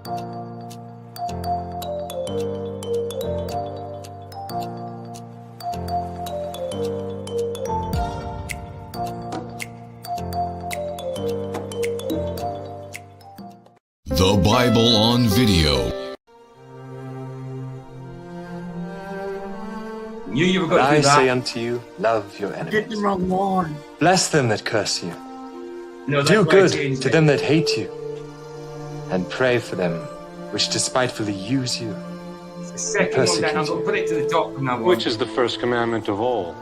The Bible on Video. I say unto you, love your enemies. Did the wrong one. Bless them that curse you. No, Do good to them that hate you. And pray for them which despitefully use you. It's the second one down. I'm going to put it to the top from now on. Which is the first commandment of all?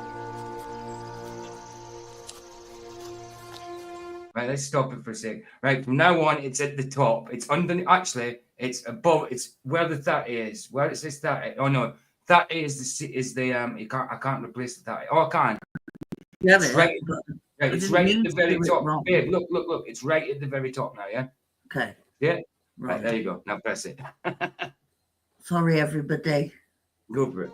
Right, let's stop it for a sec. Right, from now on, it's at the top. It's underneath. Actually, it's above. It's where the 30 is. Where it says 30. Oh no, 30 is the I can't replace the 30. Oh, I can. Yeah, It's right. Right, it's right at the very top. Babe, look. It's right at the very top now. Yeah. Okay. Yeah. Right, there you go. Now press it. Sorry, everybody. Go for it.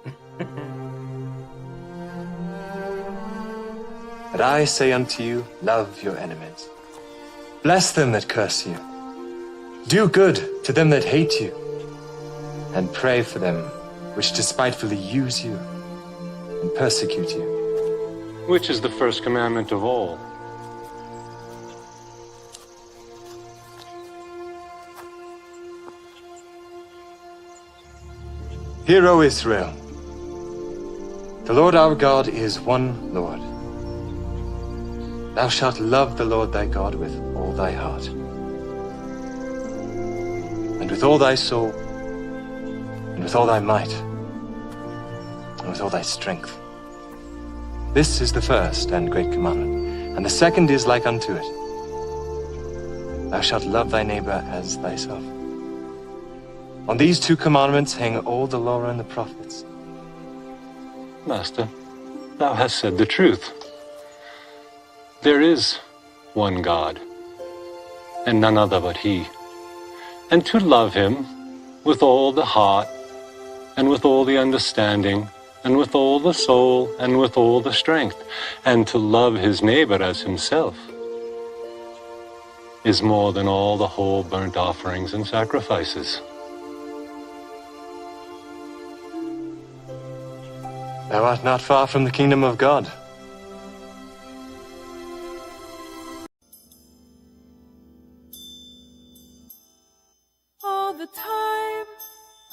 But I say unto you, love your enemies. Bless them that curse you. Do good to them that hate you. And pray for them which despitefully use you and persecute you. Which is the first commandment of all? Hear, O Israel, the Lord our God is one Lord. Thou shalt love the Lord thy God with all thy heart, and with all thy soul, and with all thy might, and with all thy strength. This is the first and great commandment, and the second is like unto it. Thou shalt love thy neighbor as thyself. On these two commandments hang all the law and the prophets. Master, thou hast said the truth. There is one God, and none other but He. And to love Him with all the heart, and with all the understanding, and with all the soul, and with all the strength, and to love his neighbor as himself, is more than all the whole burnt offerings and sacrifices. Thou art not far from the kingdom of God. All the time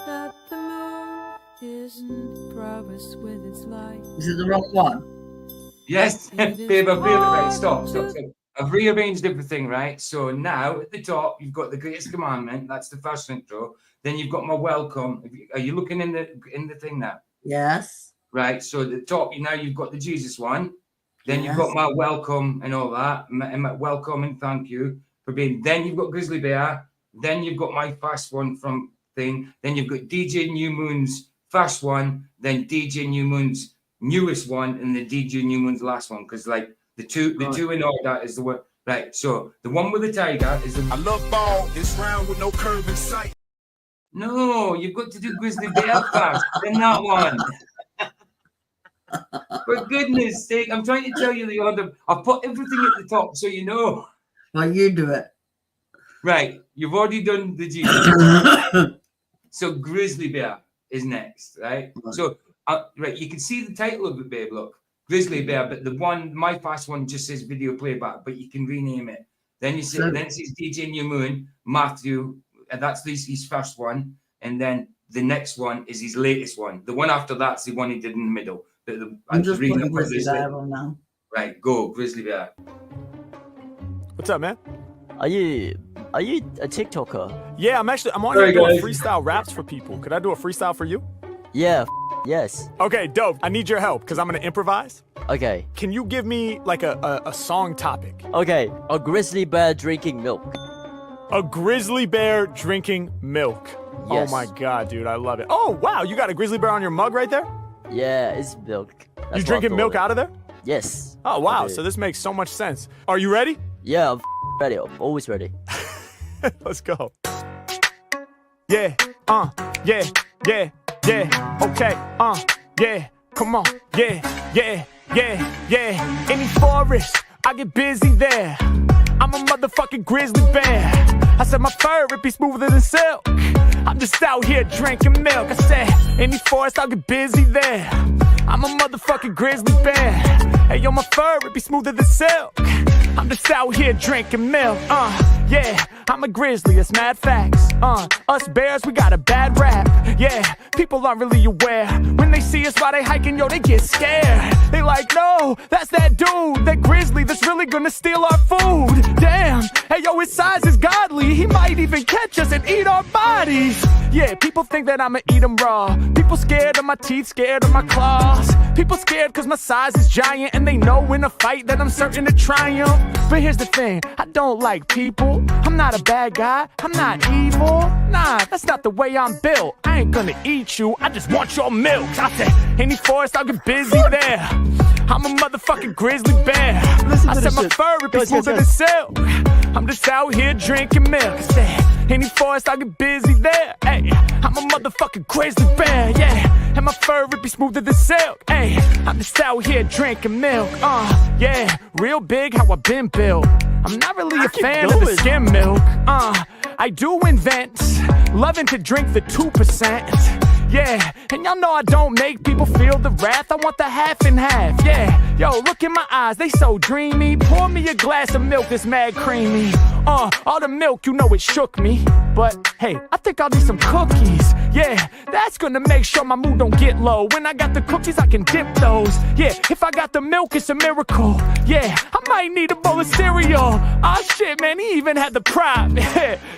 that the moon isn't progress with its light. Is it the wrong one? Yes, babe, I've right. Stop. I've rearranged everything, right? So now at the top, you've got the greatest commandment. That's the first intro. Then you've got my welcome. Are you looking in the thing now? Yes. Right. So at the top, you've got the Jesus one. Then Yes. you've got my welcome and all that. My welcome and thank you for being. Then you've got Grizzly Bear. Then you've got my first one from thing. Then you've got DJ New Moon's first one. Then DJ New Moon's newest one, and the DJ New Moon's last one. Because like the two in order is the one. Right. So the one with the tiger is the. I love ball. It's round with no curve in sight. No, you've got to do Grizzly Bear first. Then that one. For goodness sake, I'm trying to tell you the order. I've put everything at the top so you know. Well, you do it. Right, you've already done the G. So Grizzly Bear is next, right? So, right, you can see the title of it, babe. Look, Grizzly Bear, but my first one just says video playback, but you can rename it. Then you see, then it says DJ New Moon, Matthew, and that's his first one, and then the next one is his latest one. The one after that's the one he did in the middle. I'm just putting Grizzly Bear on now. Right, go Grizzly Bear. What's up, man? Are you a TikToker? Yeah, I'm on here doing freestyle raps for people. Could I do a freestyle for you? Yeah, yes. Okay, dope. I need your help because I'm gonna improvise. Okay. Can you give me like a song topic? Okay, a grizzly bear drinking milk. A grizzly bear drinking milk. Yes. Oh my god, dude, I love it. Oh wow, you got a grizzly bear on your mug right there? Yeah, it's milk. You drinking milk out of there? Yes. Oh wow, so this makes so much sense. Are you ready? Yeah, I'm ready. I'm always ready. Let's go. Yeah, yeah, okay, yeah, come on, yeah. In the forest, I get busy there. I'm a motherfucking grizzly bear. I said my fur, it be smoother than silk. I'm just out here drinking milk. I said, any forest, I'll get busy there. I'm a motherfucking grizzly bear. Hey, yo, my fur, it be smoother than silk. I'm just out here drinking milk. Yeah, I'm a grizzly, it's mad facts. Us bears, we got a bad rap. Yeah, people aren't really aware. When they see us while they hiking, yo, they get scared. They like, no, that's that dude, that grizzly that's really gonna steal our food. Damn, hey, yo, his size is godly. He might even catch us and eat our bodies. Yeah, people think that I'ma eat them raw. People scared of my teeth, scared of my claws. People scared cause my size is giant, and they know in a fight that I'm certain to triumph. But here's the thing, I don't like people. I'm not a bad guy, I'm not evil. Nah, that's not the way I'm built. I ain't gonna eat you, I just want your milk. I said, any forest, I'll get busy there. I'm a motherfucking grizzly bear. I said my fur, it be smoother than silk. I'm just out here drinking milk. I said, any forest, I'll get busy there. Hey, I'm a motherfucking grizzly bear, yeah. And my fur, it be smoother than silk. Hey, I'm just out here drinking milk. Yeah, real big how I been built. I'm not really a fan of the skim milk. I do invent, loving to drink the 2%. Yeah, and y'all know I don't make people feel the wrath. I want the half and half, yeah. Yo, look in my eyes, they so dreamy. Pour me a glass of milk that's mad creamy. All the milk, you know it shook me. But hey, I think I'll need some cookies. Yeah, that's gonna make sure my mood don't get low. When I got the cookies, I can dip those. Yeah, if I got the milk, it's a miracle. Yeah, I might need a bowl of cereal. Oh shit, man, he even had the prop.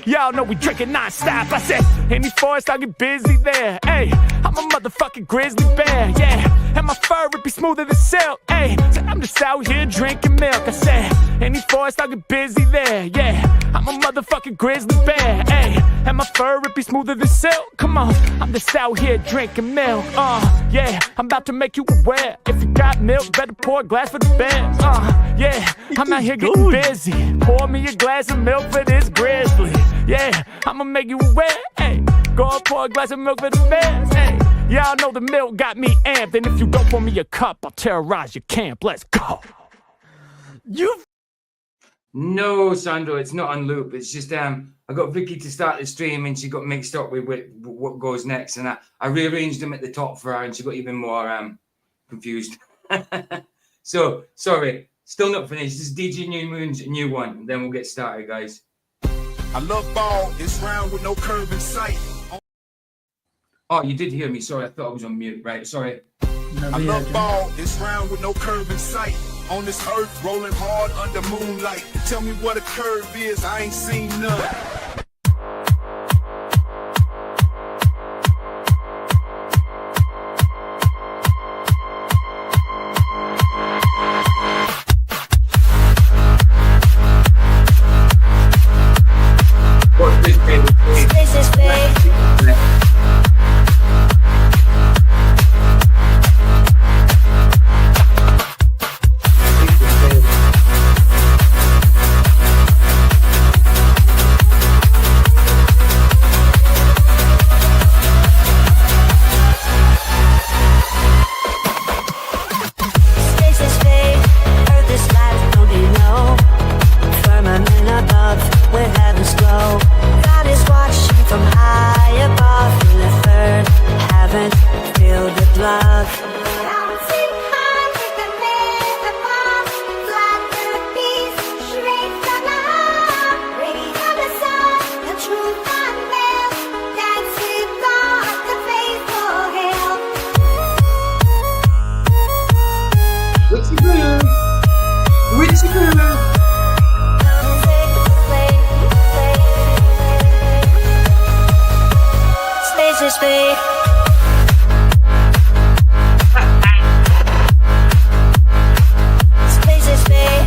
Y'all know we drinking non-stop. I said, any forest, I'll get busy there. Hey, I'm a motherfucking grizzly bear, yeah. And my fur, it be smoother than silk. Hey, so I'm just out here drinking milk. I said, any forest, I'll get busy there, yeah. I'm a motherfucking grizzly bear, hey. And my fur, it be smoother than silk. Come on, I'm just out here drinking milk. Yeah, I'm about to make you aware. If you got milk, better pour a glass for the bears. Yeah, I'm out here getting busy. Pour me a glass of milk for this grizzly. Yeah, I'ma make you aware. Hey, go and pour a glass of milk for the bears. Hey, y'all know the milk got me amped. And if you don't pour me a cup, I'll terrorize your camp. Let's go. No, Sandro, it's not on loop. It's just I got Vicky to start the stream and she got mixed up with what goes next, and I rearranged them at the top for her, and she got even more confused. So sorry, still not finished. This is DJ New Moon's new one, and then we'll get started, guys. I love ball, it's round with no curve in sight. Oh, you did hear me. Sorry, I thought I was on mute. Right, sorry. I love ball, it's round with no curve in sight. On this earth, rolling hard under moonlight. Tell me what a curve is, I ain't seen none. Space is big.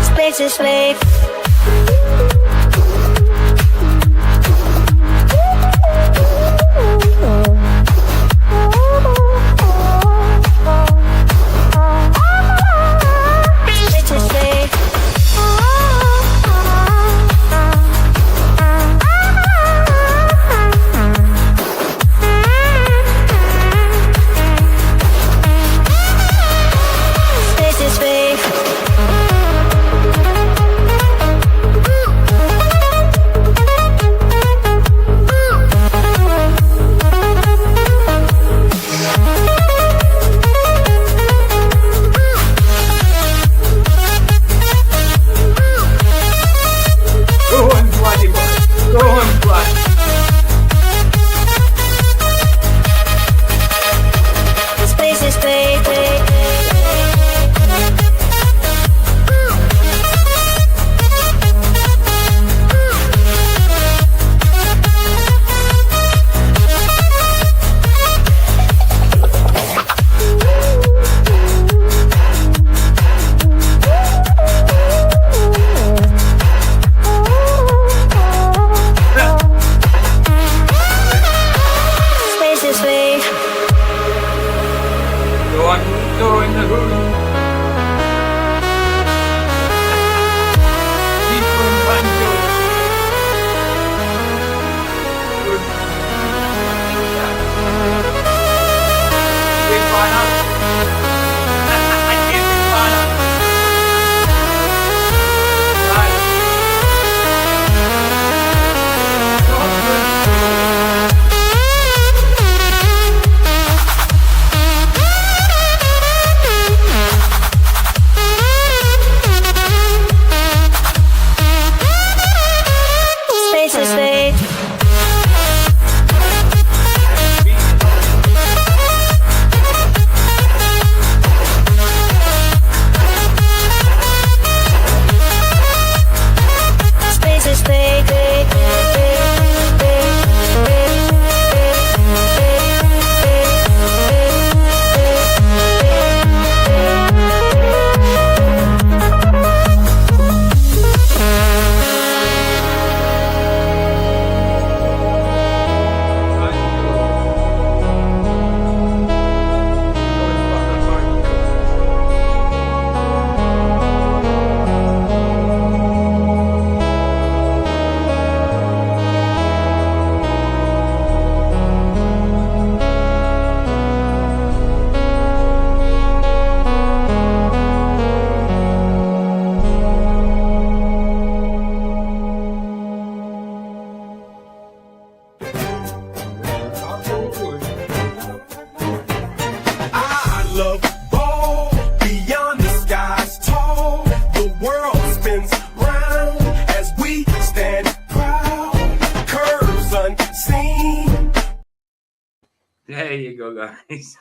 Space is big. go, guys.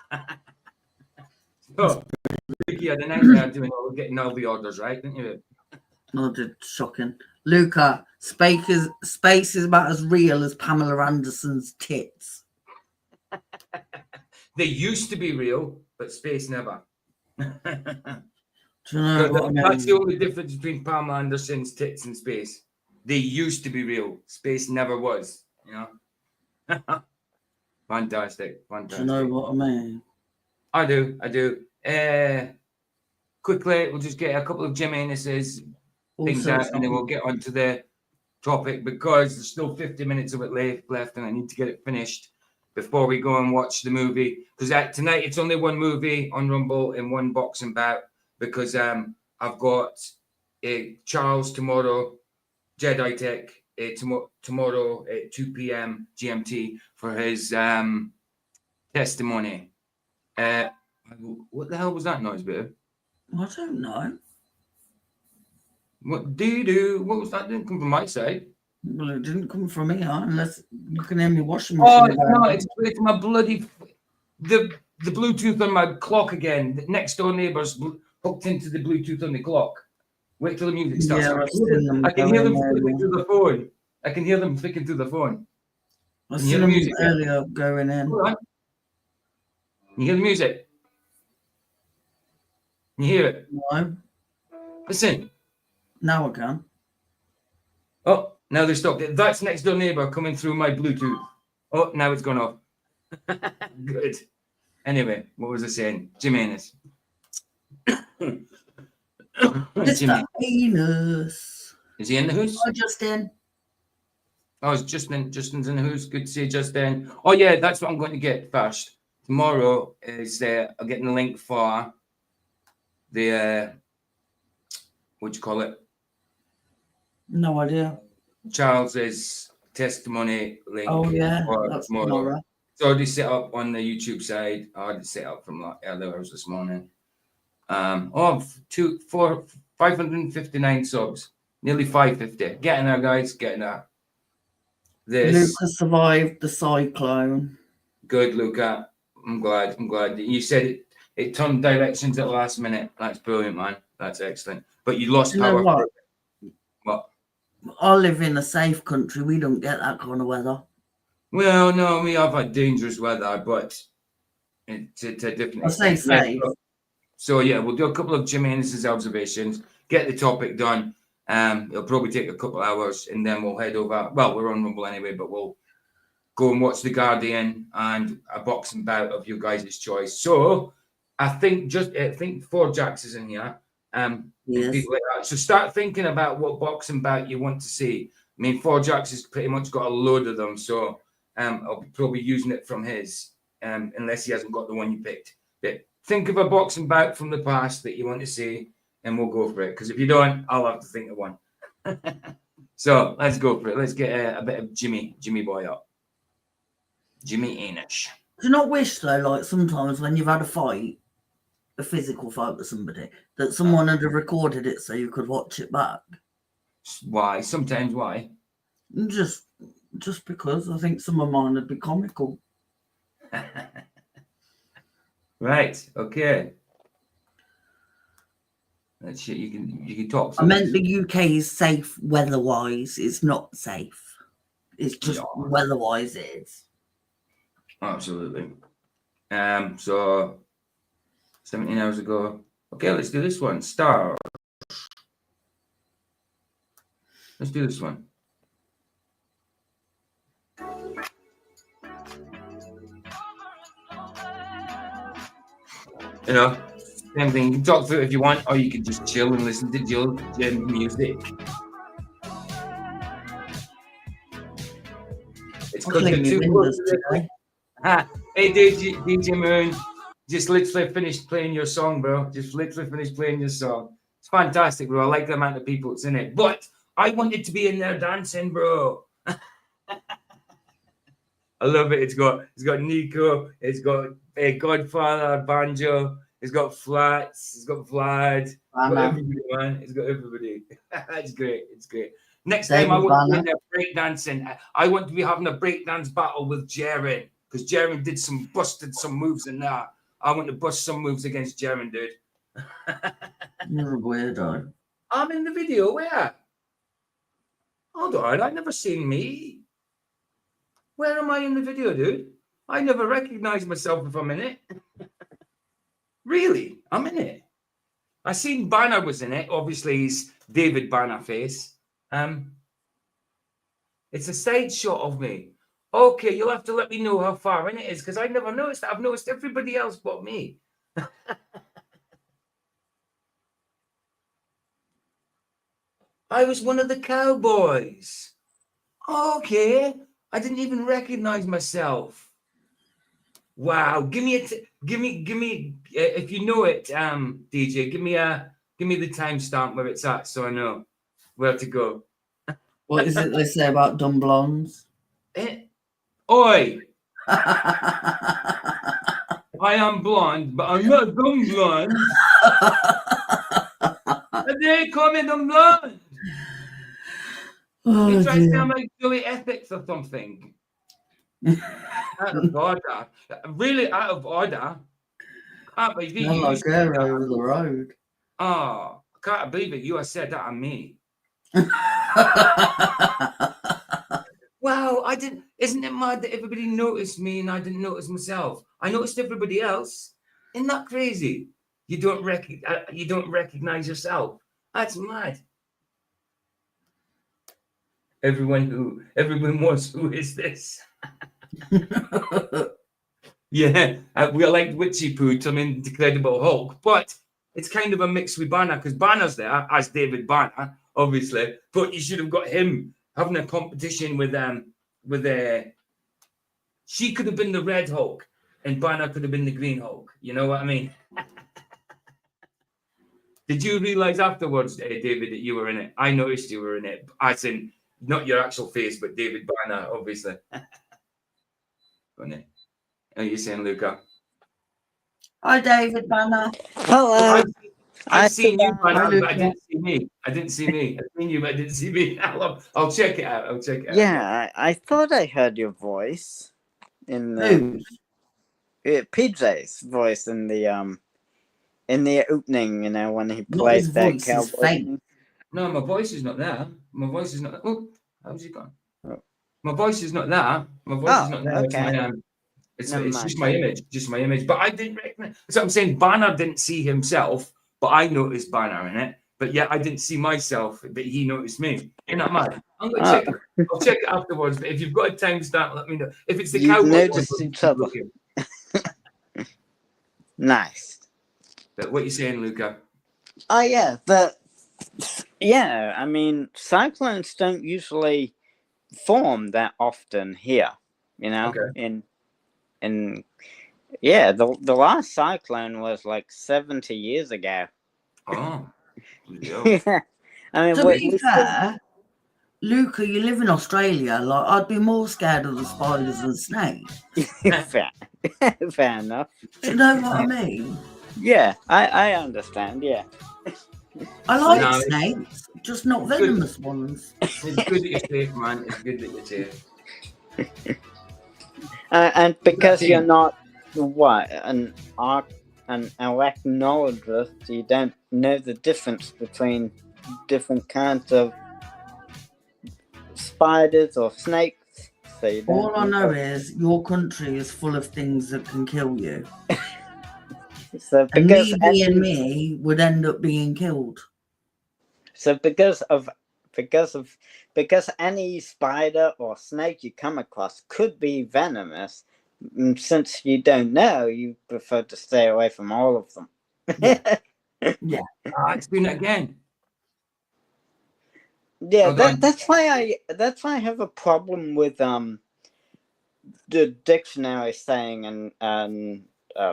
So, you had a nightmare getting all the orders, right? Didn't you? Oh, it's shocking. Luca, space is about as real as Pamela Anderson's tits. They used to be real, but space never. Do you know what I mean? That's the only difference between Pamela Anderson's tits and space. They used to be real. Space never was. You know. Fantastic. Do you know what I mean? I do. Quickly, we'll just get a couple of Jim Anus's things out, and then we'll get on to the topic because there's still 50 minutes of it left, and I need to get it finished before we go and watch the movie. Because tonight it's only one movie on Rumble and one boxing bout. Because I've got Charles tomorrow, Jedi Tech tomorrow at 2 p.m. GMT for his testimony. What the hell was that noise, babe? I don't know. What do you do? What was that? Didn't come from my side. Well, it didn't come from me, unless you can hear me washing Oh machine. no, it's my bloody the Bluetooth on my clock again. The next door neighbours hooked into the Bluetooth on the clock. Wait till the music starts. Yeah, I can hear them flicking through the phone. I can hear them flicking through the phone. I seen them earlier going in. Hold on. You hear the music? You hear it? No. Listen. Now I can. Oh, now they stopped it. That's next door neighbour coming through my Bluetooth. Oh, now it's gone off. Good. Anyway, what was I saying? Jim Anus. Mr. Anus. Is he in the house? Oh, Justin. Oh, it's Justin. Justin's in the house. Good to see you, Justin. Oh, yeah, that's what I'm going to get first. Tomorrow is I'm getting the link for the what do you call it? No idea. Charles's testimony link. Oh yeah, for that's tomorrow. It's already set up on the YouTube side. I already set up from earlier hours this morning. 559 subs, nearly 550. Getting there, guys. Getting there. Luca survived the cyclone. Good, Luca. I'm glad. You said it turned directions at the last minute. That's brilliant, man. That's excellent. But you lost power. What? I live in a safe country. We don't get that kind of weather. Well, no, we have had dangerous weather, but it's a different. I say safe. So yeah, we'll do a couple of Jim Anus's observations, get the topic done. It'll probably take a couple of hours, and then we'll head over. Well, we're on Rumble anyway, but we'll go and watch The Guardian and a boxing bout of your guys' choice. So I think Four Jacks is in here. Yes. People like that. So start thinking about what boxing bout you want to see. I mean, Four Jacks has pretty much got a load of them, so I'll be probably using it from his, unless he hasn't got the one you picked. But think of a boxing bout from the past that you want to see, and we'll go for it. Because if you don't, I'll have to think of one. So let's go for it. Let's get a bit of Jimmy boy up. Jimmy Anus. Do you not wish though, like sometimes when you've had a physical fight with somebody, that someone had recorded it so you could watch it back? Why? Sometimes why? Just because I think some of mine would be comical. Right. Okay. That's shit. You can talk. I meant the UK is safe weather-wise. It's not safe. It's just weather-wise it is. Absolutely. So 17 hours ago. Okay, let's do this one. Stars. Let's do this one. You know, same thing. You can talk through it if you want, or you can just chill and listen to Jill music. It's cooking too close to the Hey, DJ Moon, just literally finished playing your song, bro. Just literally finished playing your song. It's fantastic, bro. I like the amount of people that's in it. But I wanted to be in there dancing, bro. I love it. It's got Nico. It's got Godfather, Banjo. It's got Flats. It's got Vlad. It's got everybody, man. It's got everybody. It's great. It's great. Next time I want to be in there breakdancing. I want to be having a breakdance battle with Jaren. because Jeremy busted some moves in that. I want to bust some moves against Jeremy, dude. You're a weirdo. I'm in the video. Where? Hold on, I never seen me. Where am I in the video, dude? I never recognize myself if I'm in it. Really? I'm in it. I seen Banner was in it. Obviously, he's David Banner face. It's a side shot of me. Okay, you'll have to let me know how far in it is, because I never noticed that. I've noticed everybody else but me. I was one of the cowboys. Okay, I didn't even recognize myself. Wow, give me if you know it, DJ, give me the timestamp where it's at, so I know where to go. What is it they say about dumb blondes? Oi! I am blonde, but I'm not dumb blonde. They call me dumb blonde. Oh, They try to dear. say I'm like Julie Ethics or something. Out of order. Really out of order. Can't believe Smell you like said air that. over the road. Oh, I can't believe it. You have said that on me. Wow, I didn't. Isn't it mad that everybody noticed me and I didn't notice myself? I noticed everybody else. Isn't that crazy? You don't recognize yourself. That's mad. Everyone was, who is this? Yeah, we're like Witchy Poo to Incredible Hulk, but it's kind of a mix with Banner, because Banner's there as David Banner, obviously, but you should have got him having a competition with she could have been the Red Hulk and Banner could have been the Green Hulk. You know what I mean? Did you realize afterwards, David, that you were in it? I noticed you were in it, as in not your actual face, but David Banner, obviously. How are you saying, Luca? Hi, David Banner. Hello. I've seen you, Hi, Banner, but I Luca. didn't see me. I've seen you, but I didn't see me. I'll check it out. Yeah, I thought I heard your voice in the PJ's voice in the opening. You know, when he played his that voice, his cowboy. face. No, my voice is not there. My voice is not. Oh, how's he gone? Oh. My voice is not there. My voice is not there. Okay. It's Never just mind. my image. But I didn't recognize. So I'm saying Banner didn't see himself, but I noticed Banner in it. But yet I didn't see myself, but he noticed me. Isn't that mad? I'm going to check it. I'll check it afterwards. But if you've got a timestamp, let me know. If it's the You've cowboy, noticed each other. Nice. But what are you saying, Luca? Oh yeah, I mean, cyclones don't usually form that often here. You know, Okay. the last cyclone was like 70 years ago. Oh. Yeah. I mean, To be fair, Luca, you live in Australia. Like, I'd be more scared of the spiders than snakes. Fair enough. Do you know what I mean? Yeah, I understand. Yeah. I like snakes, just not venomous ones. It's good that you're safe, man. It's good that you're safe. And because you're not an arachnologist, you don't know the difference between different kinds of spiders or snakes. So you don't All I know is your country is full of things that can kill you. So and me would end up being killed. So because any spider or snake you come across could be venomous, since you don't know, you prefer to stay away from all of them. Yeah. It's been again. Yeah, that's why I have a problem with the dictionary saying and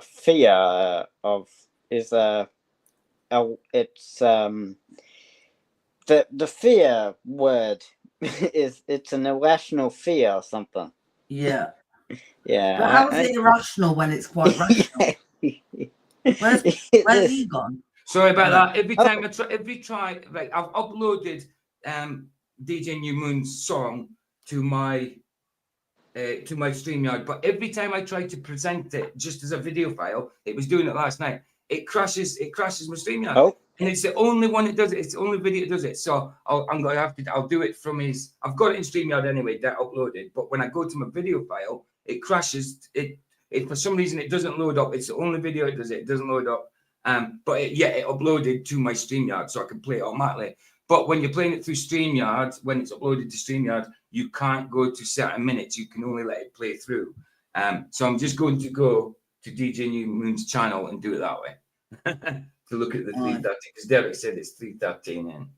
fear of is it's the fear word it's an irrational fear or something. Yeah. Yeah. But how is it irrational when it's quite rational? Where's he gone? Sorry about that. Every time like I've uploaded DJ New Moon's song to my to my StreamYard, but every time I try to present it just as a video file, it was doing it last night. It crashes my StreamYard. Oh. And it's the only one that does it. It's the only video that does it. So I'll do it from his. I've got it in StreamYard anyway, that uploaded. But when I go to my video file, it crashes. It for some reason it doesn't load up. It's the only video it does it. It doesn't load up. But it uploaded to my StreamYard, so I can play it automatically. But when you're playing it through StreamYard, when it's uploaded to StreamYard, you can't go to certain minutes. You can only let it play through. So I'm just going to go to DJ New Moon's channel and do it that way. To look at the 313, because Derek said it's 313 in.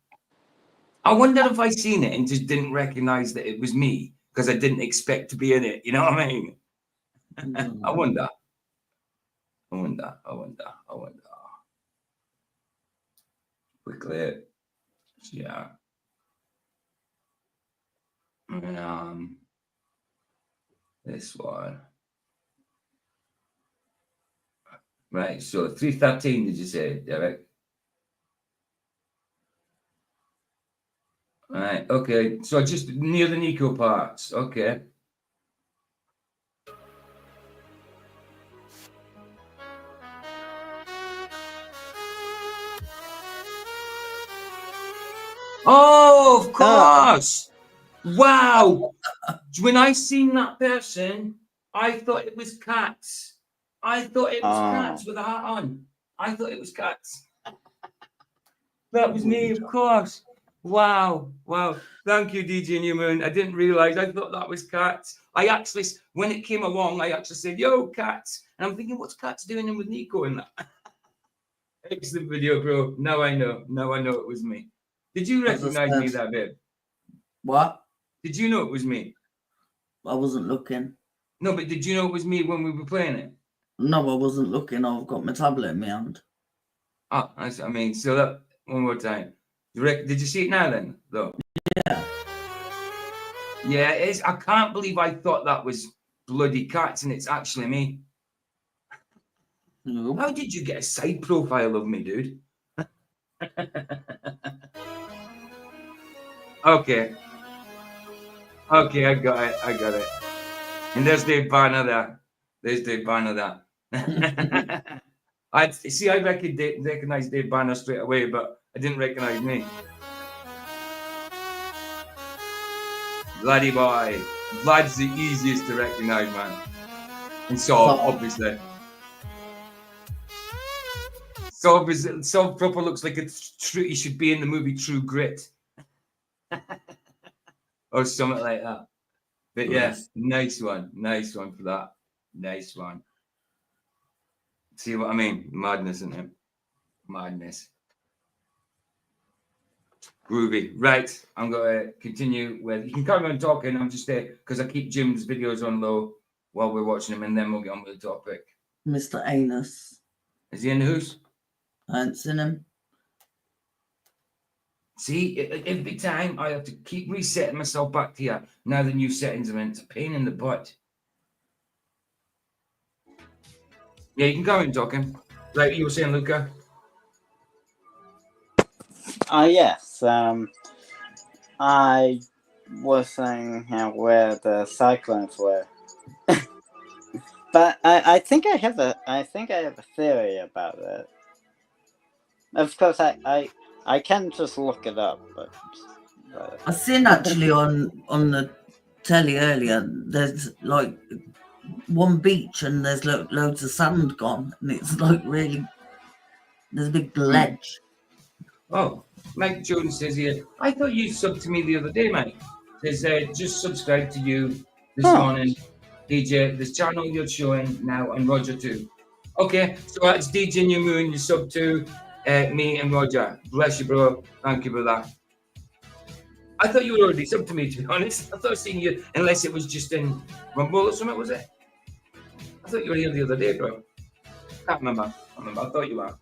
I wonder if I seen it and just didn't recognize that it was me because I didn't expect to be in it. You know what I mean? I wonder. Quickly. Yeah. And, this one. Right, so 313, did you say, Derek? Right, okay. So just near the Nico parts. Okay. Oh, of course. Wow. When I seen that person, I thought it was Cats. I thought it was Cats with a hat on. I thought it was Cats. That was me, of course. Wow. Thank you, DJ New Moon. I didn't realize. I thought that was Cats. I actually, when it came along, I actually said, "Yo, Cats," and I'm thinking, what's Cats doing in with Nico in that? Excellent video, bro. Now I know it was me. Did you recognize me, that babe? What? Did you know it was me? I wasn't looking. No, but did you know it was me when we were playing it? No, I wasn't looking. I've got my tablet in my hand. Oh, I mean, so that one more time. Did you see it now then, though? Yeah. Yeah, it is. I can't believe I thought that was bloody Cats and it's actually me. No. How did you get a side profile of me, dude? Okay, I got it. And there's Dave Banner there. I recognized Dave Banner straight away, but I didn't recognize me. Vladdy boy. Vlad's the easiest to recognize, man. And so, obviously. So proper looks like he should be in the movie True Grit. Or something like that. But yeah, nice one for that. Nice one. See what I mean? Madness, isn't it? Madness. Groovy. Right, I'm going to continue with... You can carry on talking. I'm just there because I keep Jim's videos on low while we're watching them, and then we'll get on with the topic. Mr. Anus. Is he in the house? I haven't seen him. See, every time I have to keep resetting myself back to here. Now the new settings are in. It's a pain in the butt. Yeah, you can go on talking. Like you were saying, Luca. Yes. I was saying where the cyclones were. But I think I have a theory about it. Of course, I can just look it up, but I seen actually on the telly earlier. There's like one beach and there's loads of sand gone, and it's like really there's a big ledge. Oh, Mike Jones says here. I thought you subbed to me the other day, Mike. Says just subscribe to you this morning, DJ. This channel you're showing now, and Roger too. Okay, so that's DJ New Moon. You sub to. Me and Roger. Bless you, bro. Thank you for that. I thought you were already subbed to me, to be honest. I thought I'd seen you, unless it was just in Rumble or something, was it? I thought you were here the other day, bro. Can't remember. I thought you were.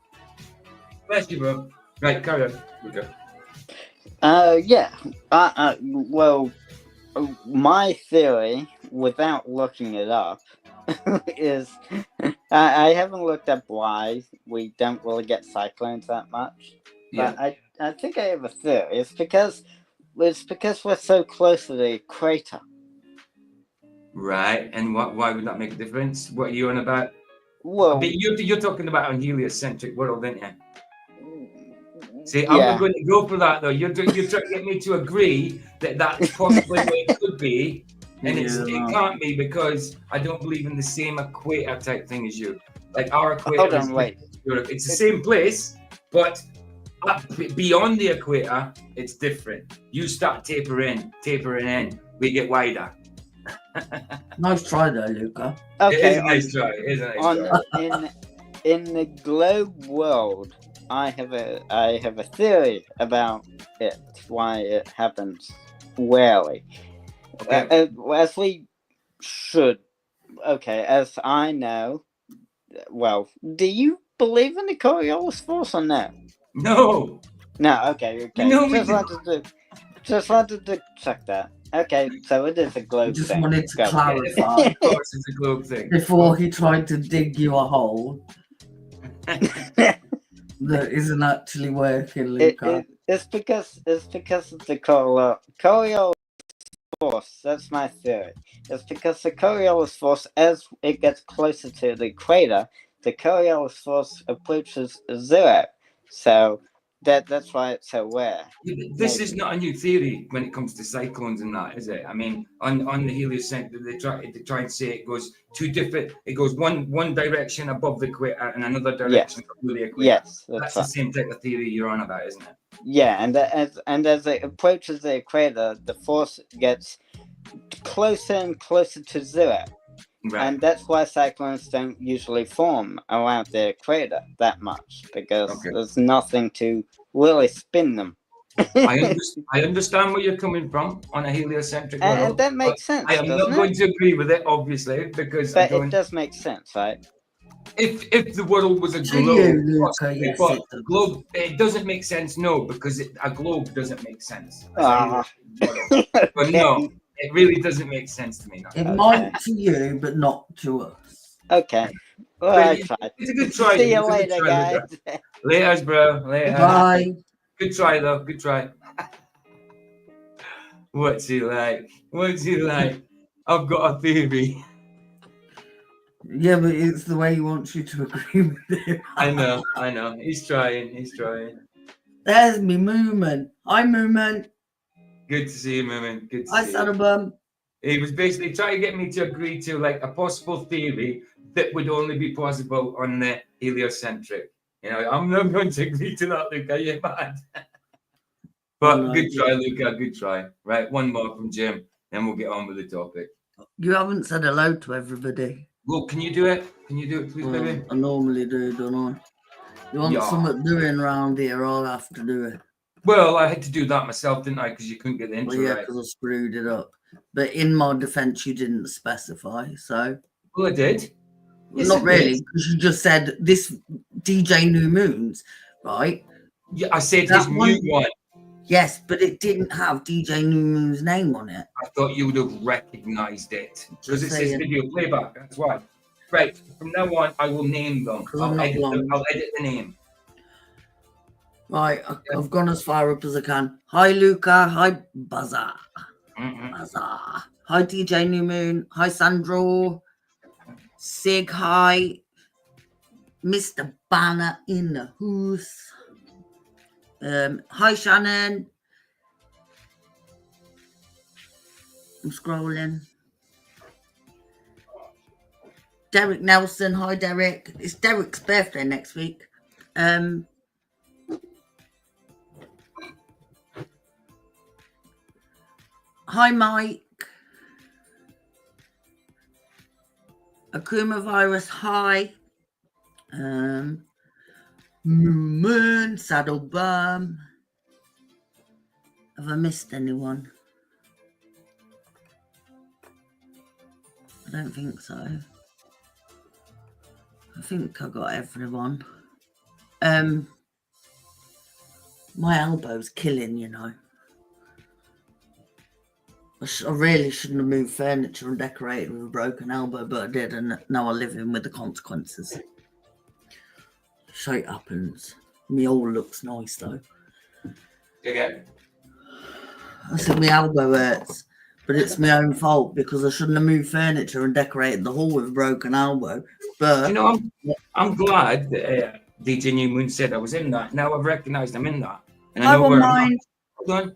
Bless you, bro. Right, carry on. Okay. Yeah. Well, my theory, without looking it up, is I haven't looked up why we don't really get cyclones that much. But I think I have a theory. It's because we're so close to the crater. Right. And why would that make a difference? What are you on about? Well, But you're talking about an heliocentric world, aren't you? See, I'm yeah. not going to go for that though. You're trying to get me to agree that that's possibly what it could be, and it can't be because I don't believe in the same equator type thing as you. Like our equator Hold is on, wait. Europe. It's the same place, but beyond the equator, it's different. You start tapering in, we get wider. Nice try though, Luca. Okay. It is a nice try. It is a nice try. In the globe world, I have a theory about it, why it happens rarely. Okay. As we should. Okay, as I know. Well, do you believe in the Coriolis force or no? No. No. Okay. No, just wanted to check that. Okay, so it is a globe Just thing. wanted to Go. clarify Of course, it's a globe thing. before he tried to dig you a hole that isn't actually working, Luca. It's because of the Coriolis force. That's my theory. It's because the Coriolis force, as it gets closer to the equator, the Coriolis force approaches zero. So that's why it's so rare. This is not a new theory when it comes to cyclones and that, is it? I mean, on the heliocentric, they try and say it goes two different. It goes one direction above the equator and another direction below the equator. Yes, that's the same type of theory you're on about, isn't it? Yeah, and as it approaches the equator, the force gets closer and closer to zero. Right. And that's why cyclones don't usually form around the equator that much, because there's nothing to really spin them. I understand where you're coming from on a heliocentric world. And that makes sense. I am not going to agree with it, obviously, because it does make sense, right? If the world was a globe, globe, it doesn't make sense. No, because a globe doesn't make sense. But no. It really doesn't make sense to me now. It might to you, but not to us. Okay. Well, I tried. It's a good try. See you later, guys. Later, bro. Later. Bye. Good try, though. Good try. What's he like? I've got a theory. Yeah, but it's the way he wants you to agree with it. I know. He's trying. There's me movement. Hi, movement. Good to see you, Moomin. Good to Hi, see you. Saddlebum. He was basically trying to get me to agree to like a possible theory that would only be possible on the heliocentric. You know, I'm not going to agree to that, Luca. You're mad. But good try, Luca. Good try. Right, one more from Jim, then we'll get on with the topic. You haven't said hello to everybody. Well, can you do it? Can you do it, please, baby? I normally do, don't I? You want something doing around here, I'll have to do it. Well, I had to do that myself, didn't I? Because you couldn't get the intro right. Because I screwed it up. But in my defence, you didn't specify, so... Well, I did. Yes, not really, because you just said this DJ New Moons, right? Yeah, I said his new one. Yes, but it didn't have DJ New Moon's name on it. I thought you would have recognised it. Because it says video playback, that's why. Right, from now on, I will name them. I'll edit the name. Right, I've gone as far up as I can. Hi, Luca. Hi, Bazaar. Bazaar. Hi, DJ New Moon. Hi, Sandro. Sig, hi. Mr. Banner in the house. Hi, Shannon. I'm scrolling. Derek Nelson. Hi, Derek. It's Derek's birthday next week. Hi, Mike. Akuma Virus, hi. Moon, Saddle Bum. Have I missed anyone? I don't think so. I think I got everyone. My elbow's killing, you know. I really shouldn't have moved furniture and decorated with a broken elbow, but I did, and now I live in with the consequences. Shit happens. Me all looks nice though. Okay. I said my elbow hurts. but it's my own fault because I shouldn't have moved furniture and decorated the hall with a broken elbow. But You know, I'm glad that DJ New Moon said I was in that. Now I've recognised I'm in that, and I know won't where I'm at. mind. Hold on.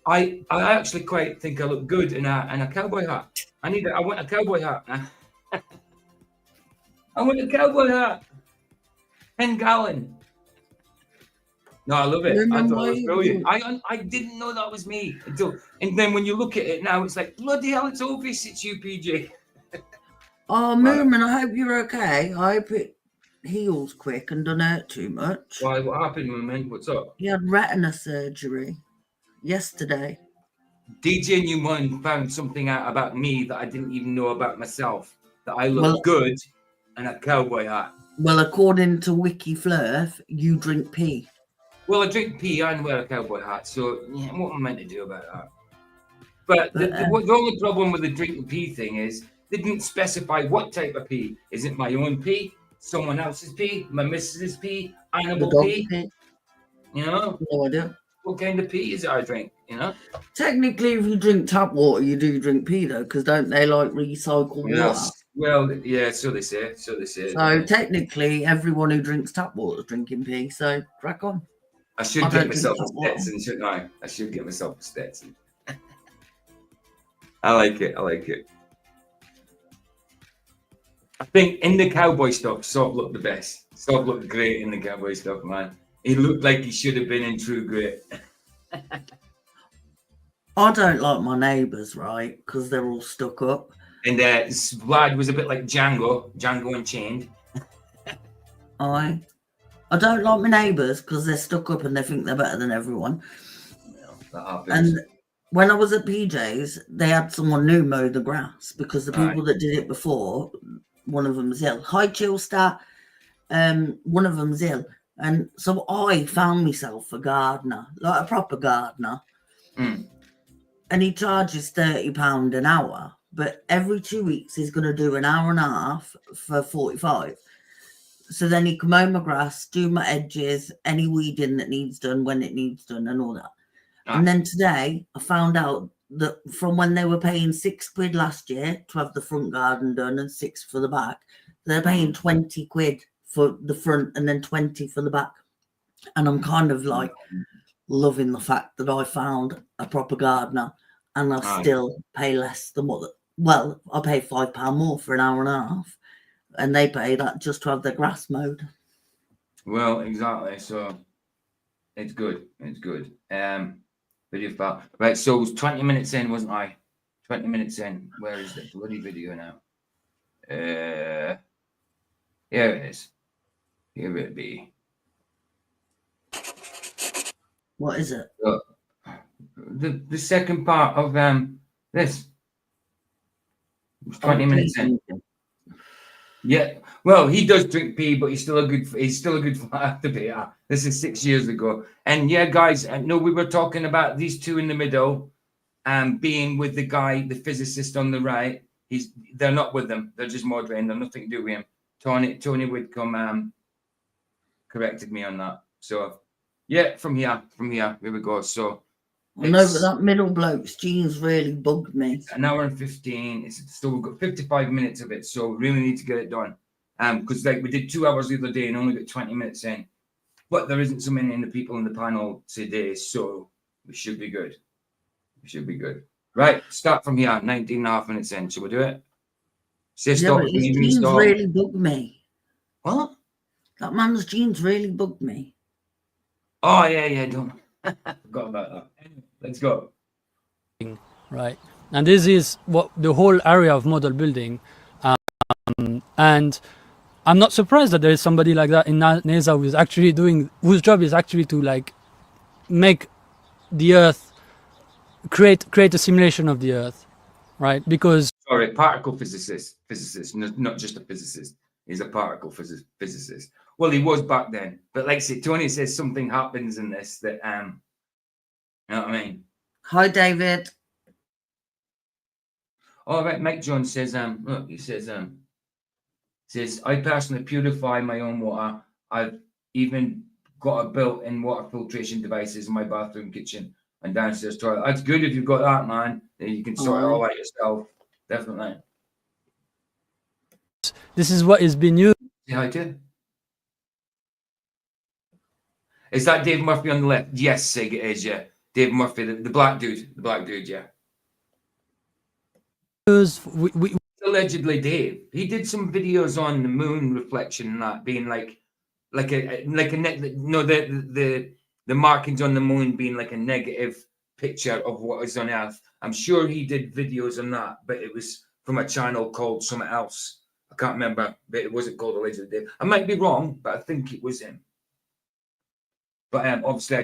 I actually quite think I look good in a cowboy hat. I want a cowboy hat. I want a cowboy hat. 10 gallon. No, I love it. I thought it was brilliant. I didn't know that was me until, and then when you look at it now, it's like bloody hell, it's obvious it's you, PJ. Oh, Moomin, I hope you're okay. I hope it heals quick and don't hurt too much. Why? What happened, Moomin? What's up? He had retina surgery yesterday. DJ Newman found something out about me that I didn't even know about myself. That I look good in a cowboy hat. Well, according to Wiki Flurf, you drink pee. Well, I drink pee and wear a cowboy hat, so yeah, what am I meant to do about that? But the only problem with the drinking pee thing is they didn't specify what type of pee. Is it my own pee, someone else's pee, my missus's pee, animal pee? You know? No idea. What kind of pee is it I drink, you know? Technically, if you drink tap water, you do drink pee, though, because don't they, like, recycle water? Well, yeah, so they say. So technically, everyone who drinks tap water is drinking pee, so crack on. I should get myself a Stetson, shouldn't I? I should get myself a Stetson. I like it. I think in the cowboy stuff, Sob looked the best. Sob looked great in the cowboy stuff, man. He looked like he should have been in True Grit. I don't like my neighbours, right? Because they're all stuck up. And Vlad was a bit like Django Unchained. I don't like my neighbours because they're stuck up and they think they're better than everyone. That happens. And when I was at PJ's, they had someone new mow the grass because the people that did it before, one of them's ill. Hi, Chillstar. One of them's ill. And so I found myself a gardener, like a proper gardener. And he charges £30 an hour. But every 2 weeks, he's going to do an hour and a half for 45. So then he can mow my grass, do my edges, any weeding that needs done when it needs done and all that. And then today I found out that from when they were paying £6 last year to have the front garden done and 6 for the back, they're paying 20 quid for the front and then 20 for the back. And I'm kind of like loving the fact that I found a proper gardener and I still pay less than I pay £5 more for an hour and a half. And they pay that just to have their grass mowed. Well, exactly. So it's good. Video file. Right, so it was 20 minutes in, wasn't I? 20 minutes in. Where is the bloody video now? Here it is. Here it be. What is it? The second part of this. It was 20 minutes in. Yeah, well, he does drink pee, but he's still a good flat to be at. This is 6 years ago, and yeah, guys, no, we were talking about these two in the middle, being with the guy, the physicist on the right. They're not with them. They're just moderating. They're nothing to do with him. Tony Whitcomb corrected me on that. So yeah, from here we go. So. No, but that middle bloke's jeans really bugged me. It's an hour and 15. It's still, we've got 55 minutes of it, so we really need to get it done. Because like we did 2 hours the other day and only got 20 minutes in. But there isn't so many in the people in the panel today, so we should be good. Right, start from here, 19 and a half minutes in. Shall we do it? Say stop. His jeans really bugged me. What? That man's jeans really bugged me. Oh, yeah, don't. Forgot about that. Anyway, let's go. Right, and this is what the whole area of model building, and I'm not surprised that there is somebody like that in NASA whose job is actually to like make the Earth, create a simulation of the Earth, right? Because particle physicist, not just a physicist. He's a particle physicist. Well, he was back then, but like I said, Tony says something happens in this that, you know what I mean? Hi, David. All right, Mike Jones says, look, he says, I personally purify my own water. I've even got a built-in water filtration devices in my bathroom kitchen. and downstairs toilet. That's good if you've got that, man. You can sort it all out yourself. Definitely. This is what is being used. Yeah, I do. Is that Dave Murphy on the left? Yes, Sig, it is, yeah. Dave Murphy, the black dude. The black dude, yeah. Allegedly, Dave. He did some videos on the moon reflection and that being the markings on the moon being like a negative picture of what is on Earth. I'm sure he did videos on that, but it was from a channel called something else. I can't remember, but it wasn't called Allegedly Dave. I might be wrong, but I think it was him. But obviously,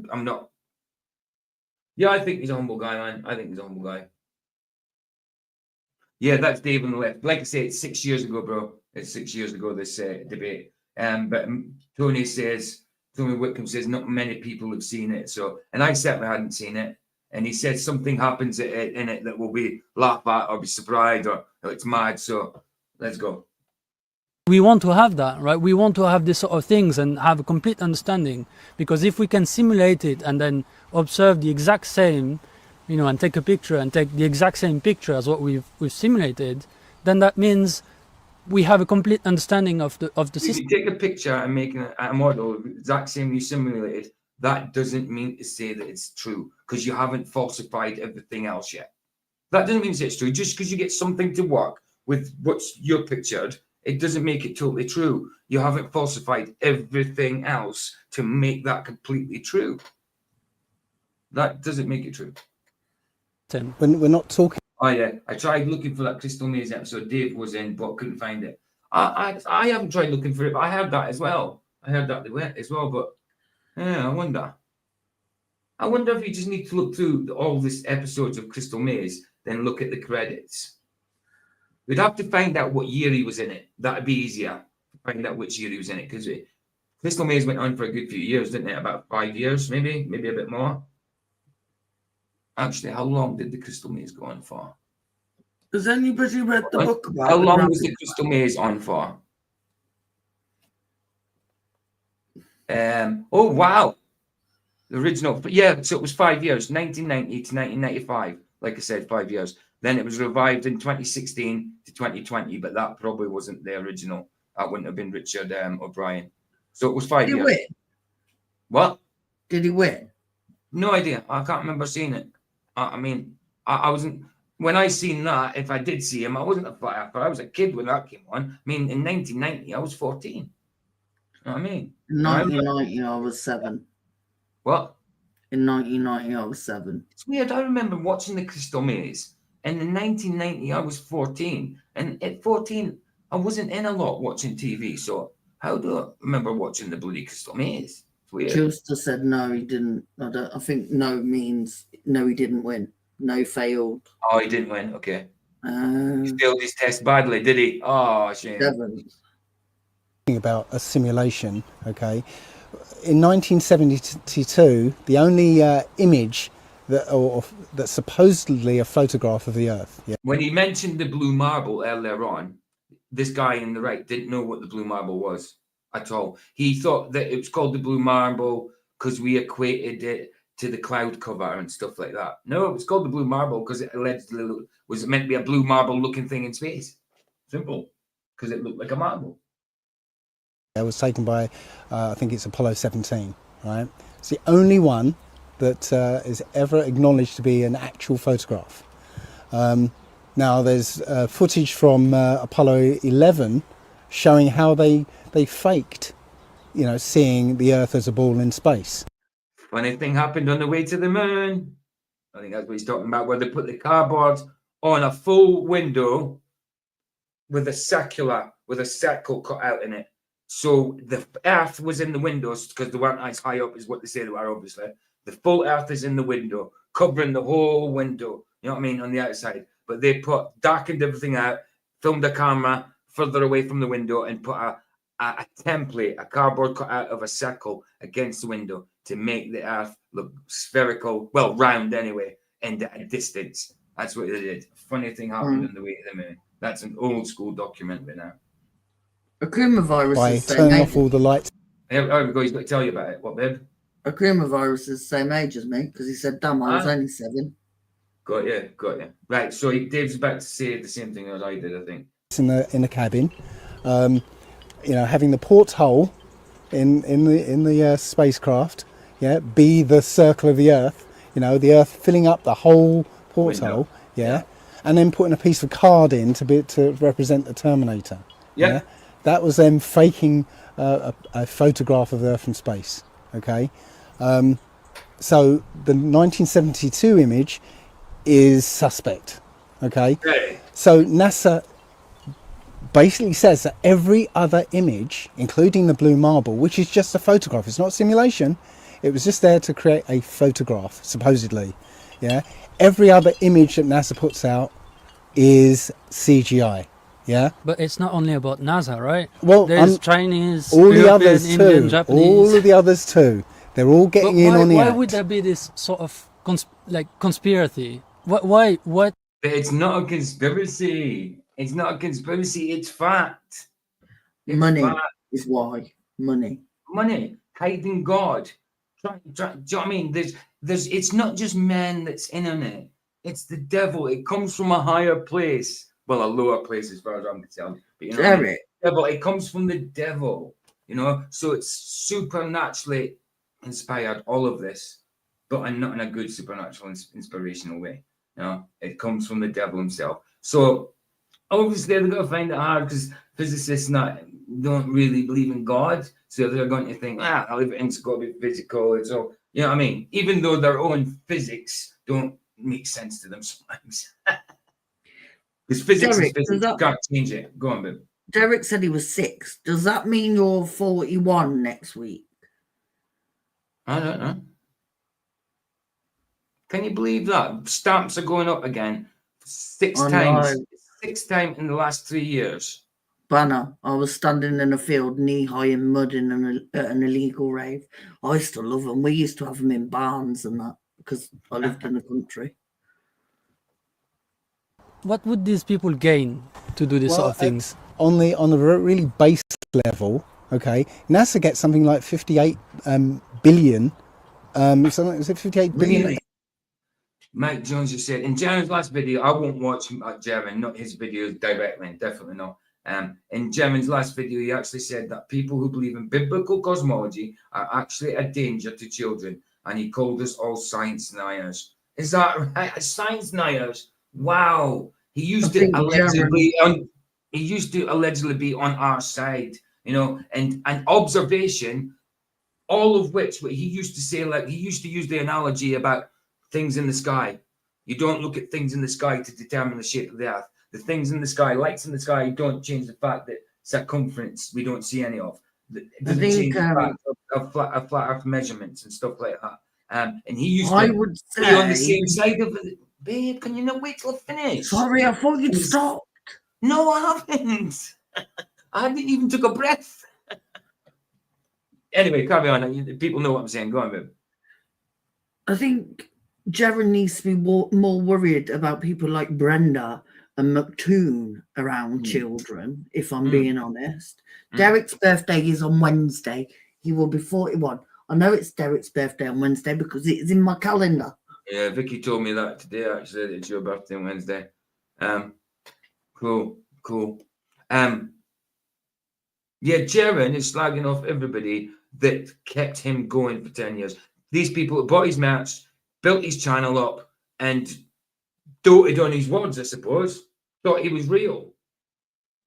I'm not. Yeah, I think he's a humble guy, man. I think he's a humble guy. Yeah, that's Dave on the left. Like I say, it's 6 years ago, bro. It's 6 years ago, this debate. But Tony Whitcomb says not many people have seen it. So, and I certainly hadn't seen it. And he said something happens in it that will be laughed at or be surprised or it's mad. So let's go. We want to have that, right? We want to have this sort of things and have a complete understanding, because if we can simulate it and then observe the exact same, and take a picture and take the exact same picture as what we've simulated, then that means we have a complete understanding of the system. If you take a picture and make a model the exact same you simulated, that doesn't mean to say that it's true, because you haven't falsified everything else yet. That doesn't mean it's true. Just because you get something to work with what's you're pictured, it doesn't make it totally true. You haven't falsified everything else to make that completely true. That doesn't make it true. When we're not talking. Oh yeah, I tried looking for that Crystal Maze episode Dave was in, but couldn't find it. I haven't tried looking for it, but I heard that as well. I heard that as well, but yeah, I wonder if you just need to look through all these episodes of Crystal Maze, then look at the credits. We'd have to find out what year he was in it. That'd be easier. Find out which year he was in it, because Crystal Maze went on for a good few years, didn't it? About 5 years, maybe a bit more. Actually, how long did the Crystal Maze go on for? Has anybody read the book about How long was the Crystal Maze on for? Oh, wow. The original. Yeah, so it was 5 years, 1990 to 1995. Like I said, 5 years. Then it was revived in 2016 to 2020, but that probably wasn't the original. That wouldn't have been Richard O'Brien. So it was 5 years. Did he win? What? Did he win? No idea. I can't remember seeing it. I wasn't. When I seen that, if I did see him, I wasn't a firefighter. I was a kid when that came on. I mean, in 1990, I was 14. You know what I mean? In 1990, I was 7. What? In 1990, I was 7. It's weird. I remember watching the Crystal Maze, and in 1990, I was 14. And at 14, I wasn't in a lot watching TV. So how do I remember watching the bloody Crystal Maze? It's weird. Chilster said no, he didn't. I think no means no, he didn't win. No failed. Oh, he didn't win. Okay. He failed his test badly, did he? Oh, shame. 7. About a simulation, okay. In 1972, the only image that's supposedly a photograph of the Earth. Yeah. When he mentioned the blue marble earlier on, this guy in the right didn't know what the blue marble was at all. He thought that it was called the blue marble because we equated it to the cloud cover and stuff like that. No, it was called the blue marble because it allegedly was meant to be a blue marble looking thing in space. Simple. Because it looked like a marble. It was taken by, I think it's Apollo 17, right? It's the only one that is ever acknowledged to be an actual photograph. Now there's footage from Apollo 11 showing how they faked, seeing the Earth as a ball in space. Funny thing happened on the way to the moon. I think that's what he's talking about, where they put the cardboard on a full window with a circle cut out in it. So the Earth was in the windows because they weren't as high up as what they say they were, obviously. The full Earth is in the window, covering the whole window, you know what I mean, on the outside. But they darkened everything out, filmed a camera further away from the window and put a template, a cardboard cut out of a circle against the window to make the Earth look spherical, well, round anyway, and at a distance. That's what they did. Funny thing happened on the way to the moon. That's an old school document right now. Akuma virus by is turning off all the lights. There we go. He's got to tell you about it. What, babe? Akuma virus is the same age as me because he said, damn, I was only 7. Got you. Right, so Dave's about to say the same thing as I did, I think. In the cabin, having the porthole in the spacecraft, be the circle of the Earth, the Earth filling up the whole porthole, and then putting a piece of card in to represent the Terminator. Yeah. That was them faking a photograph of Earth from space. Okay, so the 1972 image is suspect. Okay, so NASA basically says that every other image, including the blue marble, which is just a photograph, it's not simulation, it was just there to create a photograph, supposedly. Yeah, every other image that NASA puts out is CGI. Yeah, but it's not only about NASA, right? Well, there's Chinese, all European, the others Indian, too. Japanese. All of the others too. They're all getting in on the Why act. would there be this sort of conspiracy? Why? What? It's not a conspiracy. It's not a conspiracy. It's fact. It's Money fact. is why. Money. Hiding God. Do you know what I mean? There's. It's not just man that's in on it. It's the devil. It comes from a higher place. Well, a lower place as far as I'm concerned. But you know, what I mean? Devil. It comes from the devil. So it's supernaturally inspired. All of this, but not in a good supernatural, inspirational way. It comes from the devil himself. So obviously they're going to find it hard because physicists don't really believe in God. So they're going to think, everything's got to be physical. It's all, you know what I mean? Even though their own physics don't make sense to them sometimes. Because physics is physics. You can't change it. Go on, babe. Derek said he was 6. Does that mean you're 41 next week? I don't know. Can you believe that? Stamps are going up again 6 times. 6 times in the last 3 years. Banner, I was standing in a field knee-high in mud at an illegal rave. I still love them. We used to have them in barns and that because I lived in the country. What would these people gain to do this sort of things? On the really base level, okay, NASA gets something like 58 billion. Is it 58 billion? Really? Mike Jones just said in Jaren's last video, I won't watch Jaren, not his videos directly, definitely not. In Jaren's last video, he actually said that people who believe in biblical cosmology are actually a danger to children, and he called us all science deniers. Is that right? Science deniers? Wow. He used to allegedly be on our side, and observation, all of which he used to say, he used to use the analogy about things in the sky. You don't look at things in the sky to determine the shape of the earth. The things in the sky, lights in the sky, don't change the fact that circumference we don't see any of. It doesn't change the fact of flat earth measurements and stuff like that. And he used to be on the same side of it. Babe, can you not wait till I finish? Sorry, I thought you'd stopped. No, I haven't. I haven't even took a breath. Anyway, carry on. People know what I'm saying. Go on, babe. I think Jaren needs to be more worried about people like Brenda and McToon around children, if I'm being honest. Derek's birthday is on Wednesday. He will be 41. I know it's Derek's birthday on Wednesday because it is in my calendar. Yeah, Vicky told me that today, actually, that it's your birthday on Wednesday. Cool. Yeah, Jaren is slagging off everybody that kept him going for 10 years. These people that bought his merch, built his channel up, and doted on his words, I suppose. Thought he was real.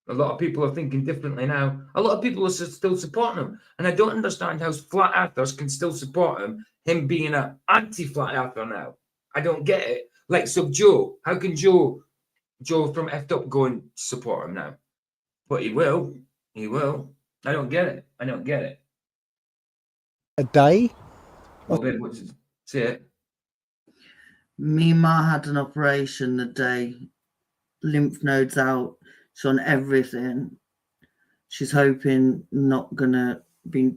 A lot of people are thinking differently now. A lot of people are still supporting him. And I don't understand how flat earthers can still support him being an anti-flat earther now. I don't get it. Like, so Joe, how can Joe from Effed Up go and support him now? But he will. He will. I don't get it. A day? Well, babe, what's it? Say it. Mima had an operation the day, lymph nodes out. She's on everything. She's hoping not gonna be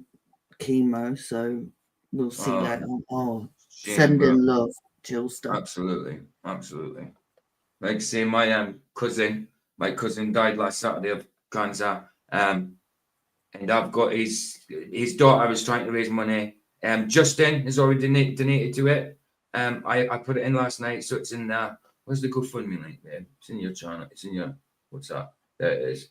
chemo, so we'll see later on. Sending love, Jill stuff. Absolutely. Like say my cousin died last Saturday of cancer. And I've got his daughter was trying to raise money Justin has already donated to it. I put it in last night, so it's in there. Where's the GoFundMe link, babe? It's in your channel. It's in your, what's that? There it is.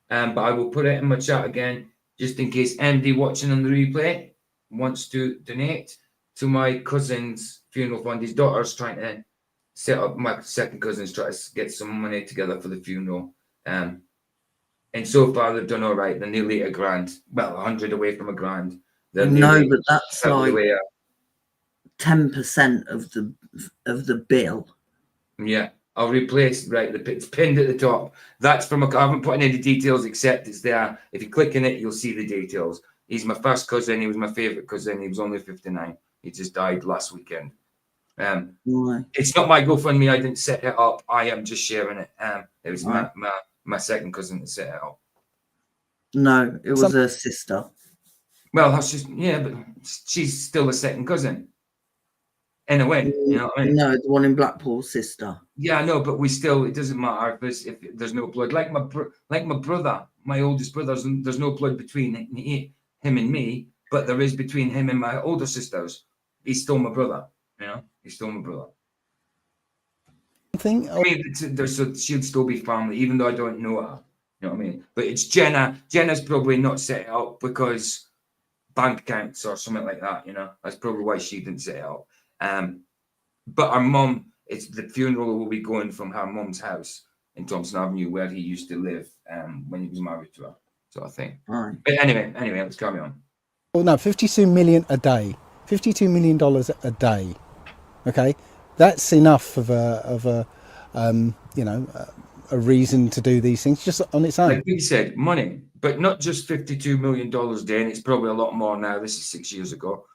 But I will put it in my chat again, just in case anybody watching on the replay wants to donate to my cousin's funeral fund. His daughter's trying to set up, my second cousin's trying to get some money together for the funeral. And so far they've done all right. They're nearly $1,000. Well, 100 away from $1,000. No, but that's like away, 10% of the bill. Yeah, I'll replace, right, it's pinned at the top. That's from I haven't put in any details except it's there. If you click in it, you'll see the details. He's my first cousin. He was my favorite cousin. He was only 59. He just died last weekend. It's not my GoFundMe. I didn't set it up. I am just sharing it. It was my second cousin that set it up. No, it was her sister. Well, that's just, yeah, but she's still a second cousin. In a way, you know what I mean? No, the one in Blackpool's sister. Yeah, no, but we still, it doesn't matter if there's no blood. Like my brother, my oldest brother, there's no blood between him and me, but there is between him and my older sisters. He's still my brother, you know? He's still my brother. I mean, she'd still be family, even though I don't know her. You know what I mean? But it's Jenna. Jenna's probably not set it up because bank accounts or something like that, you know? That's probably why she didn't set it up. But our mum, the funeral will be going from her mum's house in Thompson Avenue, where he used to live when he was married to her, sort of thing. Right. But anyway, let's carry on. Well, no, 52 million a day, $52 million a day. Okay, that's enough of a reason to do these things just on its own. Like you said, money, but not just $52 million a day, and it's probably a lot more now. This is 6 years ago.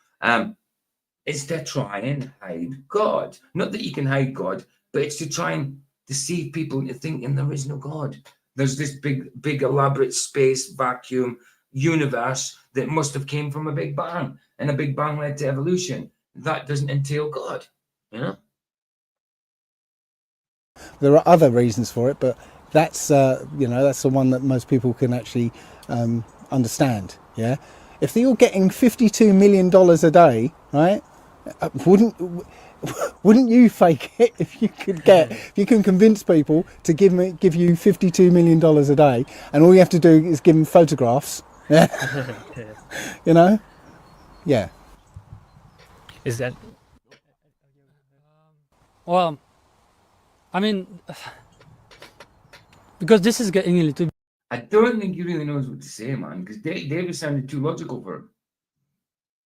It's to try and hide God. Not that you can hide God, but it's to try and deceive people into thinking there is no God. There's this big elaborate space vacuum universe that must have came from a big bang, and a big bang led to evolution. That doesn't entail God, you know? There are other reasons for it, but that's that's the one that most people can actually understand. Yeah, if they're all getting $52 million a day, right? Wouldn't you fake it if you can convince people to give you $52 million a day, and all you have to do is give them photographs? Yeah, you know, yeah. Is that? Well, I mean, because this is getting a little. I don't think he really knows what to say, man, because David sounded too logical for him.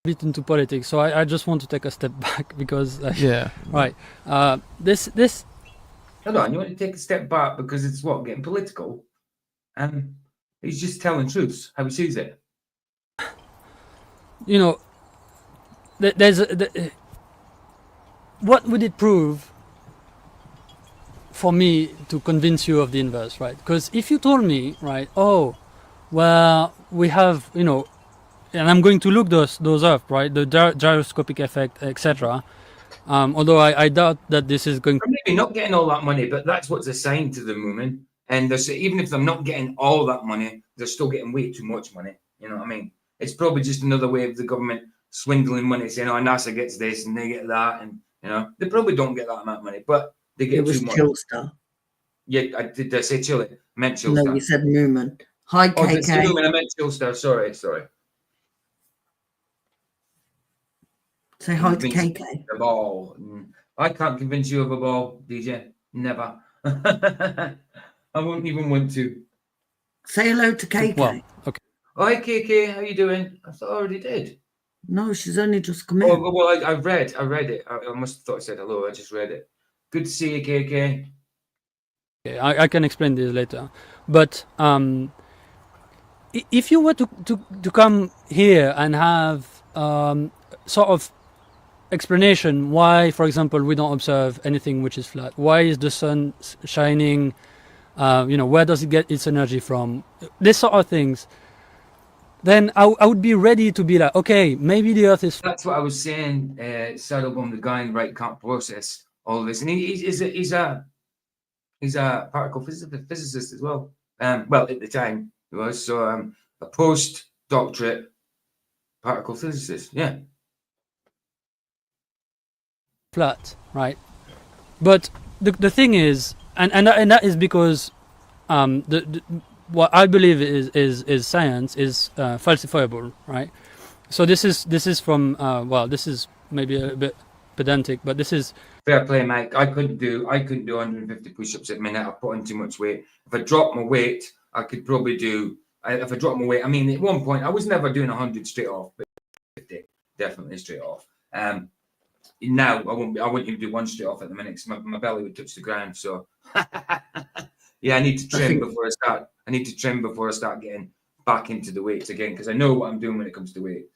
Bit into politics, so I just want to take a step back because right, this hold on, you want to take a step back because it's getting political, and he's just telling truths how he sees it. You know, what would it prove for me to convince you of the inverse, right? Because if you told me, right, oh, well, we have, you know, and I'm going to look those up, right? The gyroscopic effect, etc. Although I doubt that this is going. Maybe not getting all that money, but that's what's assigned to them, women. And even if they're not getting all that money, they're still getting way too much money. You know what I mean? It's probably just another way of the government swindling money, saying, "Oh, NASA gets this and they get that," and you know they probably don't get that amount of money, but they get too much. Chillstar. Yeah, did I say Chile? I meant Chillstar. No, you said Newman. Hi, KK. Did I say Newman? I meant Chillstar. Sorry. Say hi to KK. The ball. I can't convince you of a ball, DJ. Never. I won't even want to. Say hello to KK. Well, okay. Hi, KK. How you doing? I thought I already did. No, she's only just come in. Oh, well, I read it. I must have thought I said hello. I just read it. Good to see you, KK. Okay, I can explain this later. But if you were to come here and have sort of explanation why, for example, we don't observe anything which is flat. Why is the sun shining? Where does it get its energy from? This sort of things. Then I would be ready to be like, okay, maybe the Earth is. That's what I was saying. Saddlebum, the guy in right, can't process all this, and he's a particle physicist as well. Well, at the time he was a postdoctorate particle physicist. Yeah. flat, right? But the thing is, and that is because what I believe is science is falsifiable, right? So this is from well, this is maybe a bit pedantic, but this is fair play, Mike. I couldn't do 150 push-ups at a minute. I put on too much weight. If I dropped my weight, I could probably do. If I dropped my weight, I mean, at one point I was never doing 100 straight off, but 50 definitely straight off. Now I wouldn't even do one straight off at the minute because my belly would touch the ground. So yeah, I need to trim before I start. I need to trim before I start getting back into the weights again because I know what I'm doing when it comes to weight.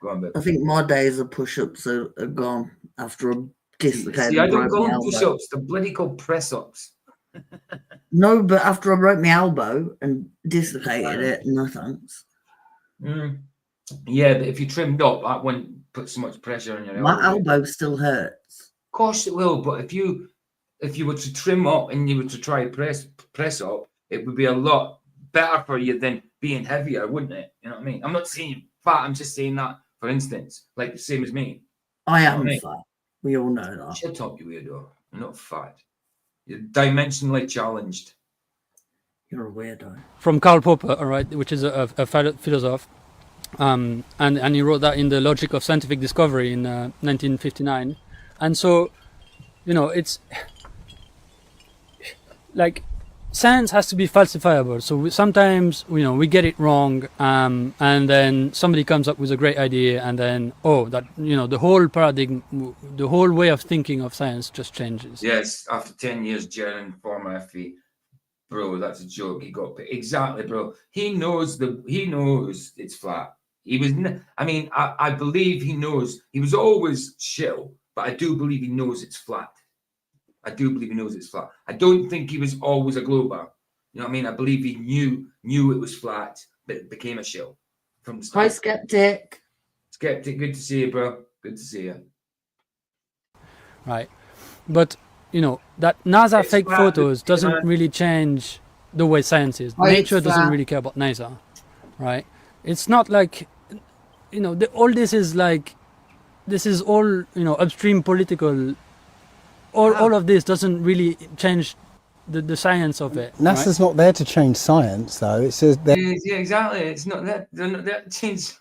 Go on, babe. I think my days of push-ups are gone after a dislocated. See, I don't call them push-ups. They're bloody called press-ups. No, but after I broke my elbow and dislocated it, no thanks. Yeah, but if you trimmed up, that wouldn't put so much pressure on your elbow. My elbow still hurts. Of course it will, but if you were to trim up and you were to try press up, it would be a lot better for you than being heavier, wouldn't it? You know what I mean? I'm not saying fat. I'm just saying that, for instance, like the same as me. I am fat. We all know that. Shut up, you weirdo. You're not fat. You're dimensionally challenged. You're a weirdo. From Karl Popper, all right, which is a philosopher, and he wrote that in The Logic of Scientific Discovery in 1959. And so, you know, it's like science has to be falsifiable. So sometimes, you know, we get it wrong, and then somebody comes up with a great idea, and then the whole paradigm, the whole way of thinking of science just changes. Yes, after 10 years, Jaron, former FE, bro, that's a joke. He got paid. Exactly, bro. He knows it's flat. He was. I mean, I believe he knows. He was always chill, but I do believe he knows it's flat. I do believe he knows it's flat. I don't think he was always a glober. You know what I mean? I believe he knew it was flat, but it became a shell from the start. Hi, Skeptic. Skeptic, good to see you, bro. Good to see you. Right. But, you know, that NASA fake photos doesn't really change the way science is. Nature doesn't really care about NASA, right? It's not like, you know, all this is like, this is all, you know, upstream political. All of this doesn't really change the science of it. NASA's not there to change science, though. It says that. Yeah, exactly. It's not that. They're not there to change.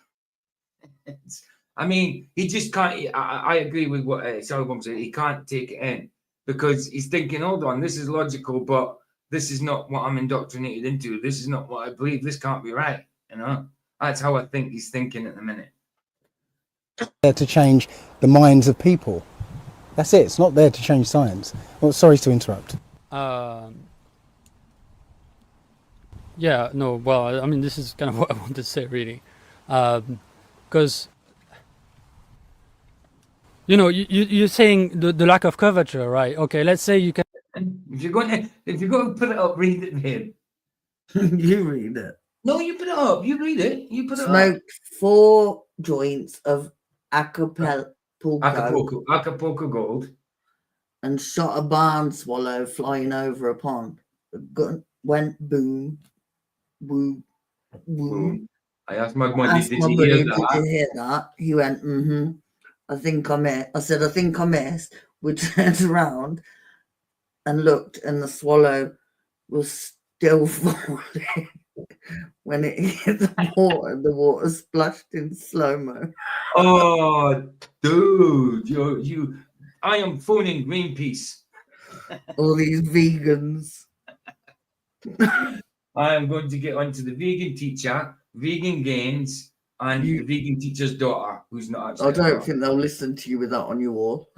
I mean, he just can't. I agree with what Salbom said. He can't take it in because he's thinking, hold on, this is logical, but this is not what I'm indoctrinated into. This is not what I believe. This can't be right. You know, that's how I think he's thinking at the minute. There to change the minds of people. That's it. It's not there to change science. Well, sorry to interrupt. Yeah, no, well, I mean, this is kind of what I wanted to say, really. Because, you know, you're saying the lack of curvature, right? Okay, let's say you can... If you're going to put it up, read it, babe. You read it. No, you put it up. You read it. You put it up. Smoked 4 joints of Acapulco Gold, and shot a barn swallow flying over a pond. The gun went boom, boom, boom. I asked my buddy, did you hear that? He went, I think I missed. I said, I think I missed. We turned around and looked, and the swallow was still falling. When it hit the water splashed in slow-mo. Oh, dude, you! I am phoning Greenpeace. All these vegans. I am going to get onto the vegan teacher, vegan gains, and the vegan teacher's daughter, who's not actually. I don't think they'll listen to you with that on your wall.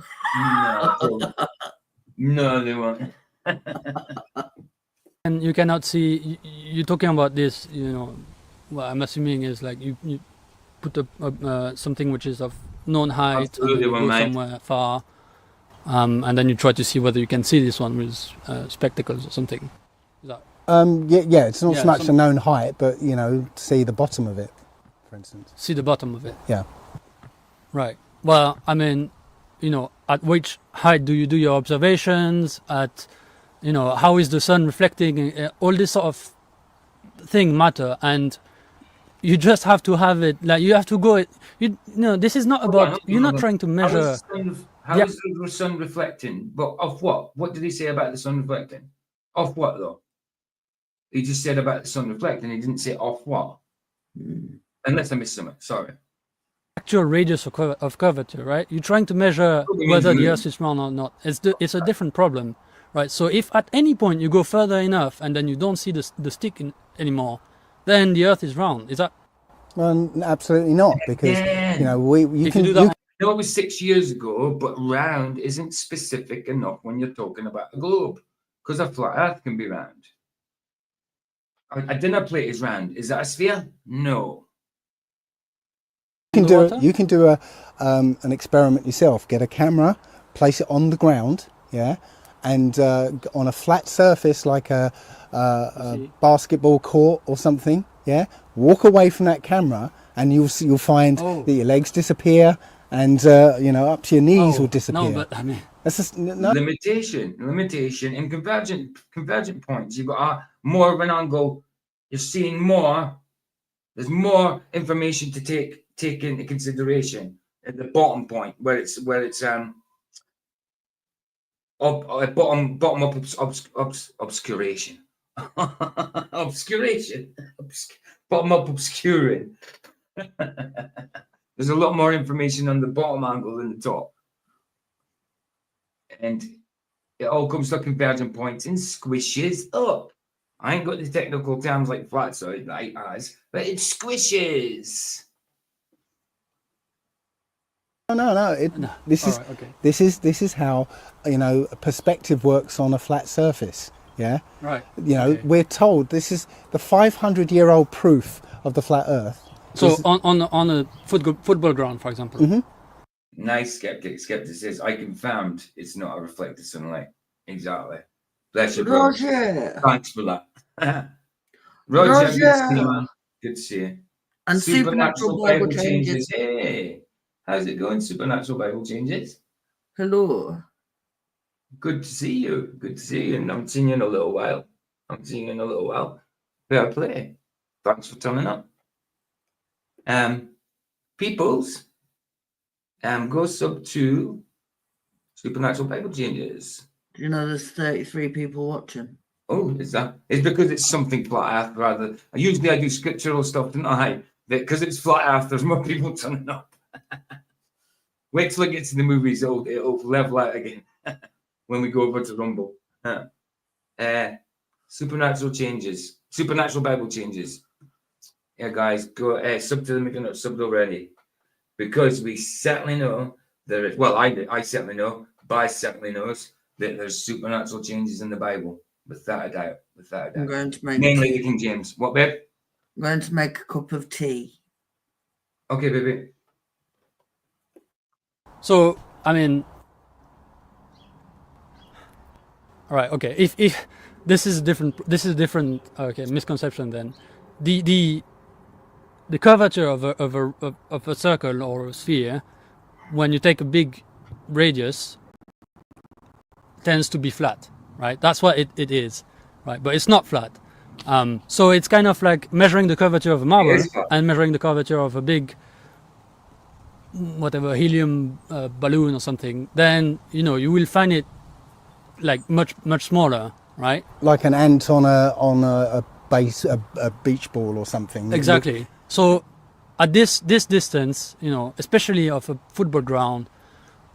No, they won't. And you cannot see, you're talking about this, you know, what I'm assuming is like you put something which is of known height and you go somewhere far, and then you try to see whether you can see this one with spectacles or something. Is that... yeah, it's not so much a known height, but, you know, see the bottom of it, for instance. See the bottom of it? Yeah. Right. Well, I mean, you know, at which height do you do your observations? At, you know, how is the sun reflecting? All this sort of thing matter, and you just have to have it. Like you have to go. You know, this is not about. You're not trying to measure. How is the sun reflecting? But off what? What did he say about the sun reflecting? Off what though? He just said about the sun reflecting. He didn't say off what. Unless I missed something. Sorry. Actual radius of curvature, right? You're trying to measure whether the Earth is round or not. It's a different problem, right? So if at any point you go further enough and then you don't see the stick anymore, then the Earth is round. Is that? Well, absolutely not, because you know you can do that. I know it was 6 years ago, but round isn't specific enough when you're talking about a globe, because a flat Earth can be round. A dinner plate is round. Is that a sphere? No. You can do an experiment yourself. Get a camera, place it on the ground, and on a flat surface like a basketball court or something, walk away from that camera, and you'll find that your legs disappear, and up to your knees will disappear. No, but I mean, that's just no. Limitation in convergent points. You've got more of an angle. You're seeing more. There's more information to take into consideration at the bottom point where it's bottom up obscuration. Bottom up obscuring. There's a lot more information on the bottom angle than the top, and it all comes to convergent points and squishes up. I ain't got the technical terms like flat side like as, but it squishes. No. This is how perspective works on a flat surface. Yeah. Right. We're told this is the 500-year-old proof of the flat Earth. So on a football ground, for example. Mm-hmm. Nice skeptic says, I confirmed it's not a reflected sunlight. Exactly. Bless you, bro. Roger. Thanks for that. Roger. Good to see you. And Supernatural Bible Changes. Hey, how's it going, Supernatural Bible Changes? Hello. Good to see you. Good to see you. And I'm seeing you in a little while. Fair play. Thanks for turning up. Peoples, go sub to Supernatural Bible Changes. Do you know there's 33 people watching? Oh, is that? It's because it's something flat Earth rather. Usually I do scriptural stuff, don't I? Because it's flat Earth, there's more people turning up. Wait till it gets to the movies, it'll level out again when we go over to Rumble. Supernatural Bible Changes. Yeah, guys, go sub to them if you're not subbed already, because we certainly know there is. Well, I certainly know. Bai certainly knows that there's supernatural changes in the Bible, without a doubt. I'm going to make mainly the King James. What, babe? I'm going to make a cup of tea. Okay, baby. So I mean, all right, okay. If this is different, okay, misconception then. The curvature of a circle or a sphere, when you take a big radius, tends to be flat, right? That's what it is, right? But it's not flat. So it's kind of like measuring the curvature of a marble and measuring the curvature of a big, whatever, helium balloon or something. Then you will find it like much smaller, right? Like an ant on a base, a beach ball or something. Exactly. So at this distance, especially of a football ground,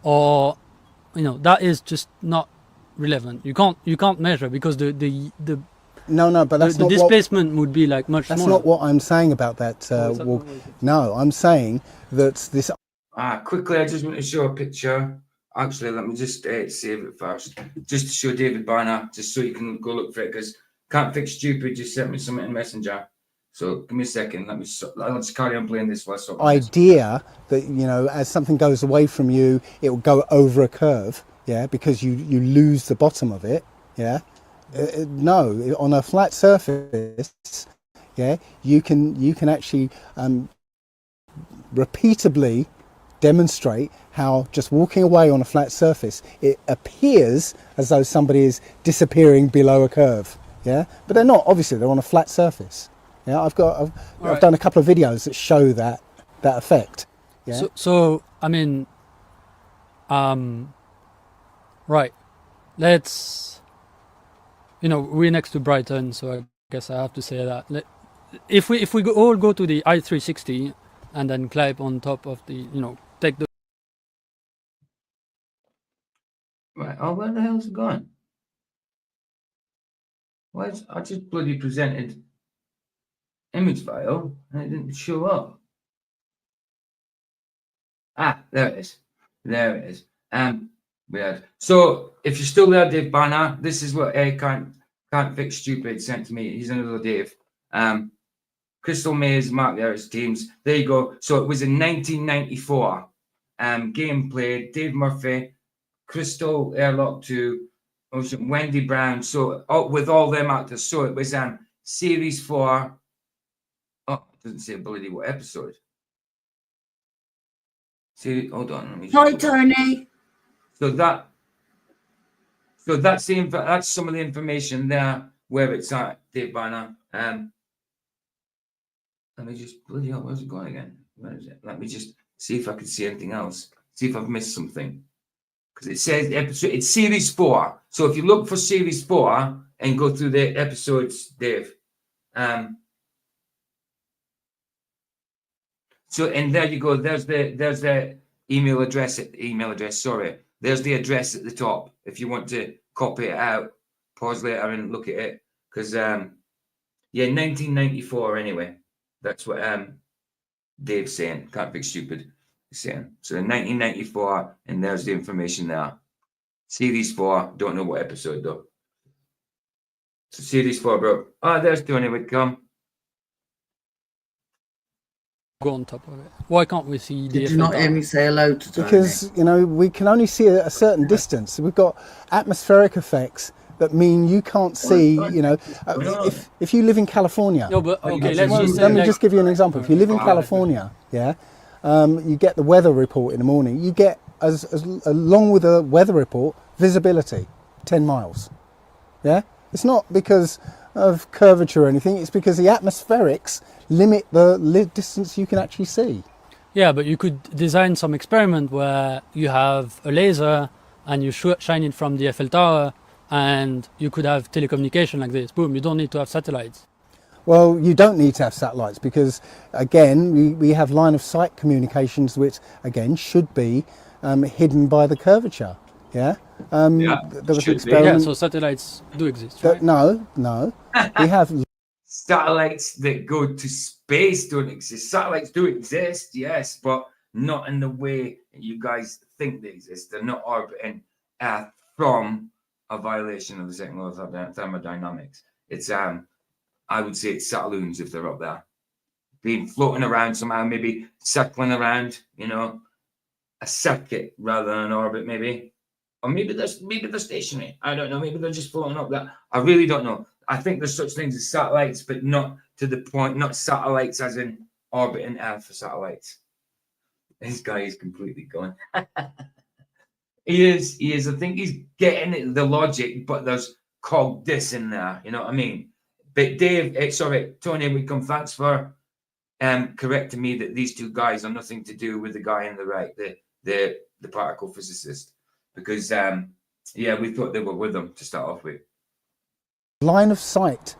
or that is just not relevant. You can't measure because the but that's the not displacement would be like much that's smaller. That's not what I'm saying about that walk. No, I'm saying that this. Quickly, I just want to show a picture. Actually, let me just save it first, just to show David Barner, just so you can go look for it, because Can't Fix Stupid just sent me something in Messenger. So give me a second. I'll just carry on playing this while I idea that as something goes away from you, it will go over a curve, because you lose the bottom of it, no, on a flat surface, you can actually repeatably demonstrate how just walking away on a flat surface, it appears as though somebody is disappearing below a curve, but they're not. Obviously, they're on a flat surface. I've done a couple of videos that show that effect. So I mean, Right. Let's. We're next to Brighton, so I guess I have to say that. If we all go to the I-360 and then climb on top of the, take the. Right. Oh, where the hell's it gone? I just bloody presented image file and it didn't show up. There it is. There it is. Weird. So if you're still there, Dave Banner, this is what can't fix stupid sent to me. He's another Dave. Crystal Maze, Mark Harris teams. There you go. So it was in 1994. Gameplay, Dave Murphy, Crystal Airlock 2, Wendy Brown. So with all them actors. So it was series 4. Oh, it doesn't say bloody what episode. See, hold on. Let me just Hi, Tony. So that's some of the information there where it's at, Dave Banner. Let me just bloody hell, where's it going again? Where is it? Let me just see if I can see anything else. See if I've missed something. Because it says it's series 4. So if you look for series 4 and go through the episodes, Dave. So and there you go. There's the email address. Sorry. There's the address at the top. If you want to copy it out, pause later and look at it. Because 1994 anyway. That's what Dave's saying. Can't be stupid. He's saying. So in 1994, and there's the information there. Series 4. Don't know what episode though. So series 4, bro. Oh, there's Tony would come. Go on top of it. Why can't we see the? Did you not hear me say hello to Tony? Because we can only see a certain distance. We've got atmospheric effects that mean you can't see. If you live in California. No, but okay. Let me just give you an example. If you live in California, you get the weather report in the morning. You get as along with the weather report visibility, 10 miles. Yeah, it's not because of curvature or anything. It's because the atmospherics limit the distance you can actually see. Yeah, but you could design some experiment where you have a laser and you shine it from the Eiffel Tower, and you could have telecommunication like this. Boom, you don't need to have satellites. Well, you don't need to have satellites because, again, we have line of sight communications, which, again, should be hidden by the curvature. Yeah? There was an experiment. Yeah, so satellites do exist, right? No. We have... Satellites that go to space don't exist. Satellites do exist, yes, but not in the way you guys think they exist. They're not orbiting Earth from a violation of the second law of thermodynamics. It's I would say it's satelloons if they're up there, being floating around somehow, maybe circling around, a circuit rather than an orbit, maybe, or maybe they're stationary. I don't know. Maybe they're just floating up there. I really don't know. I think there's such things as satellites, but not to the point. Not satellites as in orbiting Earth for satellites. This guy is completely gone. He is. I think he's getting the logic, but there's cog this in there. You know what I mean? But Dave, Tony, we come. Thanks for correcting me that these two guys are nothing to do with the guy on the right, the particle physicist, because we thought they were with them to start off with. Line of sight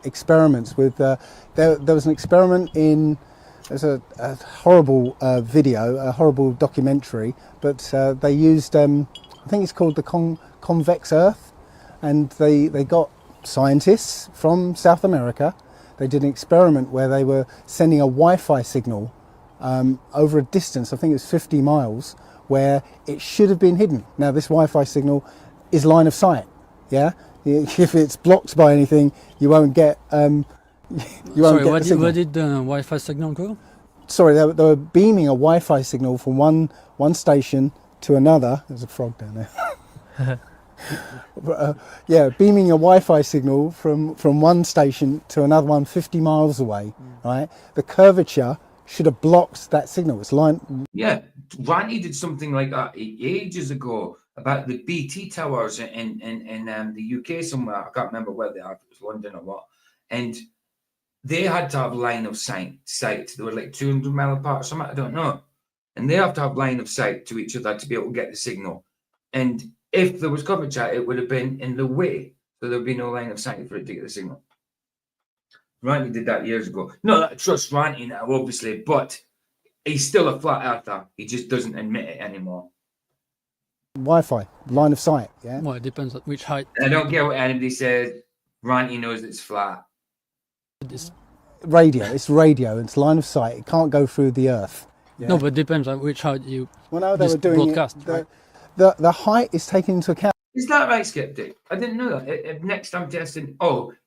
experiments with there was an experiment in. There's a horrible video, a horrible documentary, but they used, I think it's called the convex Earth, and they got scientists from South America. They did an experiment where they were sending a Wi-Fi signal over a distance, I think it was 50 miles, where it should have been hidden. Now this Wi-Fi signal is line of sight, yeah? If it's blocked by anything, you won't get... Where did the Wi-Fi signal go? Sorry, they were beaming a Wi-Fi signal from one station to another. There's a frog down there. Beaming a Wi-Fi signal from one station to another one 50 miles away, right? The curvature should have blocked that signal. It's line... Yeah, Randy did something like that ages ago about the BT towers in the UK somewhere. I can't remember where they are, if it was London or what. And they had to have line of sight. They were like 200 miles apart or something, I don't know. and they have to have line of sight to each other to be able to get the signal. And if there was curvature, it would have been in the way, so there would be no line of sight for it to get the signal. Ranty did that years ago. Not that I trust Ranty now, obviously, but he's still a flat earther. He just doesn't admit it anymore. Wi-Fi, line of sight, yeah? Well, it depends on which height. I don't care what anybody says. Ranty knows it's flat. This. Radio, it's line of sight. It can't go through the earth. Yeah? No, but it depends on which height you well, no, they were doing broadcast. It, the height is taken into account. Is that right, Skeptic? I didn't know that. Next I'm testing,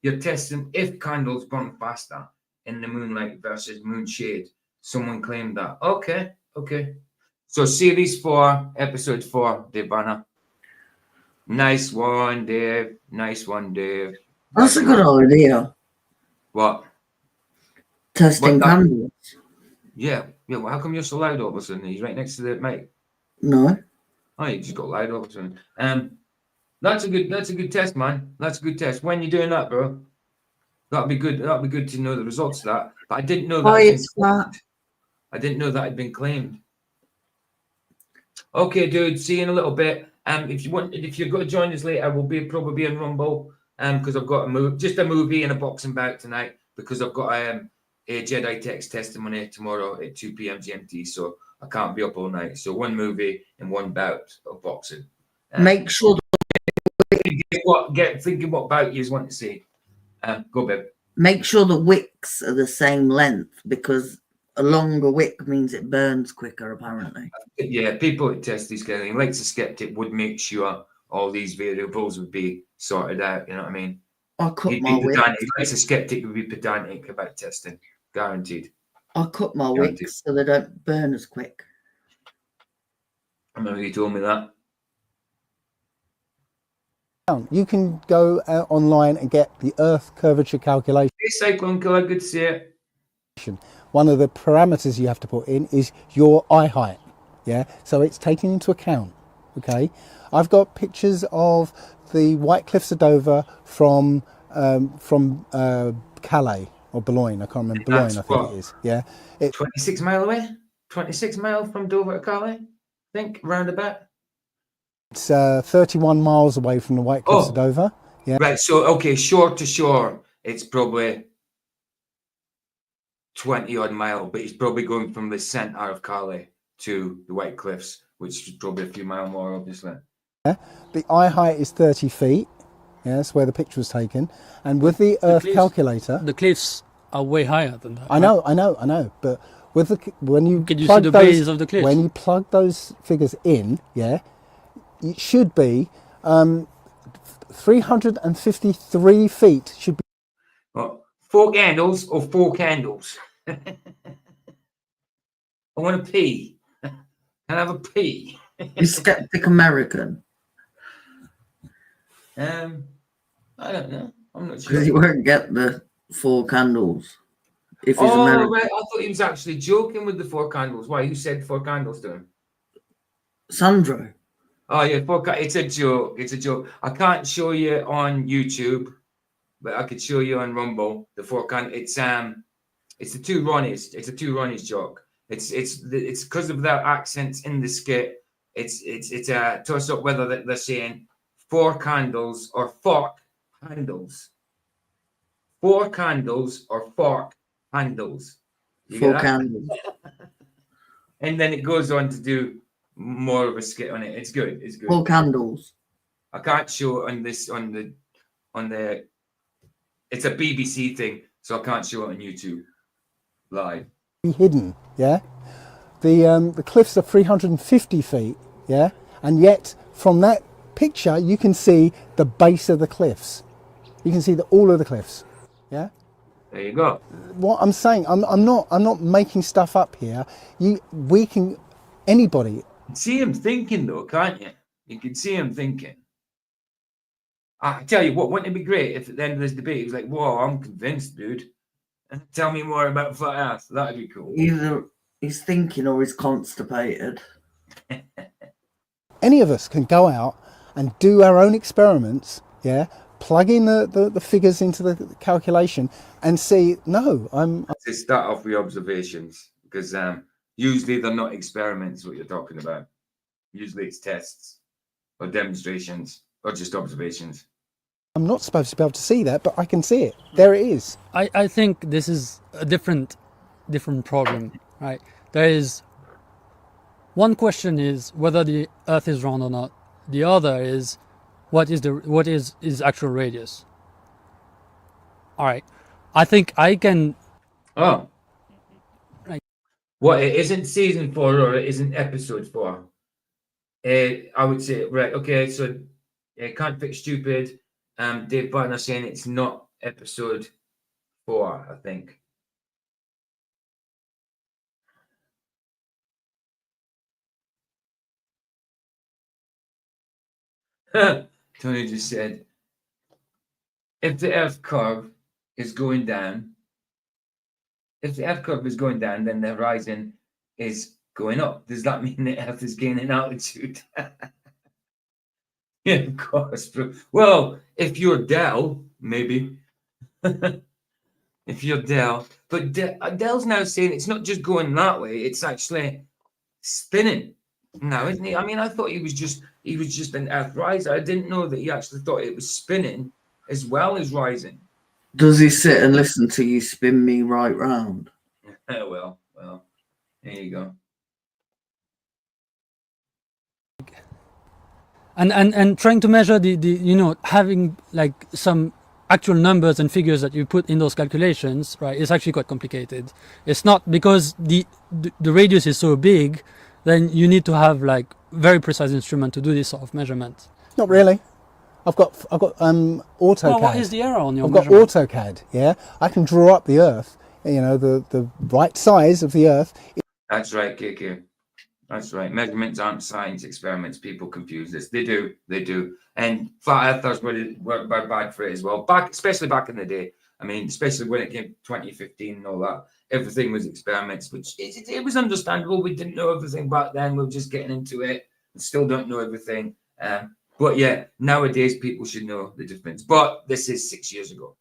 you're testing if candles burn faster in the moonlight versus moonshade. Someone claimed that. Okay. So series 4, episode 4, Dave Banner. Nice one, Dave. Nice one, Dave. That's a good idea. What? Testing candles. Yeah. Well, how come you're so loud all of a sudden? He's right next to the mic. No. Oh, you just got loud all of a sudden. That's a good test, man. That's a good test. When you doing that, bro? That'd be good. That'd be good to know the results of that. But I didn't know that. It's flat. I didn't know that had been claimed. Okay, dude. See you in a little bit. If you're going to join us later, we'll probably in Rumble. Because I've got a movie and a boxing bout tonight. Because I've got a Jedi text testimony tomorrow at 2 p.m. GMT. So I can't be up all night. So one movie and one bout of boxing. Make sure. Thinking what bout you want to see. Go, babe. Make sure the wicks are the same length, because a longer wick means it burns quicker, apparently. Yeah, people that test these kind of things, like a skeptic, would make sure all these variables would be sorted out. You know what I mean? I cut my wicks. Like a skeptic would be pedantic about testing, guaranteed. I cut my wicks so they don't burn as quick. I remember you told me that. You can go online and get the Earth curvature calculation. Hey, Cyclone Killer, good to see it. One of the parameters you have to put in is your eye height. Yeah, so it's taken into account. Okay, I've got pictures of the White Cliffs of Dover from Calais or Boulogne. I can't remember. Boulogne, I think it is. Yeah, 26 mile away. 26 mile from Dover to Calais. I think roundabout. It's 31 miles away from the White Cliffs of Dover. Yeah. Right. So, okay, shore to shore, it's probably 20 odd mile, but he's probably going from the centre of Calais to the White Cliffs, which is probably a few miles more, obviously. Yeah. The eye height is 30 feet. Yeah, that's where the picture was taken. And with the Earth calculator, the cliffs are way higher than that. I know. But with when you plug the base of the cliffs, when you plug those figures in, yeah. It should be 353 feet. Should be. What? 4 candles or 4 candles? I want a pee. Can I have a pee? You skeptic American. I don't know. I'm not sure. Because you won't get the 4 candles if he's American. Right. I thought he was actually joking with the 4 candles. Why? Who said 4 candles to him? Sandro. Oh yeah, it's a joke. It's a joke. I can't show you on YouTube, but I could show you on Rumble. The 4 candles. It's the 2 Ronnies. It's a 2 Ronnies joke. It's because of their accents in the skit. It's a toss up whether they're saying 4 candles or fork handles. 4 candles or fork handles. 4 candles. And then it goes on to do more of a skit on it. It's good. 4 candles. I can't show it on the it's a BBC thing, so I can't show it on YouTube live. Hidden, yeah. The cliffs are 350 feet, yeah, and yet from that picture you can see the base of the cliffs. You can see all of the cliffs, yeah. There you go. What I'm saying, I'm not making stuff up here. Anybody. See him thinking though, can't you? You can see him thinking. I tell you what, wouldn't it be great if at the end of this debate he was like, whoa, I'm convinced, dude. Tell me more about flat earth. That'd be cool. Either he's thinking or he's constipated. Any of us can go out and do our own experiments, yeah, plug in the figures into the calculation and see, no, I'm... To start off with observations, because Usually they're not experiments, what you're talking about. Usually it's tests or demonstrations or just observations. I'm not supposed to be able to see that, but I can see it. There it is. I think this is a different problem, right? There is one question is whether the Earth is round or not. The other is what is its actual radius. All right, I think I can. Oh, what? It isn't season 4 or it isn't episode 4. I would say right. Okay, so Can't Fix Stupid. Dave Button are saying it's not episode 4. I think. Tony just said, if the Earth curve is going down, then the horizon is going up. Does that mean the Earth is gaining altitude? Yeah, of course. Well, if you're Dell, maybe. If you're Dell. But Dell's now saying it's not just going that way, it's actually spinning now, isn't he? I mean, I thought he was just an Earth riser. I didn't know that he actually thought it was spinning as well as rising. Does he sit and listen to you spin me right round? Well, there you go. And trying to measure the having like some actual numbers and figures that you put in those calculations, right, is actually quite complicated. It's not because the radius is so big, then you need to have like very precise instrument to do this sort of measurement. Not really. I've got AutoCAD. Well, what is the error on your I've got AutoCAD. Yeah, I can draw up the Earth. The right size of the Earth. That's right, KK. That's right. Measurements aren't science experiments. People confuse this. They do. And flat earthers were bad for it as well. Especially back in the day. I mean, especially when it came to 2015 and all that. Everything was experiments, which it was understandable. We didn't know everything back then. We were just getting into it. We still don't know everything. But yeah, nowadays people should know the difference. But this is 6 years ago.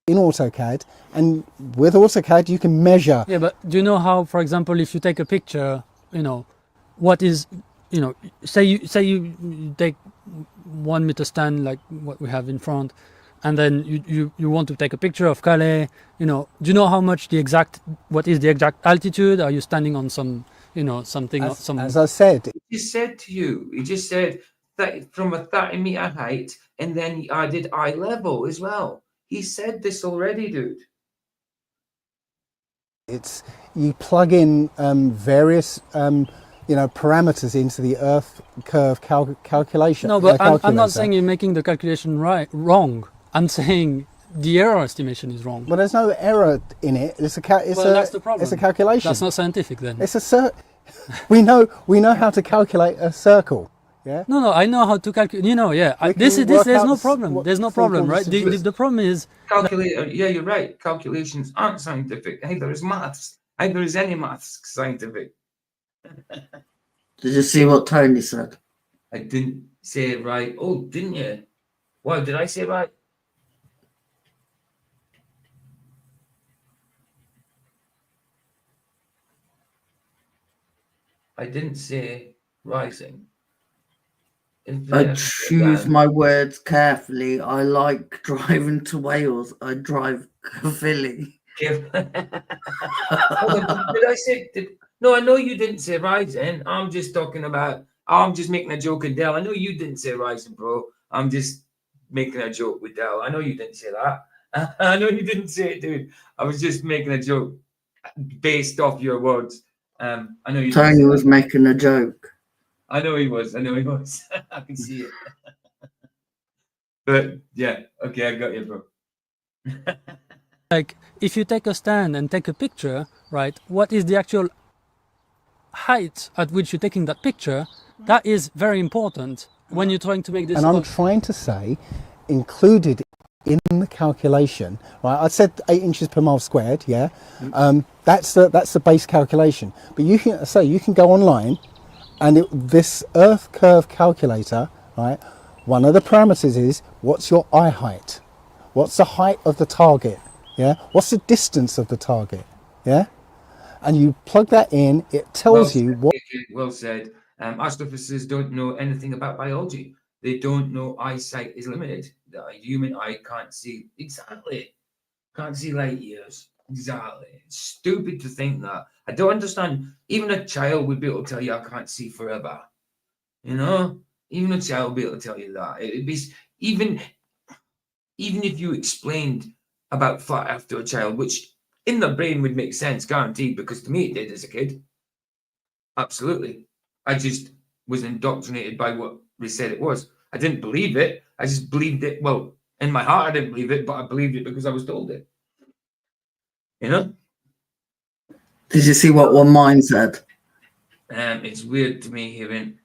In AutoCAD, and with AutoCAD you can measure. Yeah, but do you know how, for example, if you take a picture, what is, say you take 1 meter stand like what we have in front, and then you want to take a picture of Calais, do you know how much what is the exact altitude? Are you standing on some, something? As I said. He just said that from a 30-meter height, and then he added eye level as well. He said this already, dude. It's you plug in various parameters into the Earth curve calculation. No, but I'm not saying you're making the calculation wrong. I'm saying the error estimation is wrong. Well, there's no error in it. That's the problem. It's a calculation. That's not scientific then. It's we know how to calculate a circle. Yeah? No, I know how to calculate. There's no problem. There's no problem, right? The problem is yeah, you're right. Calculations aren't scientific. Either is maths. Either is any maths scientific. Did you see what Tony said? I didn't say it right. Oh, didn't you? Wow, did I say it right? I didn't say rising. I choose my words carefully. I like driving to Wales. I drive Philly. Did I say? No, I know you didn't say rising. I'm just making a joke with Dell. I know you didn't say rising, bro. I'm just making a joke with Dell. I know you didn't say that. I know you didn't say it, dude. I was just making a joke based off your words. I know you. Tony was making a joke. I know he was. I can see it. But yeah, okay, I got you, bro. Like, if you take a stand and take a picture, right? What is the actual height at which you're taking that picture? That is very important when you're trying to make this. And I'm trying to say, included in the calculation, right? I said 8 inches per mile squared. Yeah, that's the base calculation. But you can go online. And this Earth curve calculator, right? One of the parameters is what's your eye height? What's the height of the target? Yeah. What's the distance of the target? Yeah. and you plug that in, it tells you what. Well said. Astrophysicists don't know anything about biology. They don't know eyesight is limited. The human eye can't see exactly. Can't see light years. Exactly. It's stupid to think that. I don't understand. Even a child would be able to tell you I can't see forever. You know? Even a child would be able to tell you that. It'd be even if you explained about flat Earth to a child, which in their brain would make sense, guaranteed, because to me it did as a kid. Absolutely. I just was indoctrinated by what they said it was. I didn't believe it. I just believed it. Well, in my heart, I didn't believe it, but I believed it because I was told it. You know? Did you see what one mine said? It's weird to me hearing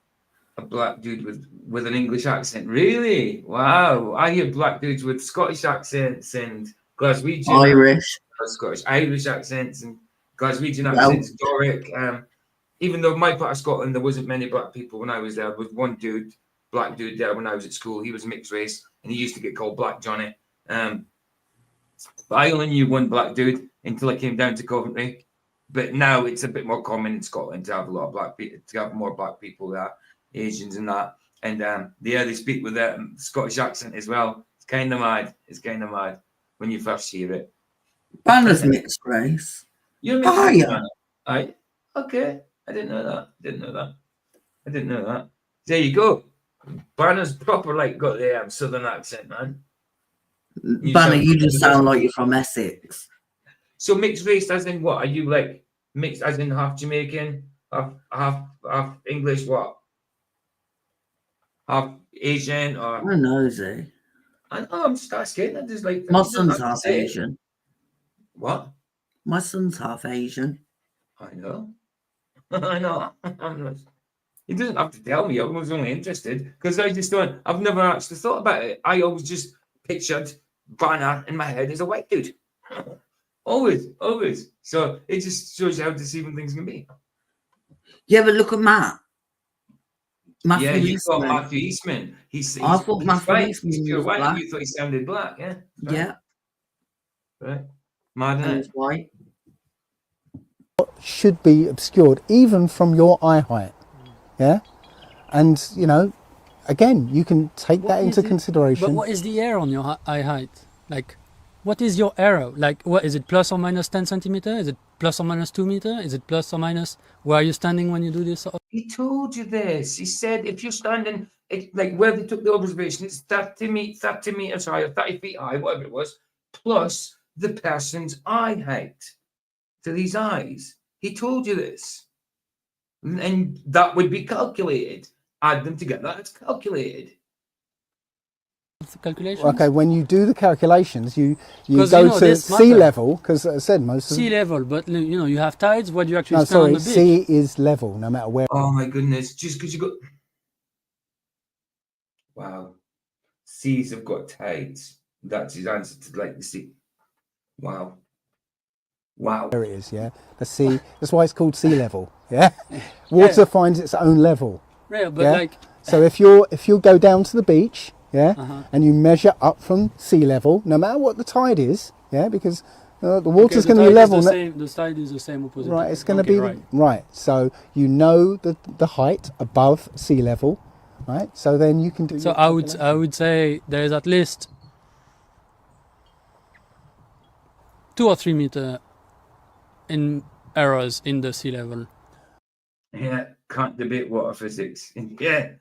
a black dude with an English accent. Really? Wow. I hear black dudes with Scottish accents and Glaswegian Irish. Scottish Irish accents and Glaswegian accents, Doric. Even though my part of Scotland, there wasn't many black people when I was there. There was one dude, black dude there when I was at school. He was mixed race and he used to get called Black Johnny. But I only knew one black dude until I came down to Coventry. But now it's a bit more common in Scotland to have a lot of black people, to have more black people there, Asians and that. And they speak with a Scottish accent as well. It's kind of mad. It's kind of mad when you first hear it. Banner's mixed race. You're mixed race, Banner. Okay. I didn't know that. There you go. Banner's proper got the southern accent, man. Banner, you just sound like you're from Essex. So mixed race as in what? Are you mixed as in half Jamaican, half English, what? Half Asian or? I don't know, Zee. I know, I'm just asking. I just my son's half Asian. What? My son's half Asian. I know. I know. He doesn't have to tell me. I was only interested because I've never actually thought about it. I always just pictured Banner in my head as a white dude. always. So it just shows you how deceiving things can be. You ever look at Matt? Matthew Eastman. Thought Matthew Eastman. I thought Matthew Eastman was black. You thought he sounded black, yeah? Right. Yeah. Right. Mad, and it's white. Should be obscured even from your eye height, yeah, and again you can take that into consideration. But what is the error on your eye height? What is your error? What is it, plus or minus 10 centimeter? Is it plus or minus 2 meter? Is it plus or minus where are you standing when you do this? He told you this. He said if you're standing where they took the observation, it's 30 meters high or 30 feet high, whatever it was, plus the person's eye height to these eyes. He told you this. And that would be calculated. Add them together, it's calculated. Calculations? Okay, when you do the calculations, you go to sea level, because as I said, most of sea level, but you have tides, what do you actually stand on the beach? Sea is level, no matter where. Oh my goodness, just because you got... Wow. Seas have got tides. That's his answer to the sea. Wow. There it is, yeah. The sea. That's why it's called sea level. Yeah. Water finds its own level. Yeah, but so if you go down to the beach, yeah, and you measure up from sea level, no matter what the tide is, yeah, because the water's going to be level. The tide is the same opposite. Right. It's going to be right. So the height above sea level, right? So then you can do. So I would say there is at least 2 or 3 meter in errors in the sea level. Yeah, can't debate water physics. Yeah,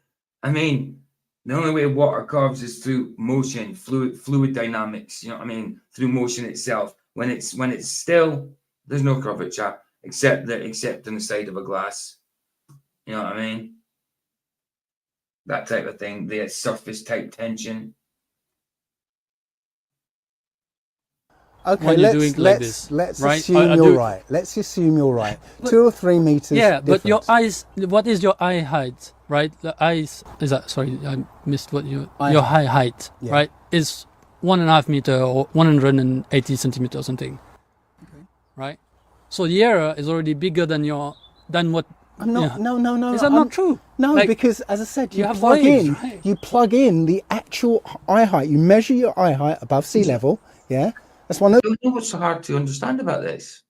I mean, the only way water curves is through motion, fluid dynamics. You know what I mean? Through motion itself. When it's still, there's no curvature except on the side of a glass. You know what I mean? That type of thing. The surface type tension. Okay, let's assume you're right. Let's assume you're right. 2 or 3 meters. Yeah, difference. but your eyes. What is your eye height? Right, the eyes is that. Sorry, I missed what your eye height. Yeah. Right, is 1.5 meter or 180 centimeters or something. Okay. Right, so the error is already bigger than what. No. Is that not true? No, because as I said, you plug in the actual eye height. You measure your eye height above sea level. Yeah. I don't know what's so hard to understand about this.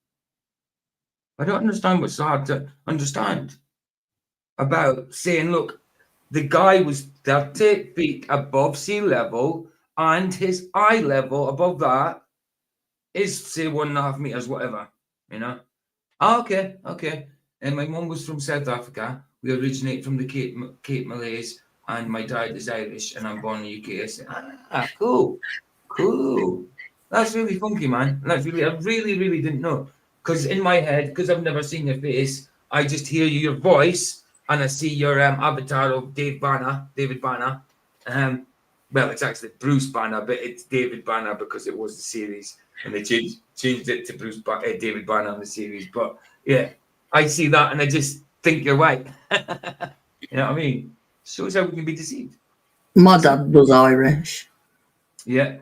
I don't understand what's so hard to understand about saying, look, the guy was 30 feet above sea level and his eye level above that is, say, 1.5 meters, whatever, you know? Okay. And my mum was from South Africa. We originate from the Cape Malays, and my dad is Irish, and I'm born in the UK. I said, cool. That's really funky, man. That's really, I really didn't know. Because in my head, because I've never seen your face, I just hear your voice, and I see your avatar of David Banner. Well, it's actually Bruce Banner, but it's David Banner because it was the series, and they changed it to David Banner in the series. But yeah, I see that, and I just think you're white. You know what I mean? Shows how we can be deceived. My dad was Irish. Yeah.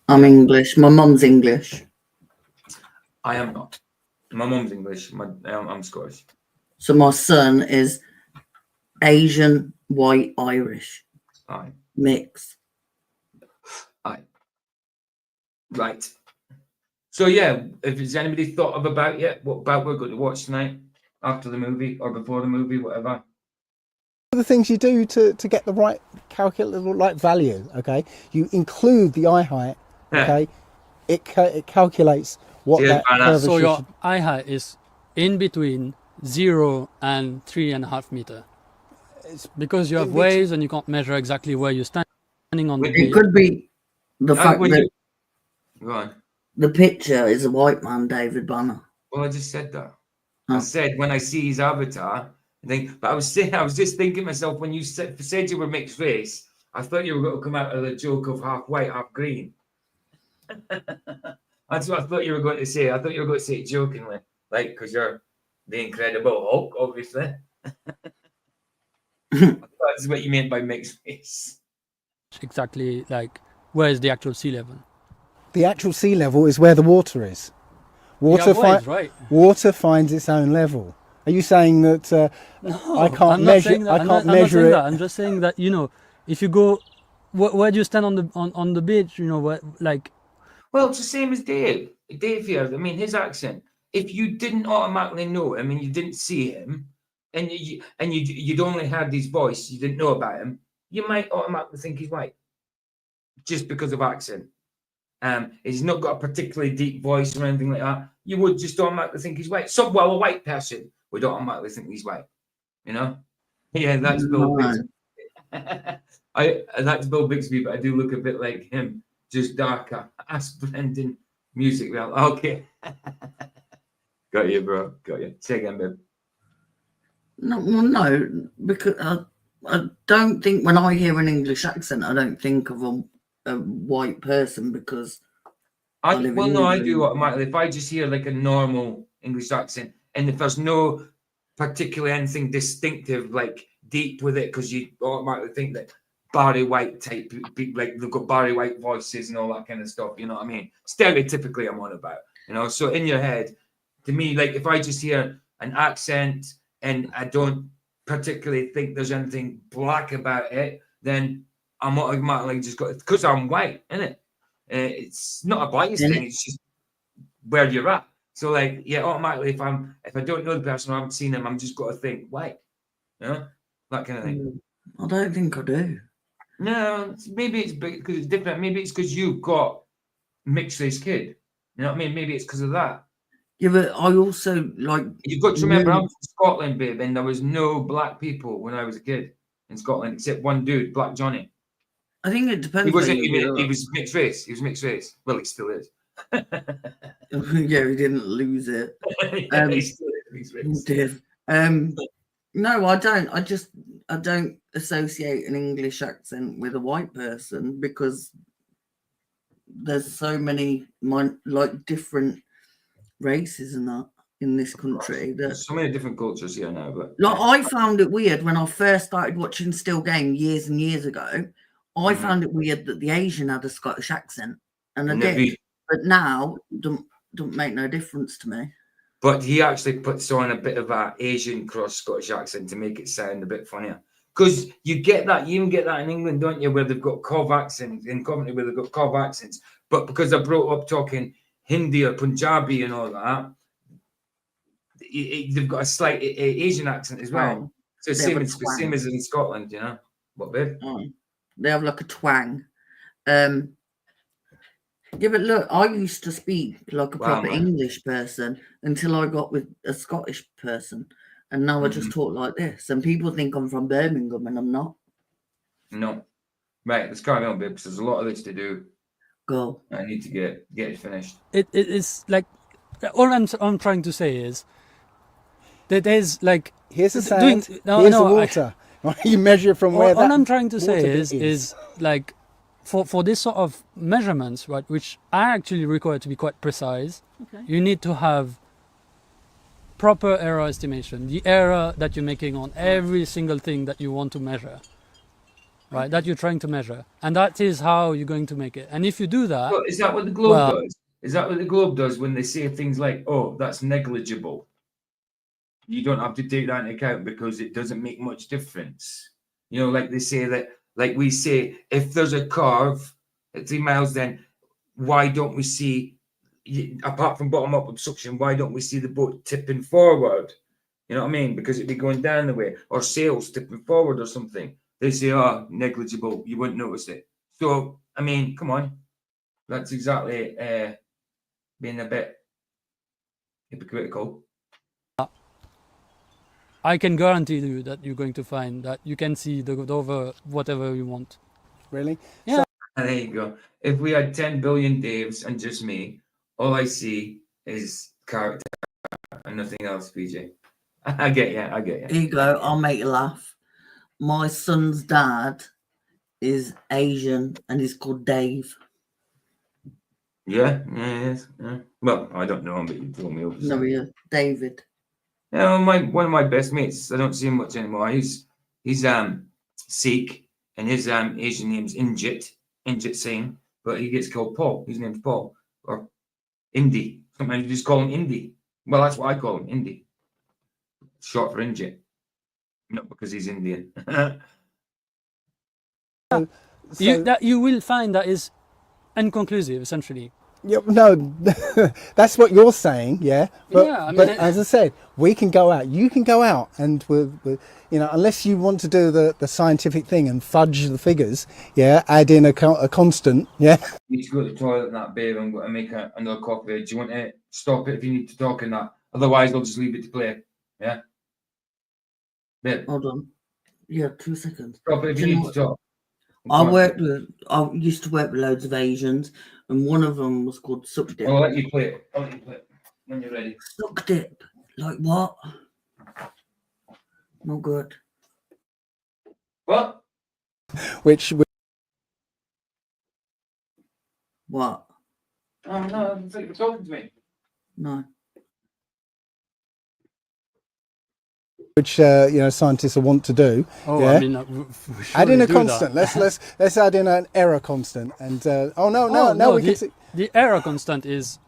I'm English. My mum's English. I am not. My mum's English. I'm Scottish. So my son is Asian, white, Irish. Aye. Mix. Aye. Right. So yeah, if there's anybody thought of About yet, what About we're going to watch tonight, after the movie or before the movie, whatever. The things you do to get the right right value, okay? You include the eye height, okay? It calculates what that curvature So your eye height is in between 0 and 3.5 meters. It's because you have waves and you can't measure exactly where you're standing on the beach. It could be the fact that Go on. the picture is a white man, David Banner. Well, I just said that. I said when I see his avatar, I think. But I was just thinking myself when you said you were mixed race, I thought you were going to come out of the joke of half white, half green. That's what I thought you were going to say. I thought you were going to say it jokingly, like because you're the Incredible Hulk, obviously. That's what you meant by mixed race. Exactly, like where is the actual sea level? The actual sea level is where the water is. Water finds its own level. Are you saying that No, I can't measure? I can't measure it. I'm just saying that, you know, if you go, where do you stand on the beach? You know, like. Well, it's the same as Dave. Dave here. I mean, his accent. If you didn't automatically know him and you didn't see him, and you'd only heard his voice, you didn't know about him, you might automatically think he's white, just because of accent. He's not got a particularly deep voice or anything like that. You would just automatically think he's white. So, well, a white person would automatically think he's white. You know? Yeah, that's Bill Bixby. That's Bill Bixby, but I do look a bit like him, just darker. Ask Brendan Music. Well, okay. Got you, bro. Got you. Say again, babe. No, because I don't think when I hear an English accent, I don't think of a white person because I do automatically. If I just hear like a normal English accent, and if there's no particularly anything distinctive, like deep with it, because you automatically think that Barry White type, like they've got Barry White voices and all that kind of stuff. You know what I mean? Stereotypically, I'm on about. You know, so in your head, to me, like if I just hear an accent and I don't particularly think there's anything black about it, then I'm automatically just got, because I'm white, innit? It's not a bias thing, it's just where you're at. So like, yeah, automatically if I don't know the person or I haven't seen them, I'm just got to think white. You know? That kind of thing. I don't think I do. No, maybe it's because it's different. Maybe it's because you've got mixed race kid. You know what I mean? Maybe it's because of that. Yeah, but I also like. You've got to remember, I'm from Scotland, babe, and there was no black people when I was a kid in Scotland except one dude, Black Johnny. I think it depends. He wasn't even. He was mixed race. He was mixed race. Well, he still is. Yeah, he didn't lose it. He still is mixed race. No, I don't. I don't associate an English accent with a white person because there's so many like different races and that in this country. There's so many different cultures here now, but like I found it weird when I first started watching Still Game years and years ago. I found it weird that the Asian had a Scottish accent, and I did, but now don't make no difference to me. But he actually puts on a bit of an Asian cross Scottish accent to make it sound a bit funnier. Because you get that, you even get that in England, don't you, where they've got Cov accents, in Coventry where they've got Cov accents. But because I brought up talking Hindi or Punjabi and all that, they've got a slight Asian accent as well. Oh, So they have same a as in Scotland, you know. What, babe? They have like a twang. Yeah, but look, I used to speak like a Wow, proper man. English person until I got with a Scottish person, and now I just talk like this. And people think I'm from Birmingham, and I'm not. No. Right, let's carry on, babe, because there's a lot of this to do. Go. I need to get it finished. It is like all I'm trying to say is that there's like here's the sand, here's the water. You measure from where all that I'm trying to say water is like for this sort of measurements, right, which are actually required to be quite precise, you need to have proper error estimation, the error that you're making on every single thing that you want to measure, right, that you're trying to measure, and that is how you're going to make it. And if you do that, Well, is that what the globe does? Is that what the globe does when they say things like, "Oh, that's negligible"? You don't have to take that into account because it doesn't make much difference. You know, like they say that, like we say, if there's a curve at 3 miles, then why don't we see, apart from bottom up obstruction, why don't we see the boat tipping forward? You know what I mean? Because it'd be going down the way, or sails tipping forward or something. They say, "Oh, negligible, you wouldn't notice it." So, I mean, come on. That's exactly being a bit hypocritical. I can guarantee you that you're going to find that you can see the over whatever you want. Really? Yeah. So, and there you go. If we had 10 billion Daves and just me, all I see is character and nothing else, PJ. I get you. Here you go. I'll make you laugh. My son's dad is Asian and he's called Dave. Yeah. Well, I don't know him, but you told me. No, yeah, David. Yeah, one of my best mates. I don't see him much anymore. He's Sikh, and his Asian name's Injit Singh, but he gets called Paul. His name's Paul or Indy. Sometimes you just call him Indy. Well, that's what I call him, Indy. Short for Injit, not because he's Indian. You will find that is inconclusive, essentially. Yeah, no, that's what you're saying, yeah. But, yeah, I mean, but as I said, we can go out. You can go out, and you know, unless you want to do the scientific thing and fudge the figures, yeah, add in a constant, yeah. You need to go to the toilet and that, babe. I'm going to make another coffee. Do you want to stop it if you need to talk in that? Otherwise, I'll just leave it to play. Yeah. Babe. Hold on. Yeah, 2 seconds. Stop it if you need to talk. I used to work with loads of Asians, and one of them was called Suck Dip. I'll let you play it. When you're ready. Suck Dip? Like what? No good. What? Which what? Oh no, I think you're talking to me. No. Which you know, scientists will want to do. Oh, yeah? I mean, add in a constant. Let's add in an error constant. And the error constant is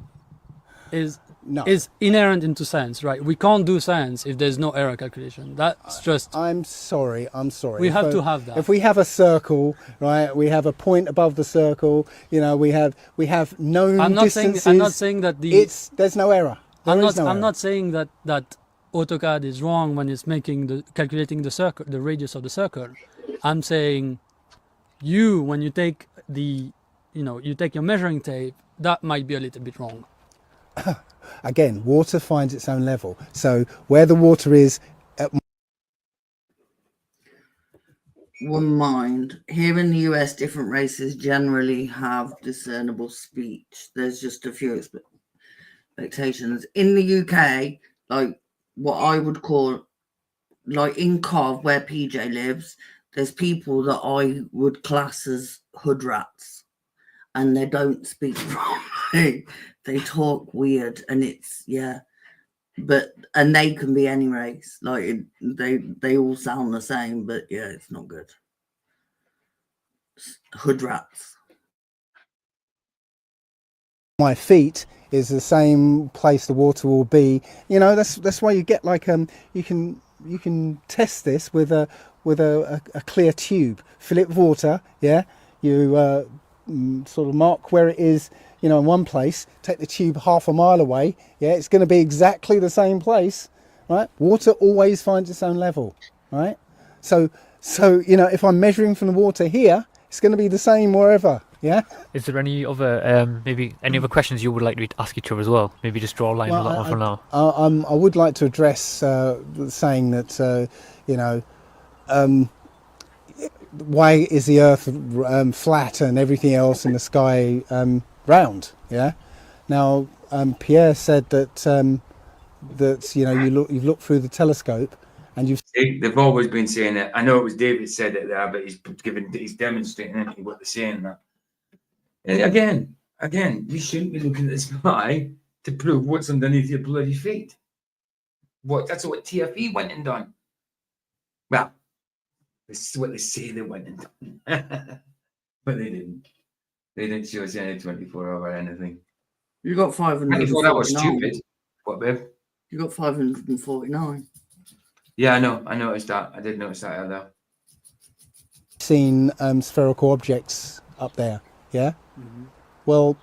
inherent into science, right? We can't do science if there's no error calculation. That's just. I'm sorry. We have to have that. If we have a circle, right? We have a point above the circle. You know, we have known distances. I'm not saying that there's no error. I'm not saying that AutoCAD is wrong when it's calculating the circle, the radius of the circle. I'm saying when you take you take your measuring tape, that might be a little bit wrong. Again, water finds its own level. So where the water is One mind. Here in the US, different races generally have discernible speech. There's just a few expectations. In the UK, like what I would call, like in Cov, where PJ lives, there's people that I would class as hood rats, and they don't speak properly. They talk weird, and and they can be any race. Like they all sound the same, but yeah, it's not good. Hood rats. my feet is the same place the water will be. You know, that's why you get like you can test this with a clear tube. Fill it with water, yeah. You sort of mark where it is, you know, in one place. Take the tube half a mile away, yeah. It's going to be exactly the same place, right? Water always finds its own level, right? So you know, if I'm measuring from the water here, it's going to be the same wherever. Yeah. Is there any other maybe any other questions you would like to ask each other as well? Maybe just draw a line on that one for now. I would like to address saying that you know, why is the Earth flat and everything else in the sky round? Yeah. Now Pierre said that that you know you've looked through the telescope and they've always been saying it. I know it was David said it there, but he's demonstrating what they're saying that. And again, we shouldn't be looking at the sky to prove what's underneath your bloody feet. That's what TFE went and done. Well, this is what they say they went and done. But they didn't. They didn't show us any 24-hour anything. You got 549. 24 hours stupid. What, babe? You got 549. Yeah, I know. I noticed that. I did notice that earlier. Seen spherical objects up there. Yeah. Mm-hmm. Well,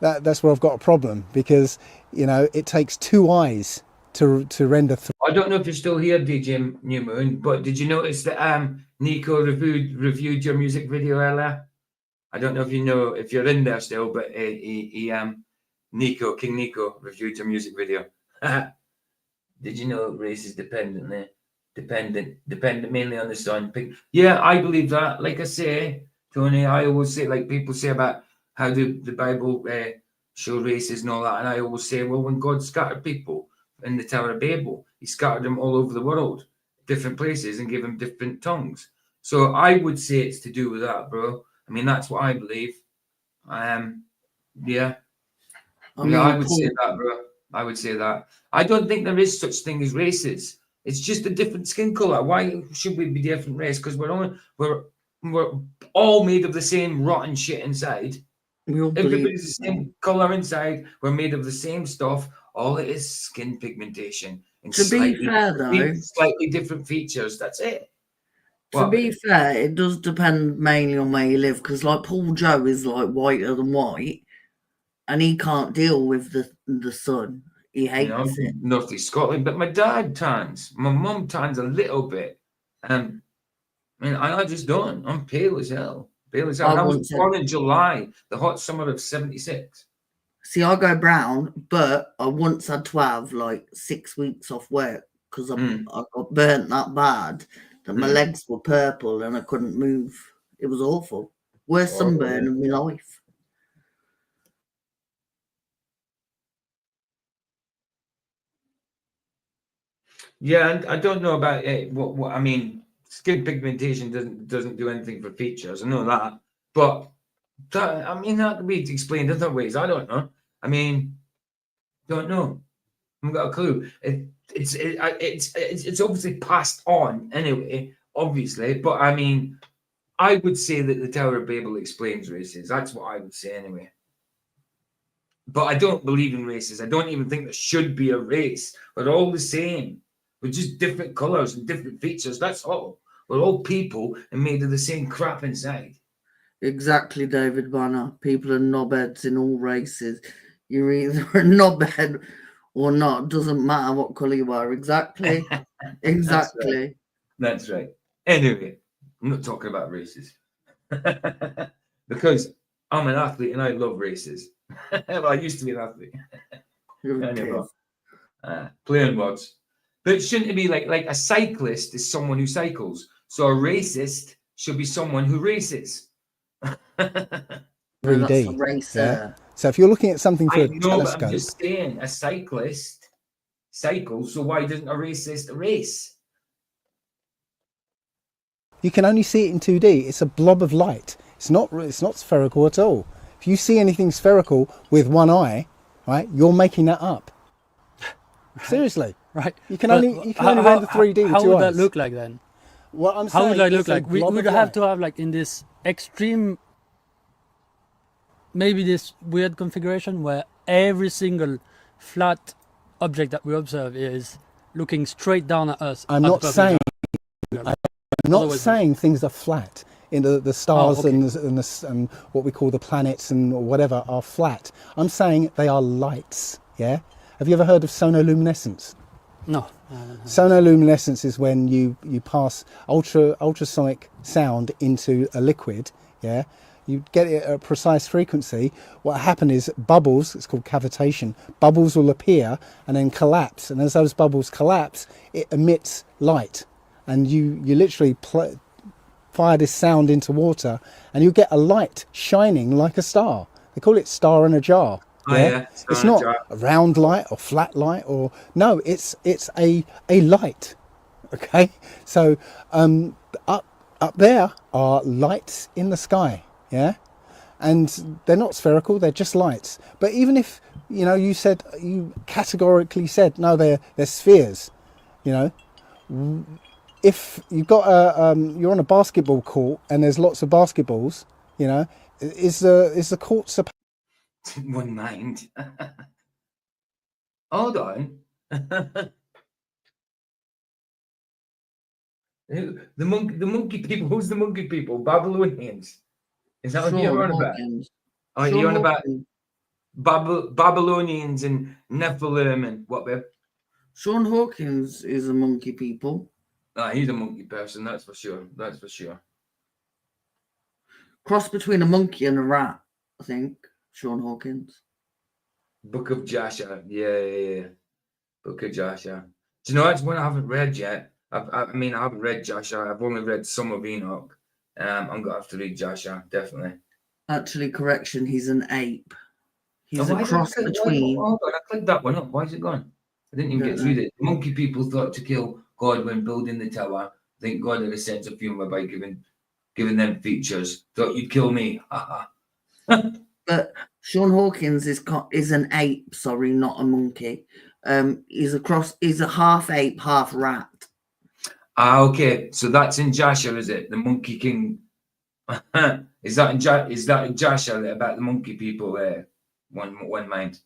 that's where I've got a problem, because you know it takes two eyes to render. I don't know if you're still here, DJ New Moon, but did you notice that Nico reviewed your music video earlier? I don't know if you know if you're in there still, but King Nico reviewed your music video. Did you know race is dependent mainly on the sun? Yeah, I believe that. Like I say, Tony, I always say, like people say about how the Bible show races and all that, and I always say, well, when God scattered people in the Tower of Babel, he scattered them all over the world, different places, and gave them different tongues. So I would say it's to do with that, bro. I mean, that's what I believe. Yeah. I would say that, bro. I would say that. I don't think there is such thing as races. It's just a different skin color. Why should we be different race? Because we're all made of the same rotten shit inside. Everybody's the same color inside. We're made of the same stuff. All it is skin pigmentation. And to be fair, though, slightly different features. That's it. To be fair, it does depend mainly on where you live. Because like Paul Joe is like whiter than white, and he can't deal with the sun. He hates it. North East Scotland, but my dad tans. My mum tans a little bit. I mean, I just don't. I'm pale as hell. Pale as hell. I was born in July, the hot summer of '76. See, I go brown, but I once had to have like 6 weeks off work because I got burnt that bad that my legs were purple and I couldn't move. It was awful. Worst sunburn of my life. Yeah, and I don't know about it. What I mean, skin pigmentation doesn't do anything for features. I know that, but that could be explained other ways. I don't know. I mean, don't know. I haven't got a clue. It's obviously passed on anyway, obviously. But I mean, I would say that the Tower of Babel explains races. That's what I would say anyway. But I don't believe in races. I don't even think there should be a race. We're all the same. We're just different colors and different features. That's all. We're all people and made of the same crap inside. Exactly, David Banner. People are knobheads in all races. You're either a knobhead or not. Doesn't matter what colour you are. Exactly. Exactly. That's right. Anyway, I'm not talking about races. Because I'm an athlete and I love races. Well, I used to be an athlete. Anyway, playing words. But shouldn't it be like a cyclist is someone who cycles? So a racist should be someone who races. 3D. Yeah? So if you're looking at something through a telescope, but I'm just saying, a cyclist cycles. So why doesn't a racist race? You can only see it in 2D. It's a blob of light. It's not spherical at all. If you see anything spherical with one eye, right, you're making that up. Seriously. Right. You can only render 3D with 2 eyes. How would that look like then? What I'm how saying would that look like? We would have to have like in this extreme, maybe this weird configuration where every single flat object that we observe is looking straight down at us. I'm not saying things are flat. In the stars and what we call the planets and whatever are flat. I'm saying they are lights. Yeah. Have you ever heard of sonoluminescence? No. Sonoluminescence is when you pass ultrasonic sound into a liquid. Yeah, you get it at a precise frequency. What happens is bubbles, it's called cavitation, bubbles will appear and then collapse, and as those bubbles collapse, it emits light, and you literally fire this sound into water and you get a light shining like a star. They call it star in a jar. Yeah? It's not a round light or flat light, or no, it's a light. Okay, so up there are lights in the sky, yeah, and they're not spherical, they're just lights. But even if you categorically said no, they're spheres, if you've got you're on a basketball court and there's lots of basketballs, is the court supposed One mind. Hold on. The monkey people. Who's the monkey people? Babylonians. Is that what you're on about? Oh, you're on about Babylonians and Nephilim and what? Babe? Sean Hawkins is a monkey people. Ah, he's a monkey person. That's for sure. That's for sure. Cross between a monkey and a rat, I think. Sean Hawkins. Book of Joshua. Yeah. Book of Joshua. Do you know that's one I haven't read yet? I haven't read Joshua. I've only read some of Enoch. I'm going to have to read Joshua, definitely. Actually, correction, he's an ape. He's a cross between... Hold on, I clicked that one up. Why is it gone? I didn't even get through it. The monkey people thought to kill God when building the tower. I think God had a sense of humor by giving them features. Thought you'd kill me. But Sean Hawkins is an ape, sorry, not a monkey. He's a half ape, half rat. Ah, okay. So that's in Joshua, is it? The Monkey King. Is that in Joshua about the monkey people there? One mind.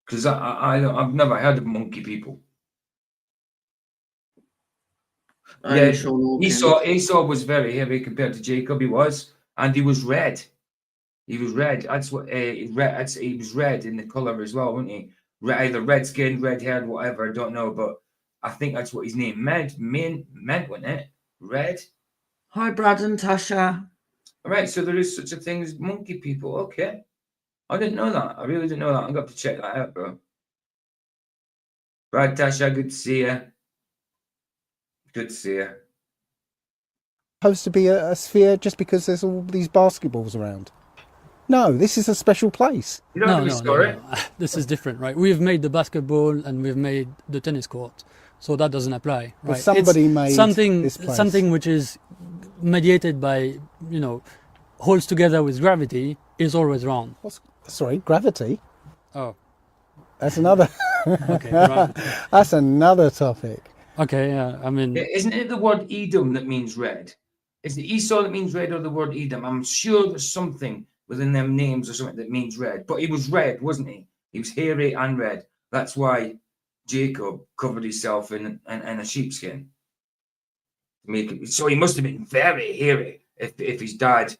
Because I've never heard of monkey people. Yeah, Esau was very heavy compared to Jacob. He was, and he was red. He was red. That's what he was red in the color as well, wasn't he? Either red skinned, red haired, whatever. I don't know, but I think that's what his name meant, wasn't it? Red. Hi, Brad and Tasha. All right, so there is such a thing as monkey people. Okay, I didn't know that. I really didn't know that. I'm gonna have to check that out, bro. Brad, Tasha, good to see you. Good to see you. supposed to be a sphere just because there's all these basketballs around? No, this is a special place. No. This is different, right? We've made the basketball and we've made the tennis court, so that doesn't apply, right? But somebody made this place. Something which is mediated by, holds together with gravity is always wrong. Sorry, gravity? Oh. That's another... Okay, right. That's another topic. Okay, yeah, Isn't it the word Edom that means red? Is it Esau that means red or the word Edom? I'm sure there's something within them names or something that means red. But he was red, wasn't he? He was hairy and red. That's why Jacob covered himself in a sheepskin. So he must have been very hairy if his dad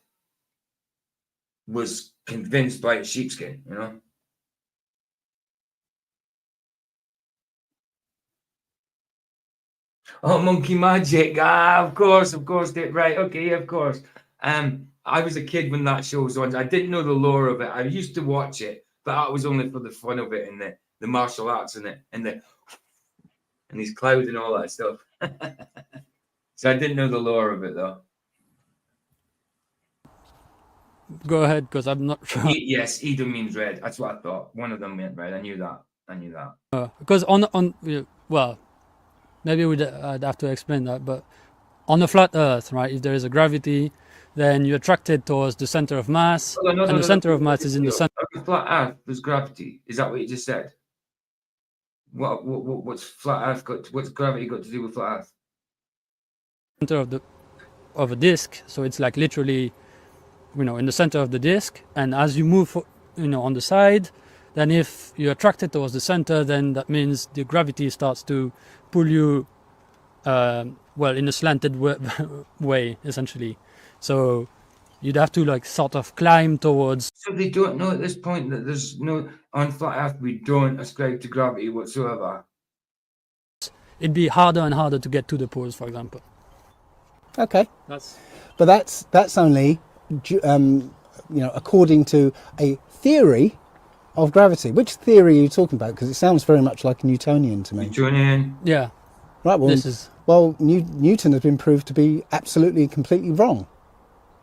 was convinced by a sheepskin, Oh, monkey magic. Of course, right. Okay, of course. I was a kid when that show was on. I didn't know the lore of it. I used to watch it, but that was only for the fun of it and the martial arts and these clouds and all that stuff. So I didn't know the lore of it though. Go ahead, because I'm not sure. Yes, Edom means red. That's what I thought. One of them meant red. I knew that. Because well, maybe I'd have to explain that, but on a flat Earth, right, if there is a gravity, then you're attracted towards the center of mass, and the center of mass is in the center. On a flat Earth, there's gravity. Is that what you just said? What's flat Earth what's gravity got to do with flat Earth? Center of a disc, so it's like literally, in the center of the disc, and as you move, on the side, then if you're attracted towards the center, then that means the gravity starts to pull you, in a slanted way, essentially. So You'd have to like sort of climb towards. So they don't know at this point that there's no on flat Earth. We don't ascribe to gravity whatsoever. It'd be harder and harder to get to the poles, for example. Okay. That's That's only, according to a theory of gravity. Which theory are you talking about? Because it sounds very much like a Newtonian to me. Newtonian. Yeah. Right. Well, Newton has been proved to be absolutely and completely wrong.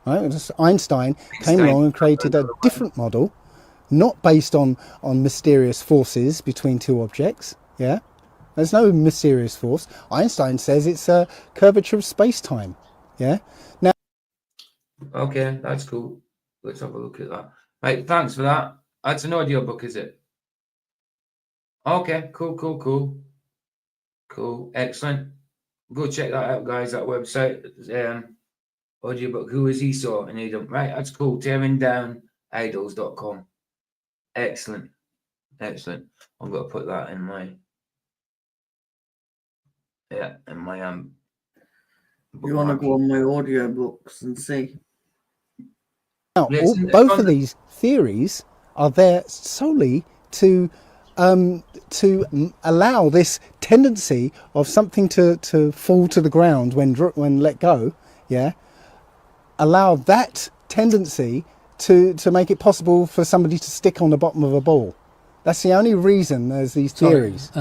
Right? Einstein came along and created a different model, not based on mysterious forces between two objects. Yeah. There's no mysterious force. Einstein says it's a curvature of space-time. Yeah. Now. Okay, that's cool. Let's have a look at that. Right, thanks for that. That's an audio book, is it? Okay, cool. Excellent. Go check that out, guys. That website, audiobook. Who is Esau and Edom? Right, that's cool. tearingdownidols.com. Excellent. I'm going to put that in my. Yeah, in my You want to go on my audiobooks and see? Now, both of these theories are there solely to allow this tendency of something to fall to the ground when let go. Yeah, allow that tendency to make it possible for somebody to stick on the bottom of a ball. That's the only reason there's these theories.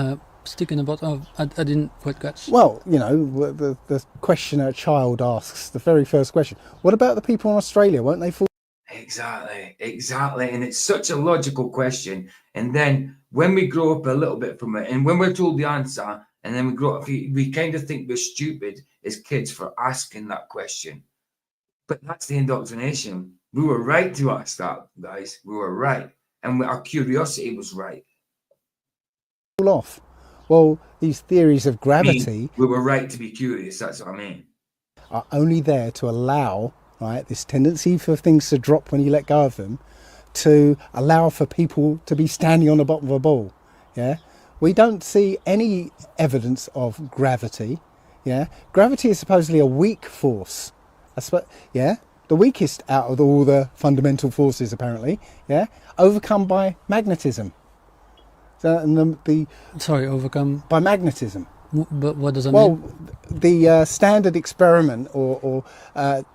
Stick in the bottom. I didn't quite catch. Well, the question a child asks, the very first question. What about the people in Australia? Won't they fall? Exactly. And it's such a logical question. And then when we grow up a little bit from it, and when we're told the answer, and then we grow up, we kind of think we're stupid as kids for asking that question. But that's the indoctrination. We were right to ask that, guys. We were right. And our curiosity was right. Off. Well, these theories of gravity... We were right to be curious, that's what I mean. ...are only there to allow, right, this tendency for things to drop when you let go of them, to allow for people to be standing on the bottom of a ball, yeah? We don't see any evidence of gravity, yeah? Gravity is supposedly a weak force, yeah? The weakest out of all the fundamental forces, apparently, yeah? Overcome by magnetism. Overcome by magnetism. But what does that Well, mean? the standard experiment or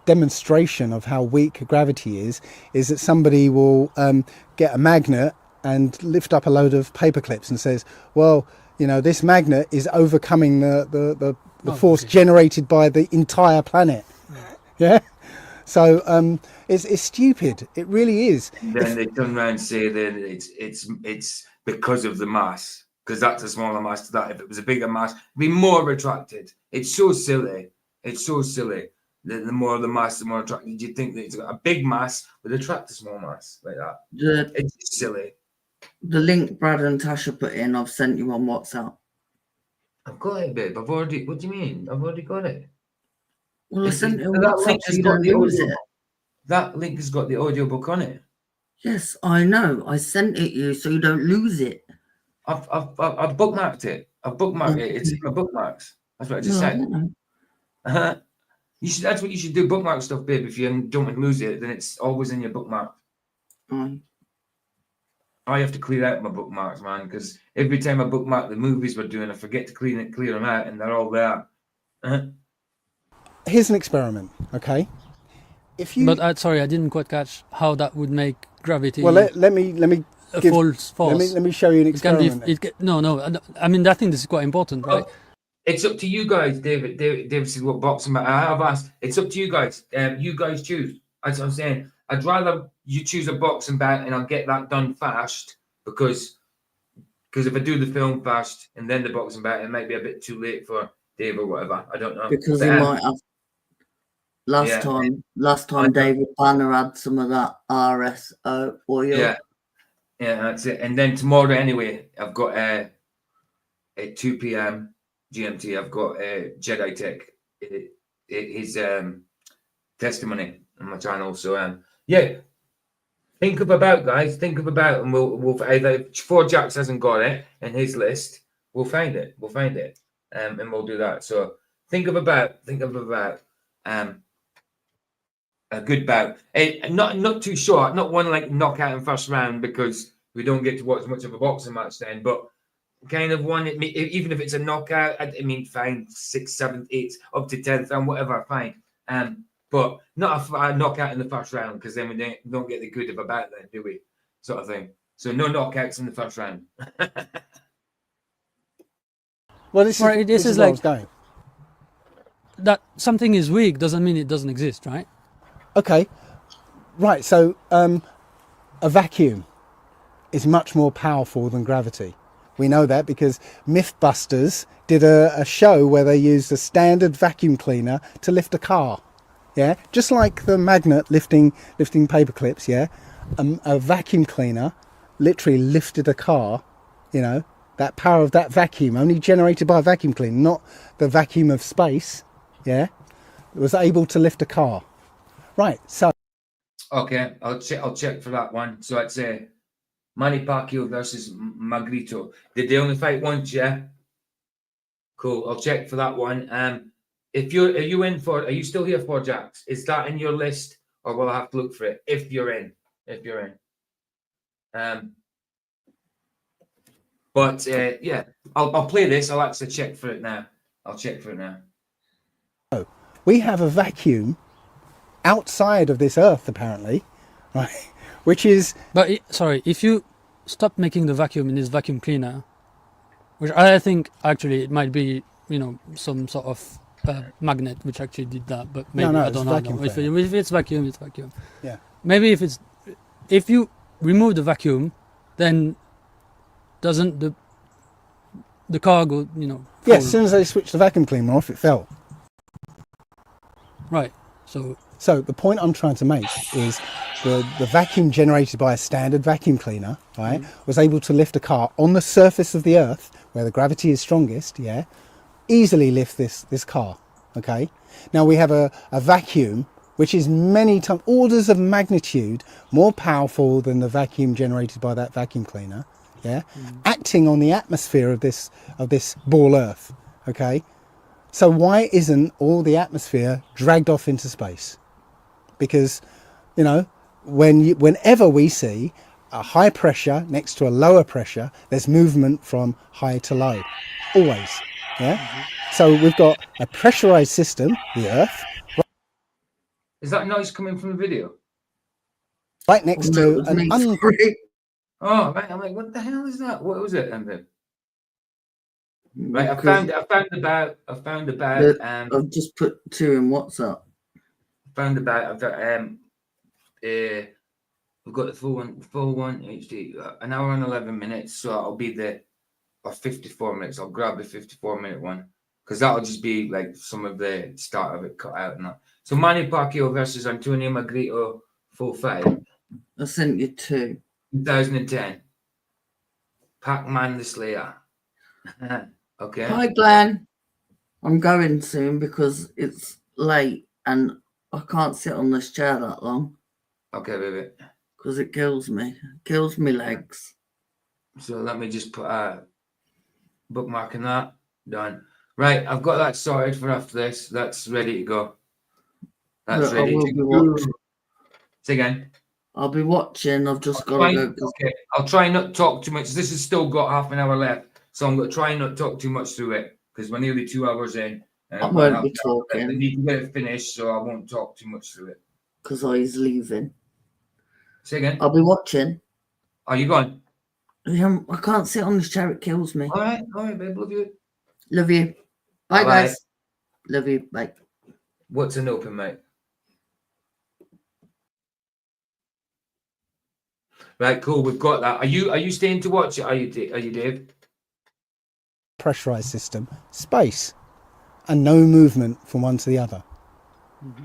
demonstration of how weak gravity is that somebody will get a magnet and lift up a load of paper clips and says, well, this magnet is overcoming the force generated by the entire planet. Yeah. So it's stupid. It really is. Then they turn around and say that it's because of the mass, because that's a smaller mass to that. If it was a bigger mass, it'd be more attracted. It's so silly. The more the mass, the more attracted. You'd think that it's got a big mass would attract a small mass like that. It's silly. The link Brad and Tasha put in, I've sent you on WhatsApp. I've got it, babe. What do you mean? I've already got it. Well, I sent it on WhatsApp so you don't lose it. That link has got the audiobook on it. Yes, I know. I sent it you so you don't lose it. I've bookmarked it. I've bookmarked it. It's in my bookmarks. That's what I just said. That's what you should do. Bookmark stuff, babe. If you don't want to lose it, then it's always in your bookmark. I have to clear out my bookmarks, man, because every time I bookmark the movies we're doing, I forget to clear them out, and they're all there. Here's an experiment, okay? But sorry, I didn't quite catch how that would make gravity. Well, let me give, false force. Let me show you an experiment. No. I mean, I think this is quite important, right? It's up to you guys, David. David says what boxing match. I have asked. It's up to you guys. You guys choose. That's what I'm saying. I'd rather you choose a boxing bout and I'll get that done fast because if I do the film fast and then the boxing bout, it might be a bit too late for Dave or whatever. I don't know. Because he might have. Last time David Banner had some of that RSO oil. Yeah, that's it. And then tomorrow, anyway, I've got at 2 p.m. GMT. I've got Jedi Tech. His testimony on my channel. So think of about, guys. Think of about, and we'll either if 4 Jacks hasn't got it in his list, we'll find it. And we'll do that. So think of about. a good bout. Not too short, not one like knockout in first round because we don't get to watch much of a boxing match then, but kind of one, even if it's a knockout, I mean, fine, 6th, 7th, 8th, up to 10th round, whatever, fine. But not a knockout in the first round because then we don't get the good of a bout then, do we? Sort of thing. So no knockouts in the first round. Well, this is where I was going. That something is weak doesn't mean it doesn't exist, right? Okay, right. So a vacuum is much more powerful than gravity. We know that because Mythbusters did a show where they used a standard vacuum cleaner to lift a car. Yeah, just like the magnet lifting paper clips. Yeah, a vacuum cleaner literally lifted a car. You know, that power of that vacuum only generated by a vacuum cleaner, not the vacuum of space. Yeah, it was able to lift a car. Right. So. Okay, I'll check for that one. So it's Manny Pacquiao versus Magrito. Did they only fight once? Yeah. Cool. I'll check for that one. Are you still here for Jax? Is that in your list, or will I have to look for it? If you're in. But yeah, I'll play this. I'll actually check for it now. So we have a vacuum outside of this Earth, apparently, right? Which is. But if you stop making the vacuum in this vacuum cleaner, which I think actually it might be, some sort of magnet which actually did that, but maybe I don't know. If it's vacuum, it's vacuum. Yeah. Maybe if you remove the vacuum, then doesn't the car go, Yeah, as soon as they switched the vacuum cleaner off, it fell. Right. So the point I'm trying to make is the vacuum generated by a standard vacuum cleaner, right, was able to lift a car on the surface of the Earth, where the gravity is strongest, yeah, easily lift this car, okay? Now we have a vacuum which is many times, orders of magnitude more powerful than the vacuum generated by that vacuum cleaner, yeah, acting on the atmosphere of this ball Earth, okay? So why isn't all the atmosphere dragged off into space? Because, whenever we see a high pressure next to a lower pressure, there's movement from high to low, always. Yeah. So we've got a pressurized system, the Earth. Is that noise coming from the video? Right next to an Oh, right. I'm like, what the hell is that? What was it? Right, I found the bout. I've just put 2 in WhatsApp. Found the bout. We've got the full one HD, an hour and 11 minutes. So I'll be there, or 54 minutes. I'll grab the 54-minute one because that'll just be like some of the start of it cut out and that. So Manny Pacquiao versus Antonio Magrito, full fight. I sent you 2. 2010. Pac-Man the Slayer. Okay. Hi, Glenn. I'm going soon because it's late and I can't sit on this chair that long. Okay, baby. Because it kills me. Kills me legs. So let me just put a bookmark in that. Done. Right, I've got that sorted for after this. That's ready to go. That's ready to go. Say again. I'll be watching. I've just got to go. Okay, I'll try not to talk too much. This has still got half an hour left. So I'm going to try not to talk too much through it because we're nearly 2 hours in. I won't be talking. I need to get it finished, so I won't talk too much through it. Because he's leaving. Say again? I'll be watching. Are you gone? I can't sit on this chair. It kills me. All right, babe. Love you. Love you. Bye, guys. Love you. Bye. What's an open mic? Right, cool. We've got that. Are you staying to watch it? Are you Dave? Pressurized system, space, and no movement from one to the other.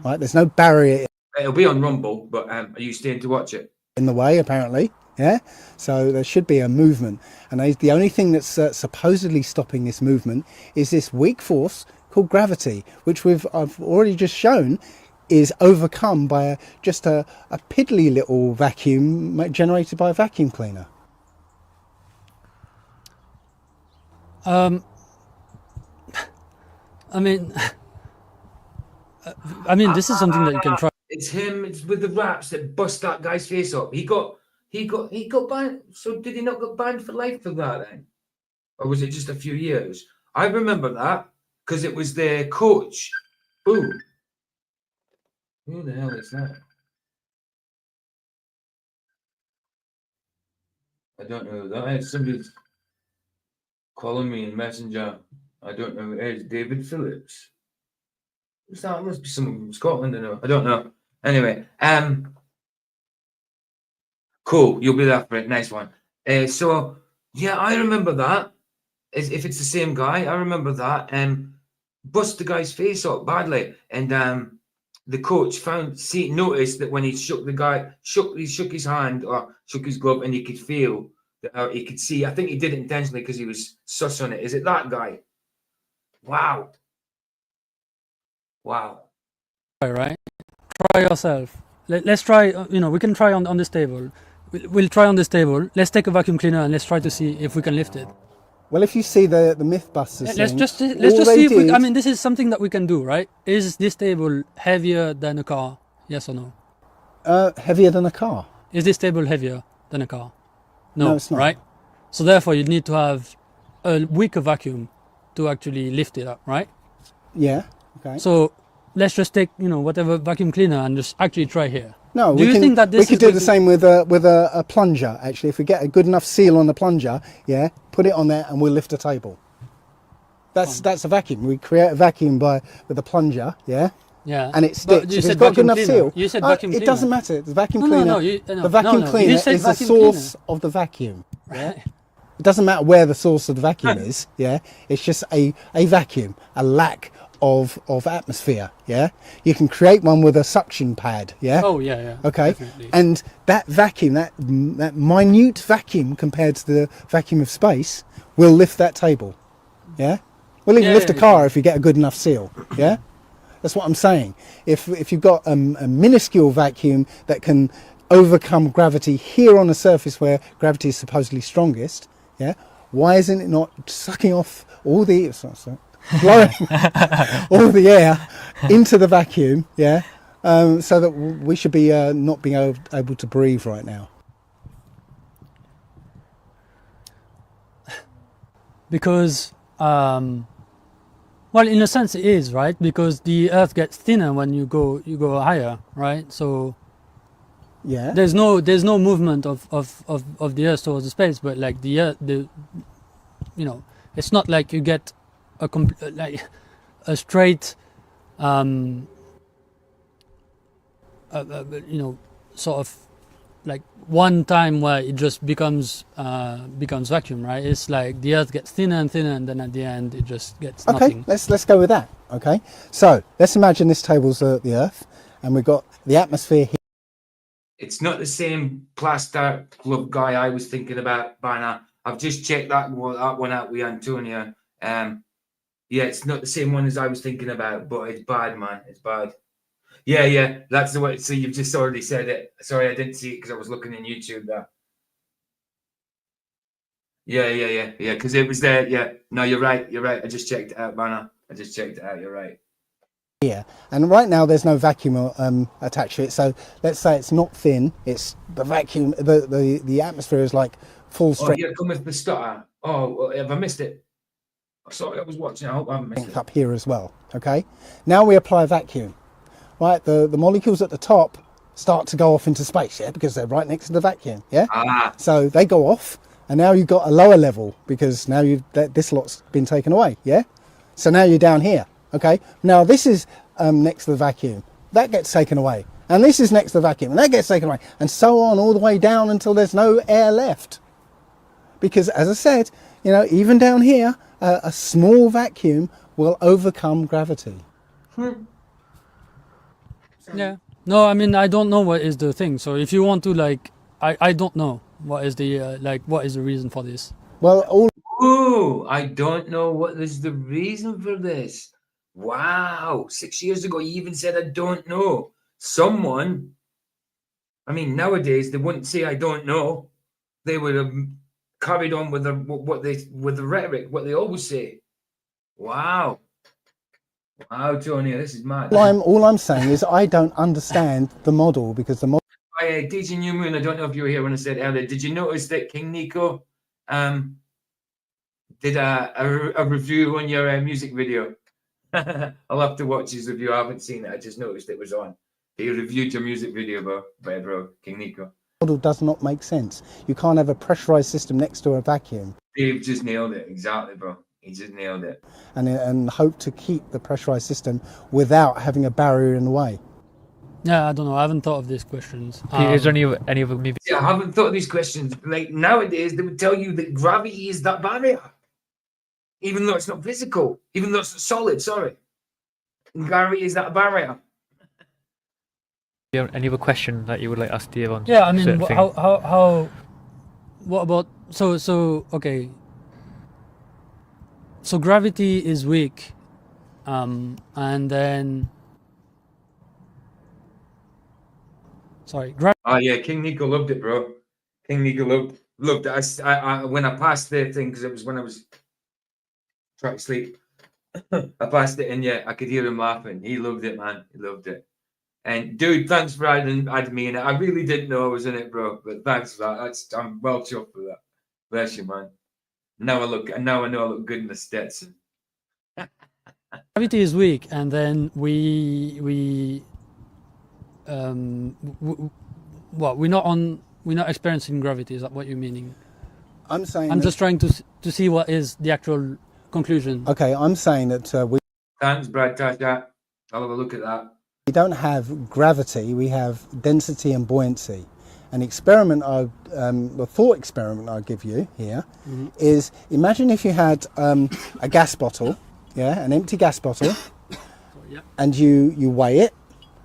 Right, there's no barrier. It'll be on Rumble, but are you staying to watch it? In the way, apparently, yeah. So there should be a movement, and the only thing that's supposedly stopping this movement is this weak force called gravity, which I've already just shown is overcome by just a piddly little vacuum generated by a vacuum cleaner. I mean, this is something that you can try. It's him. It's with the raps that bust that guy's face up. He got banned. So did he not get banned for life for that then, or was it just a few years? I remember that because it was the coach. Ooh, who the hell is that? I don't know who that is. Somebody's calling me in Messenger. I don't know who it is. David Phillips. Who's that? Must be someone from Scotland. I don't know. Anyway, cool. You'll be there for it. Nice one. So yeah, I remember that. If it's the same guy, I remember that. Bust the guy's face up badly, and the coach noticed that when he shook his hand or shook his glove, and he could feel that he could see. I think he did it intentionally because he was sus on it. Is it that guy? Wow. Wow. Right? Try yourself. Let's try, we can try on this table. We'll try on this table. Let's take a vacuum cleaner and let's try to see if we can lift it. Well, if you see the Mythbusters Let's thing, just all see if they we, I did- mean, this is something that we can do, right? Is this table heavier than a car? Yes or no? heavier than a car. Is this table heavier than a car? No, No, it's not. right? So therefore you need to have a weaker vacuum to actually lift it up, right? Yeah. Okay. So let's just take, whatever vacuum cleaner and just actually try here. No, Do you think that this we could is do going the to- same with a plunger. Actually, if we get a good enough seal on the plunger, yeah, put it on there and we'll lift a table. That's a vacuum. We create a vacuum with a plunger, yeah. Yeah. And it But sticks. you If said it's got a good vacuum enough cleaner. seal. You said vacuum It cleaner. doesn't matter. The vacuum No, cleaner. no, the vacuum no. You cleaner said is the vacuum source cleaner. of the vacuum. Right. It doesn't matter where the source of the vacuum is. Yeah. It's just a vacuum, a lack of atmosphere. Yeah. You can create one with a suction pad. Yeah. Oh yeah, yeah. Okay. Definitely. And that vacuum, that minute vacuum compared to the vacuum of space, will lift that table. Yeah. We'll even lift a car if you get a good enough seal. Yeah. That's what I'm saying. If you've got a minuscule vacuum that can overcome gravity here on a surface where gravity is supposedly strongest, yeah, why isn't it not sucking off all the blowing all the air into the vacuum, yeah, so that we should be not being able to breathe right now? Because well, in a sense it is, right? Because the earth gets thinner when you go higher, right? So yeah, there's no movement of the earth towards the space, but like the earth, it's not like you get a straight sort of like one time where it just becomes vacuum, right? It's like the earth gets thinner and thinner, and then at the end it just gets okay, nothing. let's go with that. Okay, so let's imagine this table's the earth and we've got the atmosphere here. It's not the same plaster club guy I was thinking about by now. I've just checked that one out with Antonio. Yeah, it's not the same one as I was thinking about, but it's bad, man. It's bad. Yeah, that's the way. So you've just already said it. Sorry, I didn't see it because I was looking in YouTube there. Yeah, because it was there. Yeah, no, you're right. I just checked it out, man. I just checked it out. You're right. Here, and right now there's no vacuum attached to it, so let's say it's not thin, it's the vacuum, the atmosphere is like full strength. Oh, yeah, come with the stutter. Oh, have I missed it? Sorry, I was watching. I hope I haven't missed it. Up here as well. Okay, now we apply vacuum, right? The molecules at the top start to go off into space, yeah, because they're right next to the vacuum, yeah. So they go off, and now you've got a lower level because now this lot's been taken away, yeah. So now you're down here. Okay, now this is next to the vacuum, that gets taken away, and this is next to the vacuum, and that gets taken away, and so on all the way down until there's no air left. Because as I said, even down here, a small vacuum will overcome gravity. Yeah. No, I mean I don't know what is the thing. So if you want to I don't know what is the what is the reason for this. Well, I don't know what is the reason for this. Wow, 6 years ago, you even said I don't know. Someone, I mean, nowadays they wouldn't say I don't know. They would have carried on with the rhetoric, what they always say. Wow. Wow, Tony, this is mad. All I'm saying is I don't understand the model because the model. DJ New Moon, I don't know if you were here when I said earlier. Did you notice that King Nico did a review on your music video? I'll have to watch his review. I haven't seen it. I just noticed it was on. He reviewed your music video, bro, King Nico. Model does not make sense. You can't have a pressurized system next to a vacuum. Dave just nailed it. Exactly, bro. He just nailed it. And hope to keep the pressurized system without having a barrier in the way. Yeah, I don't know. I haven't thought of these questions. Is there any other maybe? Yeah, I haven't thought of these questions. Like nowadays, they would tell you that gravity is that barrier, even though it's not physical, even though it's not solid. Sorry, gravity is that barrier. Any other question that you would like to ask Dave on? Yeah, I mean, how? What about okay. So gravity is weak, and then. Sorry. Oh yeah, King Nico loved it, bro. King Nico loved it. I when I passed the thing, because it was when I was trying to sleep. I passed it, and yeah, I could hear him laughing. He loved it, man. He loved it. And dude, thanks for adding me in it. I really didn't know I was in it, bro. But thanks for that. I'm well chuffed for that. Bless you, man. Now I know I look good in the Stetson. Gravity is weak, and then we're not experiencing gravity. Is that what you're meaning? I'm saying. I'm just trying to see what is the actual conclusion. Okay, I'm saying that we. Thanks, Brad Tasha. I'll have a look at that. We don't have gravity. We have density and buoyancy. An experiment, the thought experiment I'll give you here is imagine if you had a gas bottle, an empty gas bottle, and you weigh it.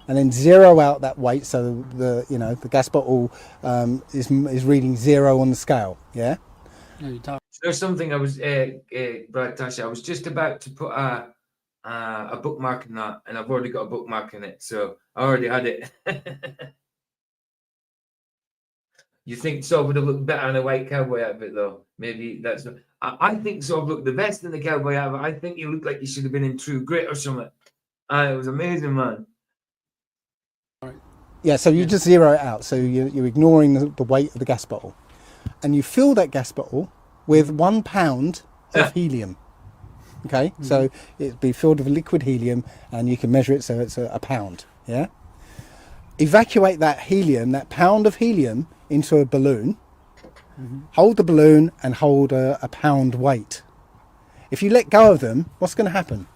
And then zero out that weight, so the gas bottle is reading 0 on the scale. Yeah. There's something I was, Brad Tasha. I was just about to put a bookmark in that, and I've already got a bookmark in it, so I already had it. You think Sob would have looked better in a white cowboy outfit, though? Maybe that's. I think Sob looked the best in the cowboy outfit. I think he looked like he should have been in True Grit or something. It was amazing, man. Yeah, so you just zero it out. So you're ignoring the weight of the gas bottle. And you fill that gas bottle with 1 pound of helium. Okay, so it'd be filled with liquid helium and you can measure it so it's a pound. Yeah. Evacuate that helium, that pound of helium, into a balloon. Hold the balloon and hold a pound weight. If you let go of them, what's going to happen?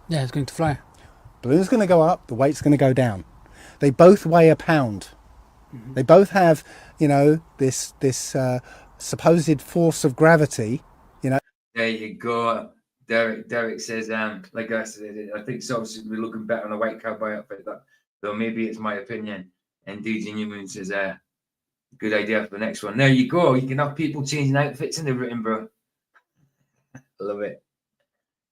Yeah, it's going to fly. Balloon's going to go up, the weight's going to go down. They both weigh a pound. They both have, this supposed force of gravity, There you go. Derek says, like I said, I think Sob should be looking better in a white cowboy outfit, though maybe it's my opinion. And DJ Newman says, good idea for the next one. There you go. You can have people changing outfits and everything, bro. Love it.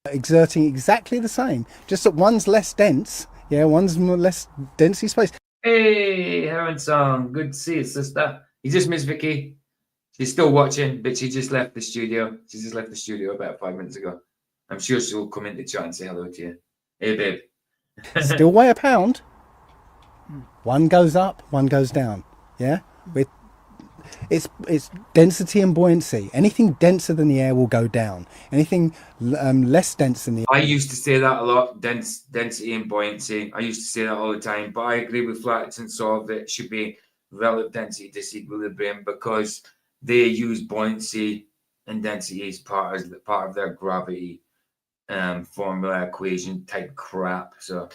Exerting exactly the same, just that one's less dense. Yeah, one's less density space. Hey, Heron Song. Good to see you, sister. You just missed Vicky. She's still watching, but she just left the studio. She just left the studio about 5 minutes ago. I'm sure she'll come in to chat and say hello to you. Hey, babe. Still weigh a pound. One goes up, one goes down. Yeah, it's density and buoyancy. Anything denser than the air will go down. Anything less dense than the air. I used to say that a lot, density and buoyancy. I used to say that all the time, but I agree with Flats and Solve that it should be relative density disequilibrium because they use buoyancy and density as part of their gravity formula equation type crap. So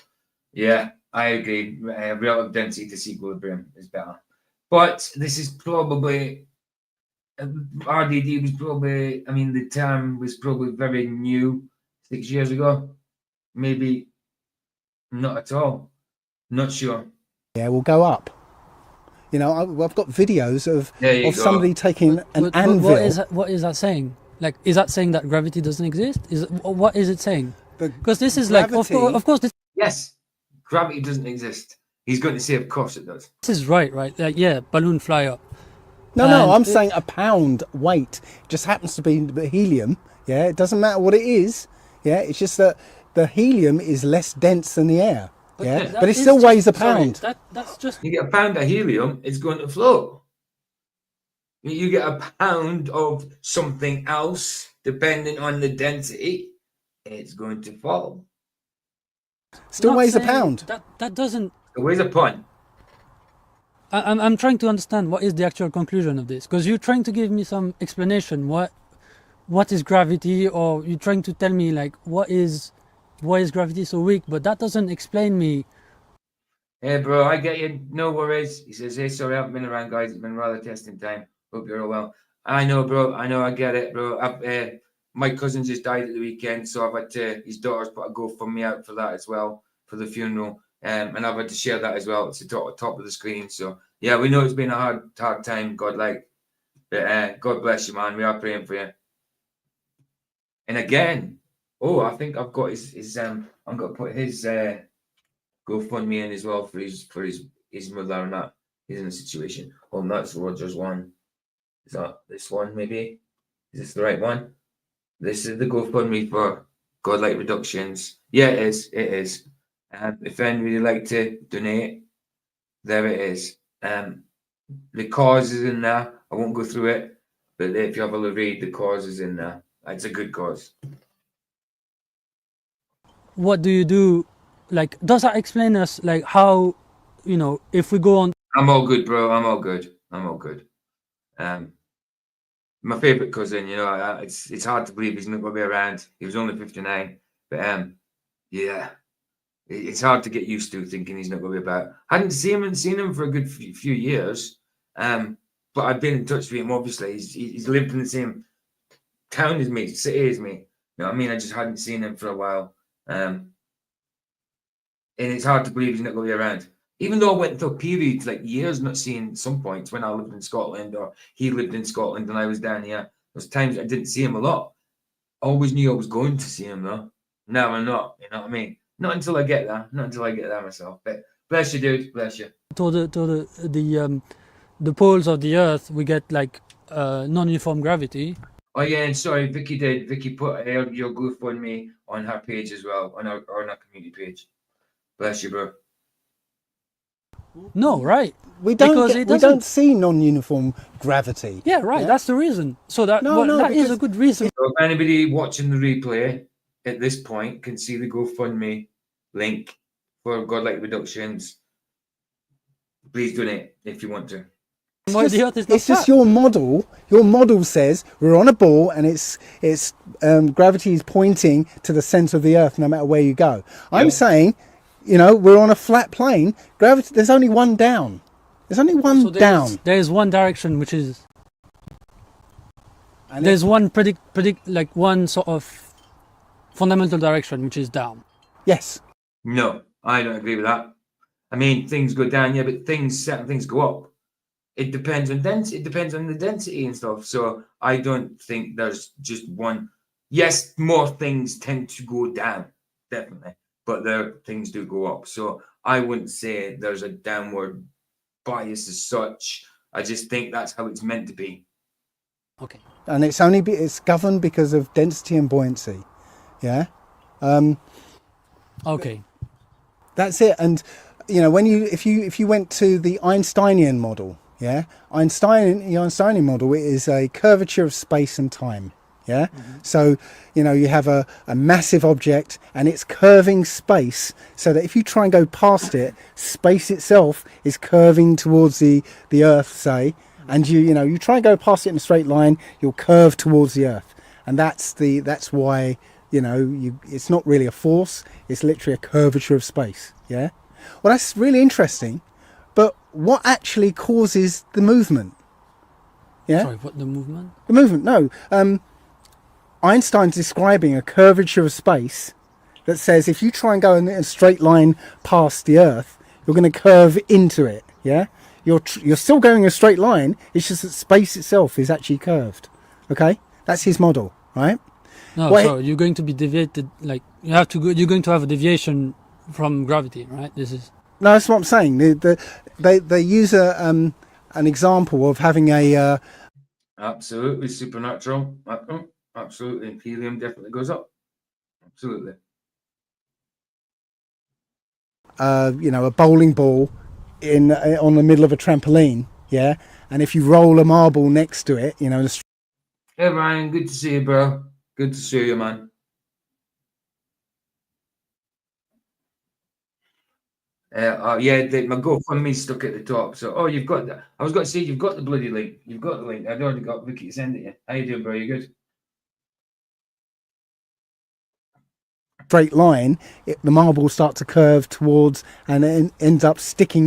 yeah, I agree. Relative density disequilibrium is better. But this is probably, RDD was probably, the term was probably very new 6 years ago. Maybe not at all. Not sure. Yeah, will go up. I've got videos of somebody taking an anvil. What is that saying? Like, is that saying that gravity doesn't exist? What is it saying? Because this is gravity, of course. Yes, gravity doesn't exist. He's going to say, of course it does. This is right? Yeah, balloon fly up. No, I'm saying a pound weight just happens to be the helium. Yeah, it doesn't matter what it is. Yeah, it's just that the helium is less dense than the air. But Yeah, that but it is still just- weighs a sorry, pound. that's just You get a pound of helium, it's going to float. You get a pound of something else, depending on the density, it's going to fall. Still not weighs a saying- pound. That doesn't. It weighs a pond. I'm trying to understand what is the actual conclusion of this, because you're trying to give me some explanation. What is gravity, or you're trying to tell me like why is gravity so weak? But that doesn't explain me. Hey, bro, I get you. No worries. He says, hey, sorry, I haven't been around, guys. It's been rather testing time. Hope you're all well. I know, bro. I know. I get it, bro. My cousin just died at the weekend, so I've had to, his daughter's put a GoFundMe out for that as well, for the funeral. And I've had to share that as well. It's the top of the screen. So, yeah, we know it's been a hard time, But God bless you, man. We are praying for you. And again, I think I've got his I'm going to put his GoFundMe in as well for his mother and that. He's in a situation. Oh, that's Roger's one. Is that this one, maybe? Is this the right one? This is the GoFundMe for Godlike Reductions. Yeah, it is. It is. If anybody would like to donate, there it is. The cause is in there. I won't go through it, but if you have a read, the cause is in there. It's a good cause. What do you do? Like, does that explain us like how, if we go on? I'm all good, bro. I'm all good. My favorite cousin, it's hard to believe he's not going to be around. He was only 59, but yeah, it's hard to get used to thinking he's not going to be about. I hadn't seen him for a good few years, but I've been in touch with him. Obviously, he's lived in the same town as me, city as me. You know what I mean? I just hadn't seen him for a while, and it's hard to believe he's not going to be around. Even though I went through periods like years not seeing some points when I lived in Scotland or he lived in Scotland and I was down here. There's times I didn't see him a lot. I always knew I was going to see him though. Now I'm not, you know what I mean? Not until I get there. Not until I get there myself. But bless you, dude. Bless you. To the poles of the Earth, we get like non-uniform gravity. Oh yeah, and sorry, Vicky did. Vicky put your GoFundMe on her page as well, on our community page. Bless you, bro. No, right? We don't see non-uniform gravity. Yeah, right. Yeah? That's the reason. So that is a good reason. So if anybody watching the replay at this point can see the GoFundMe link for Godlike Reductions, please donate if you want to. It's just your model. Your model says we're on a ball and it's gravity is pointing to the center of the Earth no matter where you go. I'm saying, we're on a flat plane. Gravity. There's only one down. There's only one down. There's one direction which is. And there's one like one sort of fundamental direction which is down. Yes. No, I don't agree with that. I mean, things go down, yeah, but certain things go up. It depends on density. It depends on the density and stuff. So I don't think there's just one. Yes, more things tend to go down, definitely, but things do go up. So I wouldn't say there's a downward bias as such. I just think that's how it's meant to be. Okay. And it's governed because of density and buoyancy. Yeah. Okay. That's it. And if you went to the Einsteinian model, the Einsteinian model is a curvature of space and time. Yeah. Mm-hmm. So, you have a massive object and it's curving space so that if you try and go past it, space itself is curving towards the Earth, say, and you try and go past it in a straight line, you'll curve towards the Earth. And that's why, it's not really a force, it's literally a curvature of space. Yeah. Well, that's really interesting. But what actually causes the movement? Yeah. Sorry, what the movement? The movement. No. Einstein's describing a curvature of space that says if you try and go in a straight line past the Earth, you're going to curve into it. Yeah. You're still going a straight line. It's just that space itself is actually curved. Okay. That's his model, right? No, so you're going to be deviated. Like you're going to have a deviation from gravity, right? No, that's what I'm saying. They use an example of having a absolutely supernatural. Absolutely, helium definitely goes up. Absolutely. a bowling ball on the middle of a trampoline, yeah, and if you roll a marble next to it, Hey Ryan, good to see you, bro. Good to see you, man. My GoFundMe's stuck at the top. So, you've got that. I was going to say you've got the bloody link. You've got the link. I'd already got Vicky to send it you. How you doing, bro? You good? straight line, the marble will start to curve towards and it ends up sticking.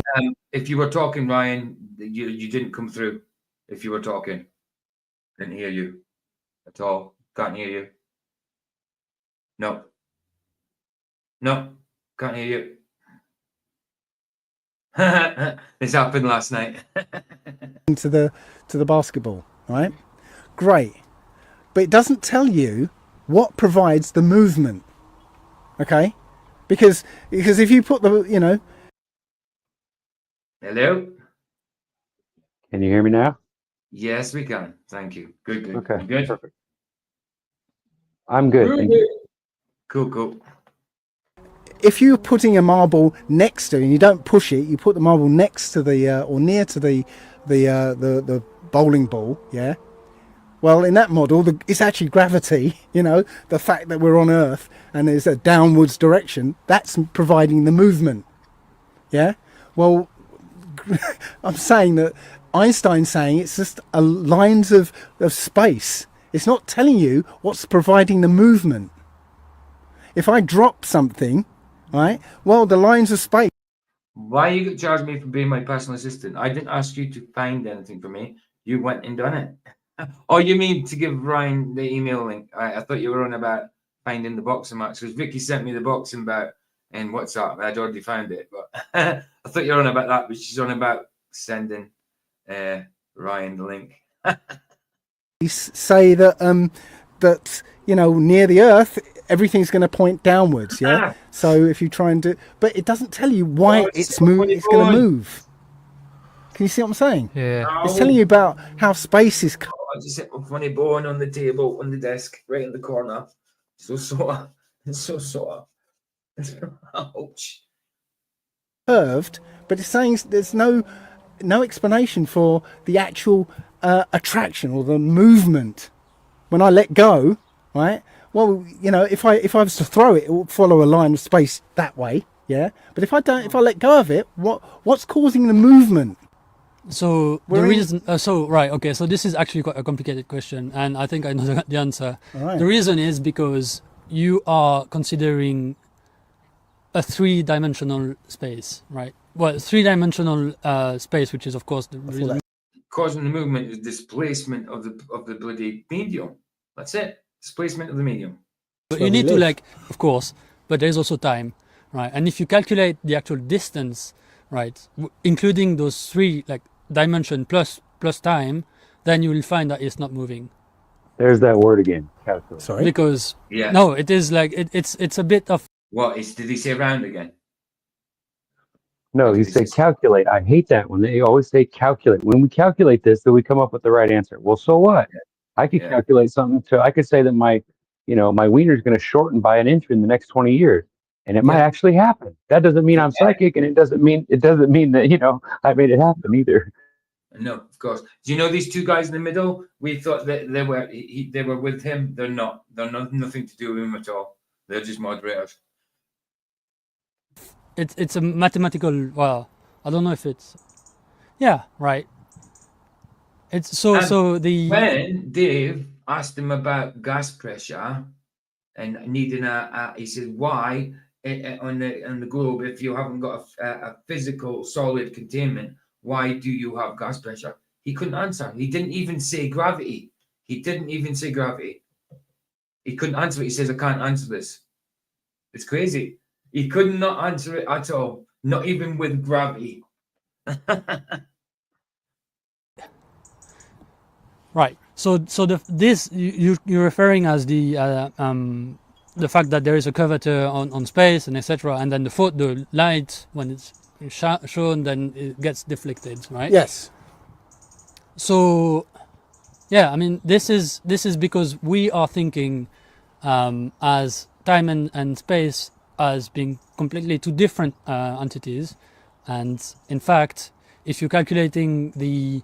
If you were talking, Ryan, you didn't come through. If you were talking, didn't hear you at all. Can't hear you. No, can't hear you. This happened last night. to the basketball, right? Great, but it doesn't tell you what provides the movement. Okay, because if you put the Hello. Can you hear me now? Yes, we can. Thank you. Good. Okay. You good? Perfect. I'm good. Thank you. Cool. If you're putting a marble next to, and you don't push it, you put the marble next to the or near to the bowling ball, yeah. Well, in that model, it's actually gravity. The fact that we're on Earth and there's a downwards direction, that's providing the movement. Yeah. Well, I'm saying that Einstein's saying it's just lines of space. It's not telling you what's providing the movement. If I drop something, right? Well, the lines of space. Why you could charge me for being my personal assistant? I didn't ask you to find anything for me. You went and done it. Oh, you mean to give Ryan the email link? I thought you were on about finding the boxing match because Vicky sent me the boxing bout in WhatsApp. I'd already found it, but I thought you were on about that. But she's on about sending Ryan the link. Say that near the Earth everything's going to point downwards. Yeah. So if you try and do, but it doesn't tell you why it's going to move. Can you see what I'm saying? Yeah. It's telling you about how space is. I just hit my funny bone on the table, on the desk, right in the corner. So sore. Ouch. Curved, but it's saying there's no explanation for the actual attraction or the movement. When I let go, right? Well, if I was to throw it, it will follow a line of space that way, yeah. But if I let go of it, what's causing the movement? So the reason, so this is actually quite a complicated question, and I think I know the answer. Right. The reason is because you are considering a three-dimensional space, right? Well, three-dimensional space, which is of course the reason. Causing the movement is displacement of the bloody medium. That's it. Displacement of the medium. But you need to of course, but there's also time, right? And if you calculate the actual distance, right, including those three dimension plus time, then you will find that it's not moving. There's that word again. Calculate. Sorry. Because no, it is it's a bit of. What is? Did he say round again? No, you say calculate. I hate that when they always say calculate. When we calculate this, then we come up with the right answer. Well, so what? I could calculate something I could say that my wiener is going to shorten by an inch in the next 20 years. And it might actually happen. That doesn't mean I'm psychic, and it doesn't mean that, I made it happen either. No, of course. Do you know these two guys in the middle? We thought that they were with him. They're not. They're nothing to do with him at all. They're just moderators. It's a mathematical. Well, I don't know if it's. Yeah. Right. It's when Dave asked him about gas pressure and needing he said why on the globe, if you haven't got a physical solid containment, why do you have gas pressure? He couldn't answer. He didn't even say gravity. He couldn't answer it. He says, I can't answer this. It's crazy. He could not answer it at all, not even with gravity. Right. So you're referring as the fact that there is a curvature on space and etc. And then the light, when it's shown, then it gets deflected, right? Yes. So, yeah, I mean, this is because we are thinking as time and space as being completely two different entities. And in fact, if you're calculating the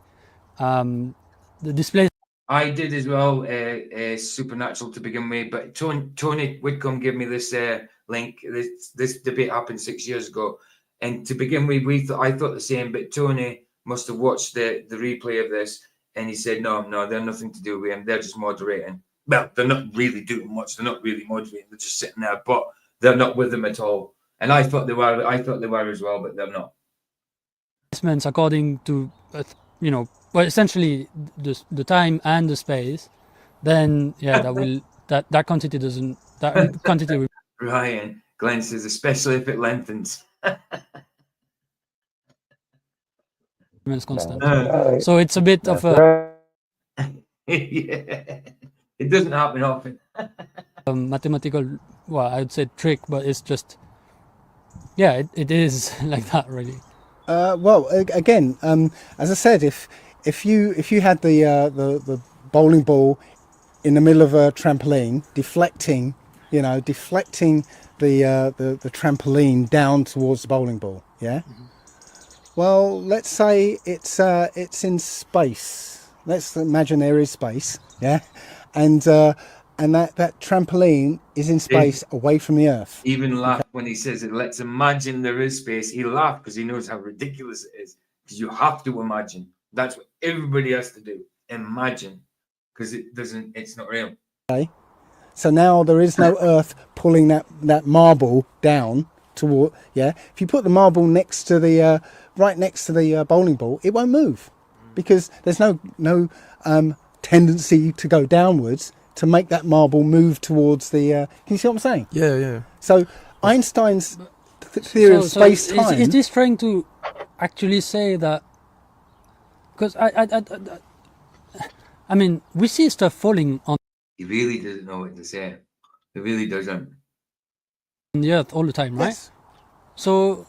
displacement, I did as well, supernatural to begin with, but Tony Whitcomb gave me this link. This debate happened 6 years ago, and to begin with, I thought the same, but Tony must have watched the replay of this, and he said, no, they're nothing to do with him. They're just moderating. Well, they're not really doing much. They're not really moderating. They're just sitting there, but they're not with them at all. And I thought they were. I thought they were as well, but they're not. According to well, essentially the time and the space, then yeah, that quantity doesn't quantity will Ryan Glenn says, especially if it lengthens. remains constant. So it's a bit of a yeah. It doesn't happen often. mathematical, well, I would say trick, but it's just, yeah, it is like that, really. Well, again, as I said, if you had the bowling ball in the middle of a trampoline, deflecting the trampoline down towards the bowling ball, yeah. Well, let's say it's in space. Let's imagine there is space, yeah, and that trampoline is in space away from the Earth. Even laugh when he says it. Let's imagine there is space. He laughed because he knows how ridiculous it is. Because you have to imagine. That's what everybody has to do. Imagine, because it's not real. Okay. So now there is no Earth pulling that marble down toward. Yeah. If you put the marble next to the right next to the bowling ball, it won't move because there's no tendency to go downwards to make that marble move towards the. Can you see what I'm saying? Yeah. So Einstein's theory of space-time. Is this trying to actually say that? Because I mean, we see stuff falling on. He really doesn't know what to say. He really doesn't. On the Earth all the time, right? Yes. So,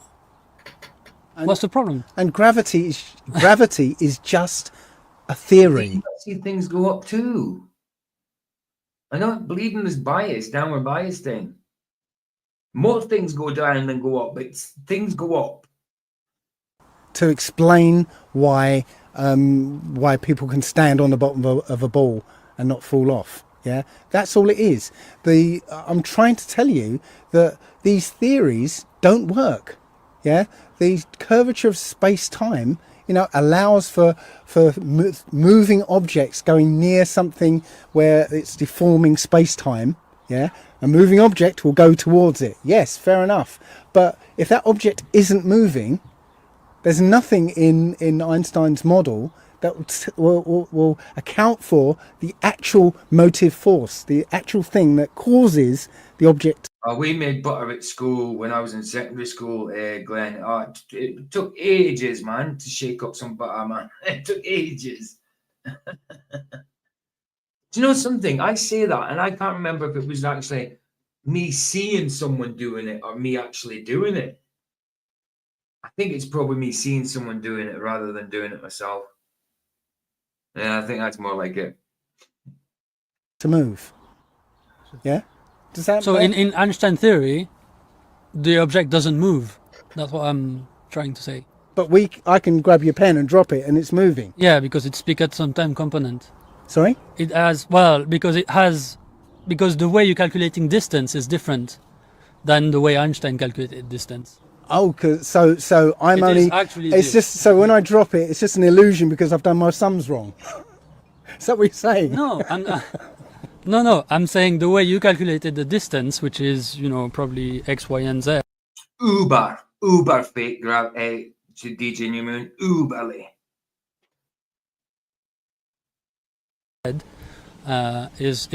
what's the problem? And gravity is just a theory. I see things go up too. I don't believe in this downward bias thing. More things go down than go up, but things go up. To explain why people can stand on the bottom of a ball and not fall off. Yeah, that's all it is. I'm trying to tell you that these theories don't work. Yeah, the curvature of space-time, allows for moving objects going near something where it's deforming space-time. Yeah, a moving object will go towards it. Yes, fair enough. But if that object isn't moving, there's nothing in Einstein's model that will account for the actual motive force, the actual thing that causes the object. We made butter at school when I was in secondary school, Glenn. It took ages, man, to shake up some butter, man. It took ages. Do you know something? I say that, and I can't remember if it was actually me seeing someone doing it or me actually doing it. I think it's probably me seeing someone doing it rather than doing it myself. Yeah, I think that's more like it. To move. Yeah? Does that so in Einstein theory, the object doesn't move. That's what I'm trying to say. But I can grab your pen and drop it and it's moving. Yeah, because it's peak at some time component. Sorry? It has, because the way you're calculating distance is different than the way Einstein calculated distance. Oh, so I'm only. It's just so when I drop it, it's just an illusion because I've done my sums wrong. Is that what you're saying? No, no. I'm saying the way you calculated the distance, which is probably X, Y, and Z. Uber fake DJ Newman, uberly. Is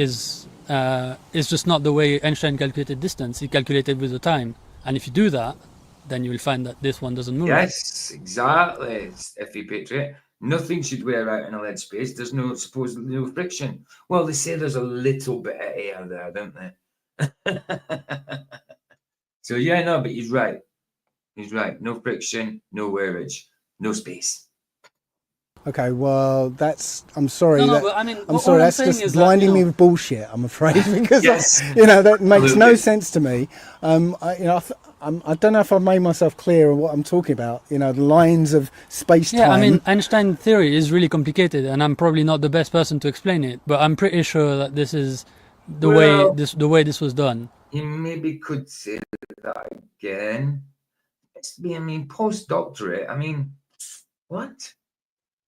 just not the way Einstein calculated distance. He calculated with the time, and if you do that, then you will find that this one doesn't move. Yes, exactly. If you picture it, nothing should wear out in a lead space. There's supposedly no friction. Well, they say there's a little bit of air there, don't they? So yeah, no, but he's right. He's right. No friction, no wearage, no space. Okay, well, I'm sorry. No, no, that, but I mean, I'm what sorry, I'm that's saying just is that, blinding you know- me with bullshit, I'm afraid, because, Yes. that makes no Absolutely. sense to me. I don't know if I've made myself clear on what I'm talking about, the lines of space-time. Yeah, I mean, Einstein theory is really complicated, and I'm probably not the best person to explain it, but I'm pretty sure that this is the way this was done. You maybe could say that again. I mean, postdoctorate. I mean, what?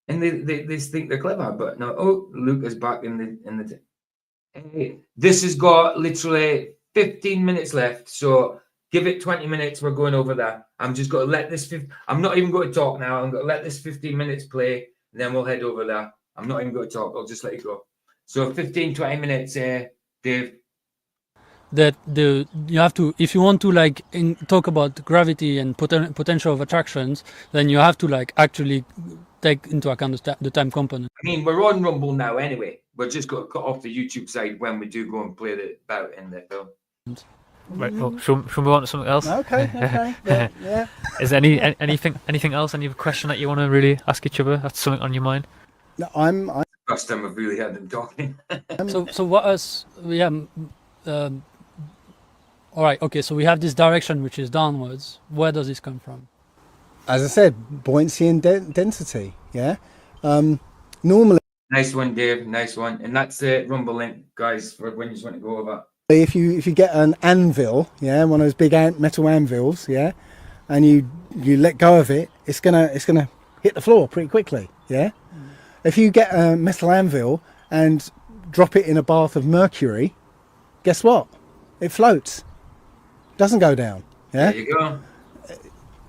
And they think they're clever, but no. Oh, Luke is back in the. Hey, this has got literally 15 minutes left, so give it 20 minutes. We're going over that. I'm just going to let this. I'm not even going to talk now. I'm going to let this 15 minutes play, and then we'll head over there. I'm not even going to talk. I'll just let it go. So 15, 20 minutes, Dave. That you have to, if you want to talk about gravity and potential of attractions, then you have to actually take into account the time component. I mean, we're on Rumble now anyway. We're just going to cut off the YouTube side when we do go and play the bout in the film. Right. Well, shall we move on to something else? Okay. Yeah. Is there anything else? Any question that you want to really ask each other? That's something on your mind? No, I'm First time I've really had them talking. So what else? Yeah. All right. Okay. So we have this direction which is downwards. Where does this come from? As I said, buoyancy and density. Yeah. Normally, Nice one, Dave. Nice one. And that's the Rumble link, guys, for when you just want to go over. if you get an anvil, yeah, one of those big metal anvils, yeah, and you let go of it, it's gonna hit the floor pretty quickly. Yeah. If you get a metal anvil and drop it in a bath of mercury, guess what? It floats. Doesn't go down. Yeah. There you go.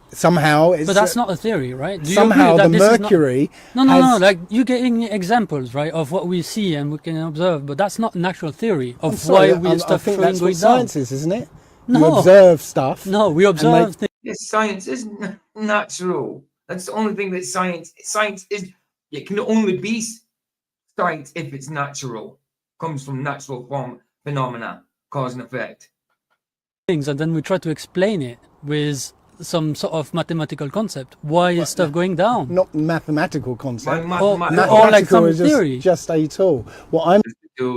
Somehow it's. But that's not a theory, right? Do you somehow agree that the this is mercury. No. Like you're getting examples, right, of what we see and we can observe, but that's not an actual theory of why we stuff I think flowing that's going what down. science is, isn't it? No. You observe stuff. No, we observe things. Yes, science is natural. That's the only thing that science is. It can only be science if it's natural. Comes from natural form phenomena, cause and effect. Things, and then we try to explain it with some sort of mathematical concept. Why is stuff going down? Not mathematical concept. Or like some is theory. Just a tool. What I'm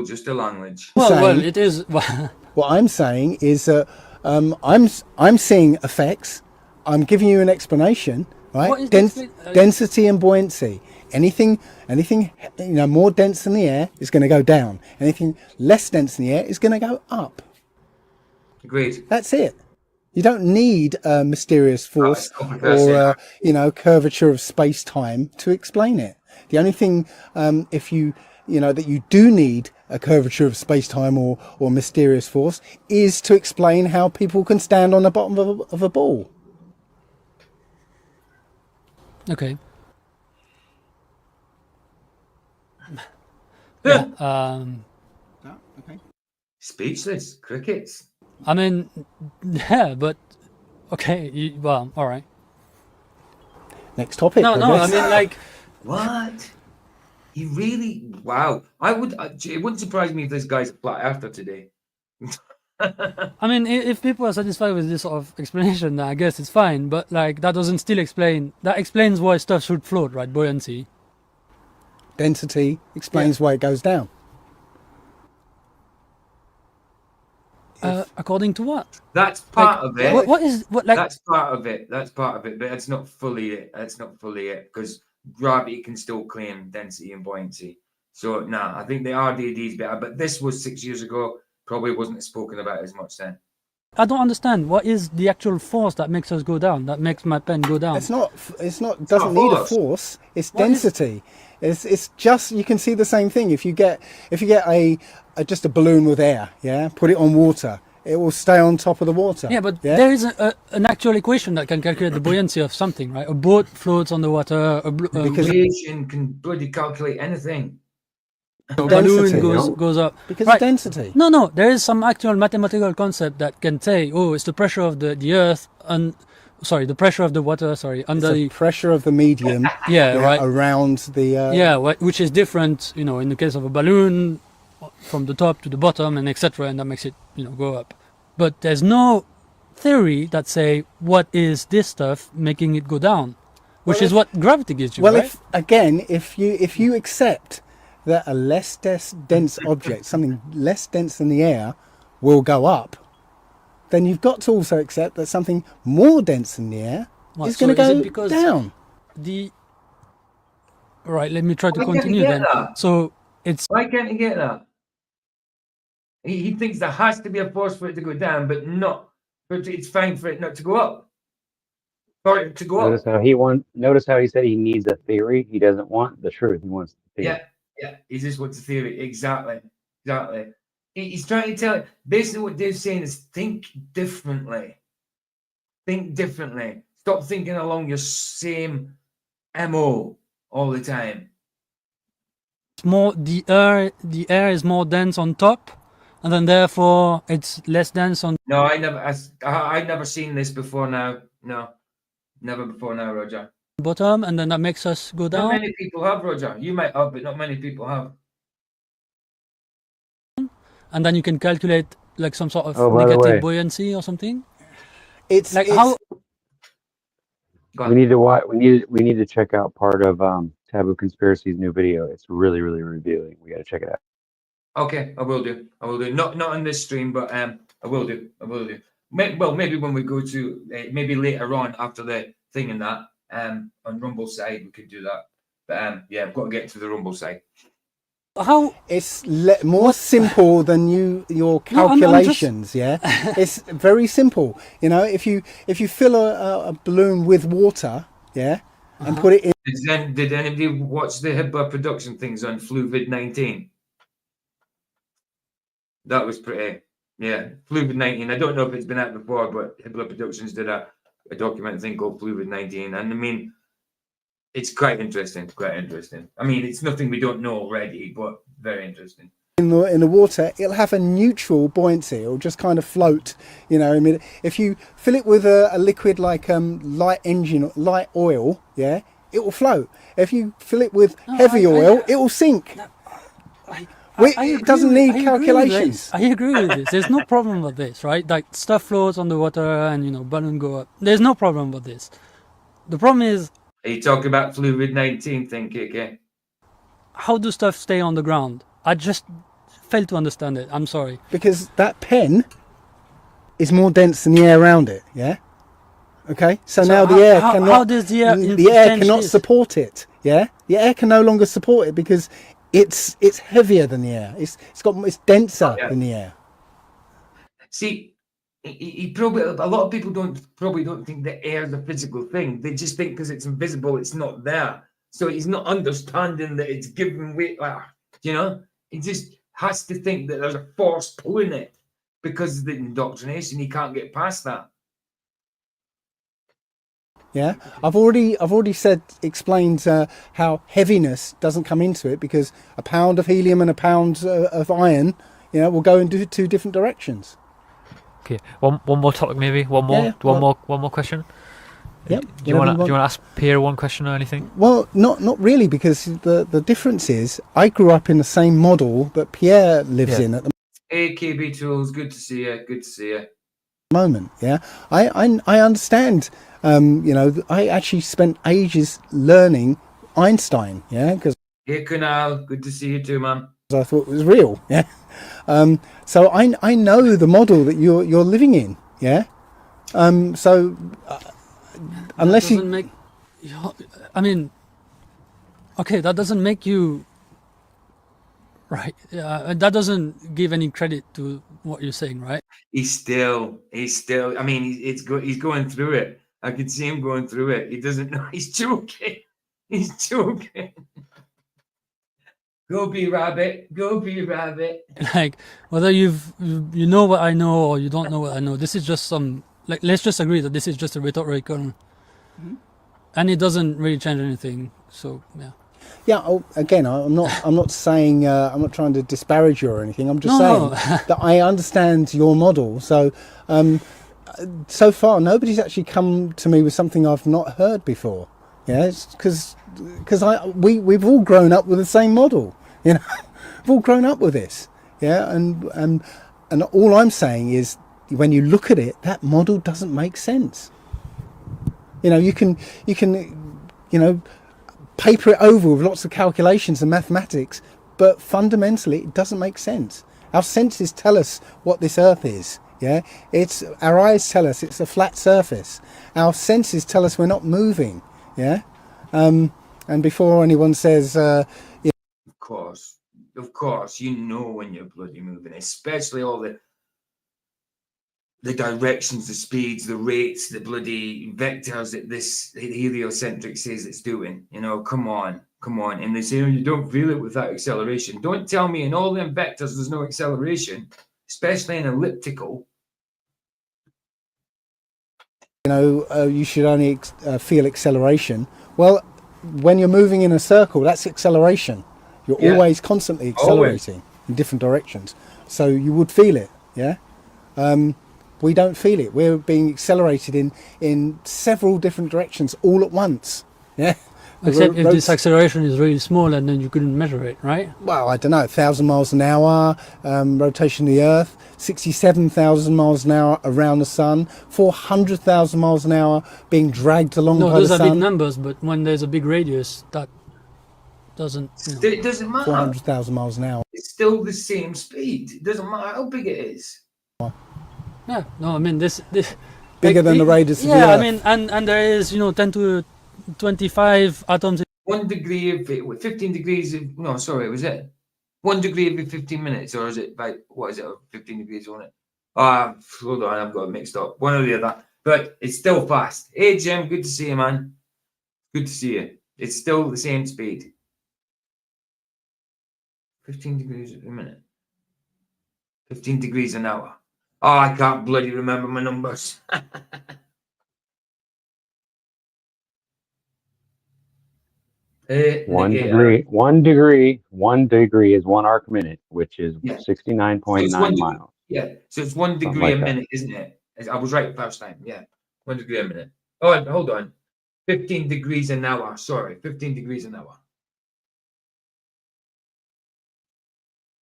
just a language. Well, it is. What I'm saying is that I'm seeing effects. I'm giving you an explanation, right? What is Density and buoyancy. Anything more dense than the air is going to go down. Anything less dense than the air is going to go up. Agreed. That's it. You don't need a mysterious force or curvature of space-time to explain it. The only thing, if you that you do need a curvature of space-time or mysterious force, is to explain how people can stand on the bottom of a ball. Okay. Yeah. Okay. Speechless. Crickets. I mean, yeah, but okay. Well, all right. Next topic. No, I mean, like, what? He really? Wow. I would. It wouldn't surprise me if this guy's a flat earther today. I mean, if people are satisfied with this sort of explanation, then I guess it's fine. But like, that doesn't still explain. That explains why stuff should float, right? Buoyancy. Density explains why it goes down. According to what? That's part of it. What is what like? That's part of it. That's part of it. But that's not fully it. That's not fully it because gravity can still claim density and buoyancy. So I think the RDD is better. But this was 6 years ago. Probably wasn't spoken about as much then. I don't understand. What is the actual force that makes us go down? That makes my pen go down? It's not. Doesn't need a force. It's density. It's just, you can see the same thing. If you get just a balloon with air, yeah, put it on water, it will stay on top of the water. Yeah, but there is an actual equation that can calculate the buoyancy of something, right? A boat floats on the water. Equation can bloody calculate anything. A balloon goes up. Because of density. No, there is some actual mathematical concept that can say, oh, it's the pressure of the earth and the pressure of the water, under the pressure of the medium right around the which is different, in the case of a balloon from the top to the bottom and etc., and that makes it go up. But there's no theory that say what is this stuff making it go down. which is what gravity gives you, well, right? if you accept that a less dense object, something less dense than the air, will go up, then you've got to also accept that something more dense than the air is going to go down. Right, let me try to Why can't he continue get then. that? So it's Why can't he get that? He thinks there has to be a force for it to go down, but it's fine for it not to go up. For it to go Notice up. how notice how he said he needs a theory. He doesn't want the truth. He wants the theory. Yeah. He just wants a theory. Exactly. He's trying to tell it. Basically, what Dave's saying is think differently. Think differently. Stop thinking along your same MO all the time. it's more the air is more dense on top, and then therefore it's less dense on. No, I've never seen this before now. No, never before now, Roger. Bottom, and then that makes us go down. Not many people have, Roger. You might have, but not many people have. And then you can calculate like some sort of by the way, negative buoyancy or something. It's like how we need to watch. We need to check out part of Taboo Conspiracy's new video. It's really, really revealing. We got to check it out. Okay, I will do. Not on this stream, but I will do. Maybe when we go to maybe later on after the thing and that on Rumble side we could do that. But yeah, I've got to get to the Rumble side. How it's more simple than your calculations. Yeah, it's very simple. You know, if you fill a balloon with water, yeah, and put it in. Did anybody watch the Hibbler production things on Fluvid-19? That was pretty. Yeah, Fluvid-19. I don't know if it's been out before, but Hibbler Productions did a documentary thing called Fluvid-19, and I mean, it's quite interesting. I mean, it's nothing we don't know already, but very interesting. In the water, it'll have a neutral buoyancy. It'll just kind of float. You know, I mean, if you fill it with a liquid like light oil, yeah, it will float. If you fill it with heavy oil, it will sink. It doesn't need calculations. I agree with this. There's no problem with this, right? Like stuff floats on the water and balloon go up. There's no problem with this. The problem is. Are you talking about Fluvid-19 thing, KK? How do stuff stay on the ground? I just fail to understand it. I'm sorry. Because that pen is more dense than the air around it. Yeah. Okay. So now the air cannot. How does the air cannot support it? Yeah. The air can no longer support it because it's heavier than the air. It's denser than the air. See. He probably a lot of people don't think the air is a physical thing. They just think because it's invisible, it's not there. So he's not understanding that it's giving weight. He just has to think that there's a force pulling it because of the indoctrination. He can't get past that. Yeah, I've already explained how heaviness doesn't come into it because a pound of helium and a pound of iron, will go in two different directions. Okay, one more topic maybe. One more question. Yep. Do you want to ask Pierre one question or anything? Well, not really, because the difference is I grew up in the same model that Pierre lives in at the Hey, KB Tools, good to see you. Moment, yeah. I understand. I actually spent ages learning Einstein, yeah, because. Hey, Kunal, good to see you too, man. I thought it was real, yeah. So I know the model that you're living in, yeah. So unless you make, I mean, okay, that doesn't make you right. That doesn't give any credit to what you're saying, right? He's still. I mean, he's going through it. I can see him going through it. He doesn't know. He's joking. Go be rabbit. Like whether you know what I know or you don't know what I know, this is just let's just agree that this is just a rhetorical, and it doesn't really change anything. So yeah. Yeah. Again, I'm not saying I'm not trying to disparage you or anything. I'm just saying that I understand your model. So so far nobody's actually come to me with something I've not heard before. Yeah, it's because we've all grown up with the same model. We've all grown up with this. Yeah, and all I'm saying is when you look at it, that model doesn't make sense. You can paper it over with lots of calculations and mathematics, but fundamentally it doesn't make sense. Our senses tell us what this earth is. Yeah, it's our eyes tell us it's a flat surface. Our senses tell us we're not moving. Yeah, and before anyone says, Of course, you know when you're bloody moving, especially all the directions, the speeds, the rates, the bloody vectors that this heliocentric says it's doing. Come on. And they say, you don't feel it with that acceleration. Don't tell me in all them vectors there's no acceleration, especially in elliptical. You should only feel acceleration. Well, when you're moving in a circle, that's acceleration. You're always constantly accelerating in different directions. So you would feel it, yeah? We don't feel it. We're being accelerated in several different directions all at once, yeah? Except if this acceleration is really small and then you couldn't measure it, right? Well, I don't know, 1,000 miles an hour, rotation of the Earth, 67,000 miles an hour around the Sun, 400,000 miles an hour being dragged along by the Sun. No, those are big numbers, but when there's a big radius, that doesn't... It doesn't matter. 400,000 miles an hour. It's still the same speed. It doesn't matter how big it is. No, I mean, this bigger than the radius of the Earth. Yeah, I mean, and there is, 10 to 25 atoms. 1 degree of 15 degrees of, no, sorry, was it 1 degree every 15 minutes, or is it what is it, 15 degrees on it? Hold on, I've got it mixed up, one or the other, but it's still fast. Hey Jim, good to see you, man. Good to see you. It's still the same speed. 15 degrees a minute. 15 degrees an hour. Oh, I can't bloody remember my numbers. One degree is 1 arc minute, which is 69.9 miles. Yeah, so it's 1 degree a minute, isn't it? I was right the first time. Yeah, 1 degree a minute. Oh, hold on. 15 degrees an hour. Sorry, 15 degrees an hour.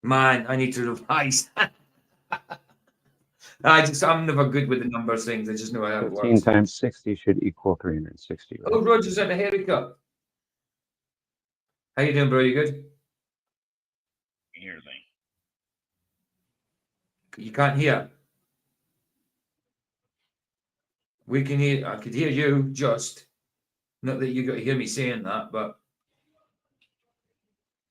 Man, I need to revise. I'm never good with the numbers things. I just know how it works. 15 times 60 should equal 360. Right? Oh, Roger's had a haircut. How you doing, bro? You good? Hear me. You can't hear. We can hear. I could hear you. Just not that you got to hear me saying that, but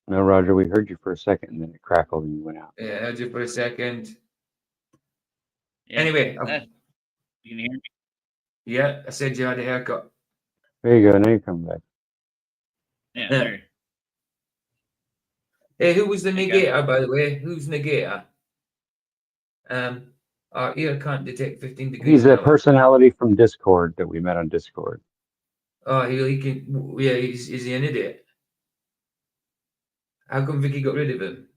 no, Roger. We heard you for a second, and then it crackled, and you went out. yeah, I heard you for a second. Yeah, Anyway, you can hear me. Yeah, I said you had a haircut. There you go. Now you come back. Yeah. There. Hey, who was the negator, by the way? Who's negator? Our ear can't detect 15 degrees. He's a personality from Discord that we met on Discord. Oh, he can. Yeah, is he an idiot? How come Vicky got rid of him?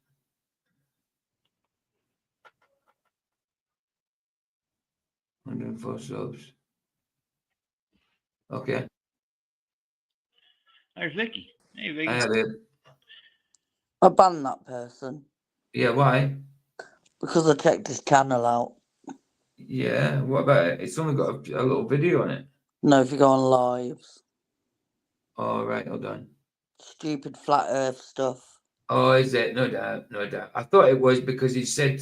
subs. Okay. There's Vicky. Hey, Vicky. I have it. I banned that person. Yeah, why? Because I checked his channel out. Yeah, what about it? It's only got a little video on it. No, if you go on lives. Oh, right, hold on. Stupid flat earth stuff. Oh, is it? No doubt, no doubt. I thought it was because he said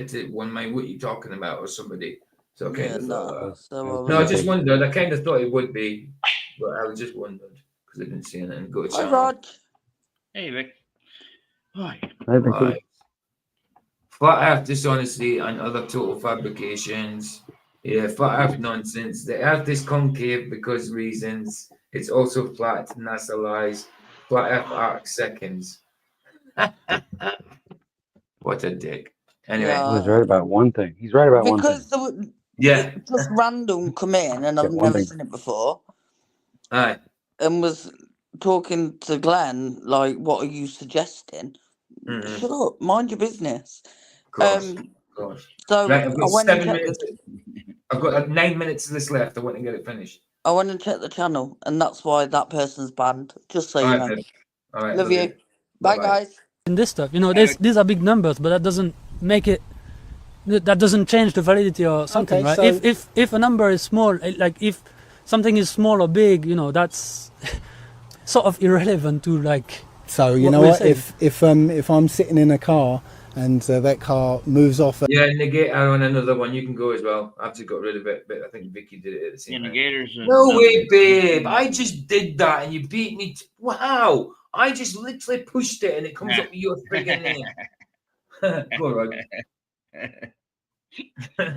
to one man, what are you talking about, or somebody. So I kind of thought, no, I just wondered. I kind of thought it would be, but I was just wondered because I didn't see anything. Go to Hi, channel. Rod. Hey, Vic. Hi. Right. Flat Earth dishonesty and other total fabrications. Yeah, flat Earth nonsense. The Earth is concave because reasons. It's also flat. NASA lies. Flat Earth arc seconds. What a dick. Anyway, he's right about one thing. He's right about because one thing. Yeah. Just random come in, and I've never seen it before. Aye. And was talking to Glenn like, "What are you suggesting?" Mm-hmm. Shut up, mind your business. Of course. So right, I've got I went 7 and checked minutes. I've got 9 minutes of this left. I want to get it finished. I went and checked the channel, and that's why that person's banned. Just so you know. All right, love you. Bye, guys. In this stuff, these are big numbers, but that doesn't make it. That doesn't change the validity or something, right? So if a number is small, like if something is small or big, that's sort of irrelevant to like. So you know what? If I'm sitting in a car and that car moves off. Yeah, negator on another one. You can go as well. I've just got rid of it, but I think Vicky did it at the same time. Negator's No way, babe. I just did that and you beat me. Wow. I just literally pushed it and it comes up with your friggin' name. Go on.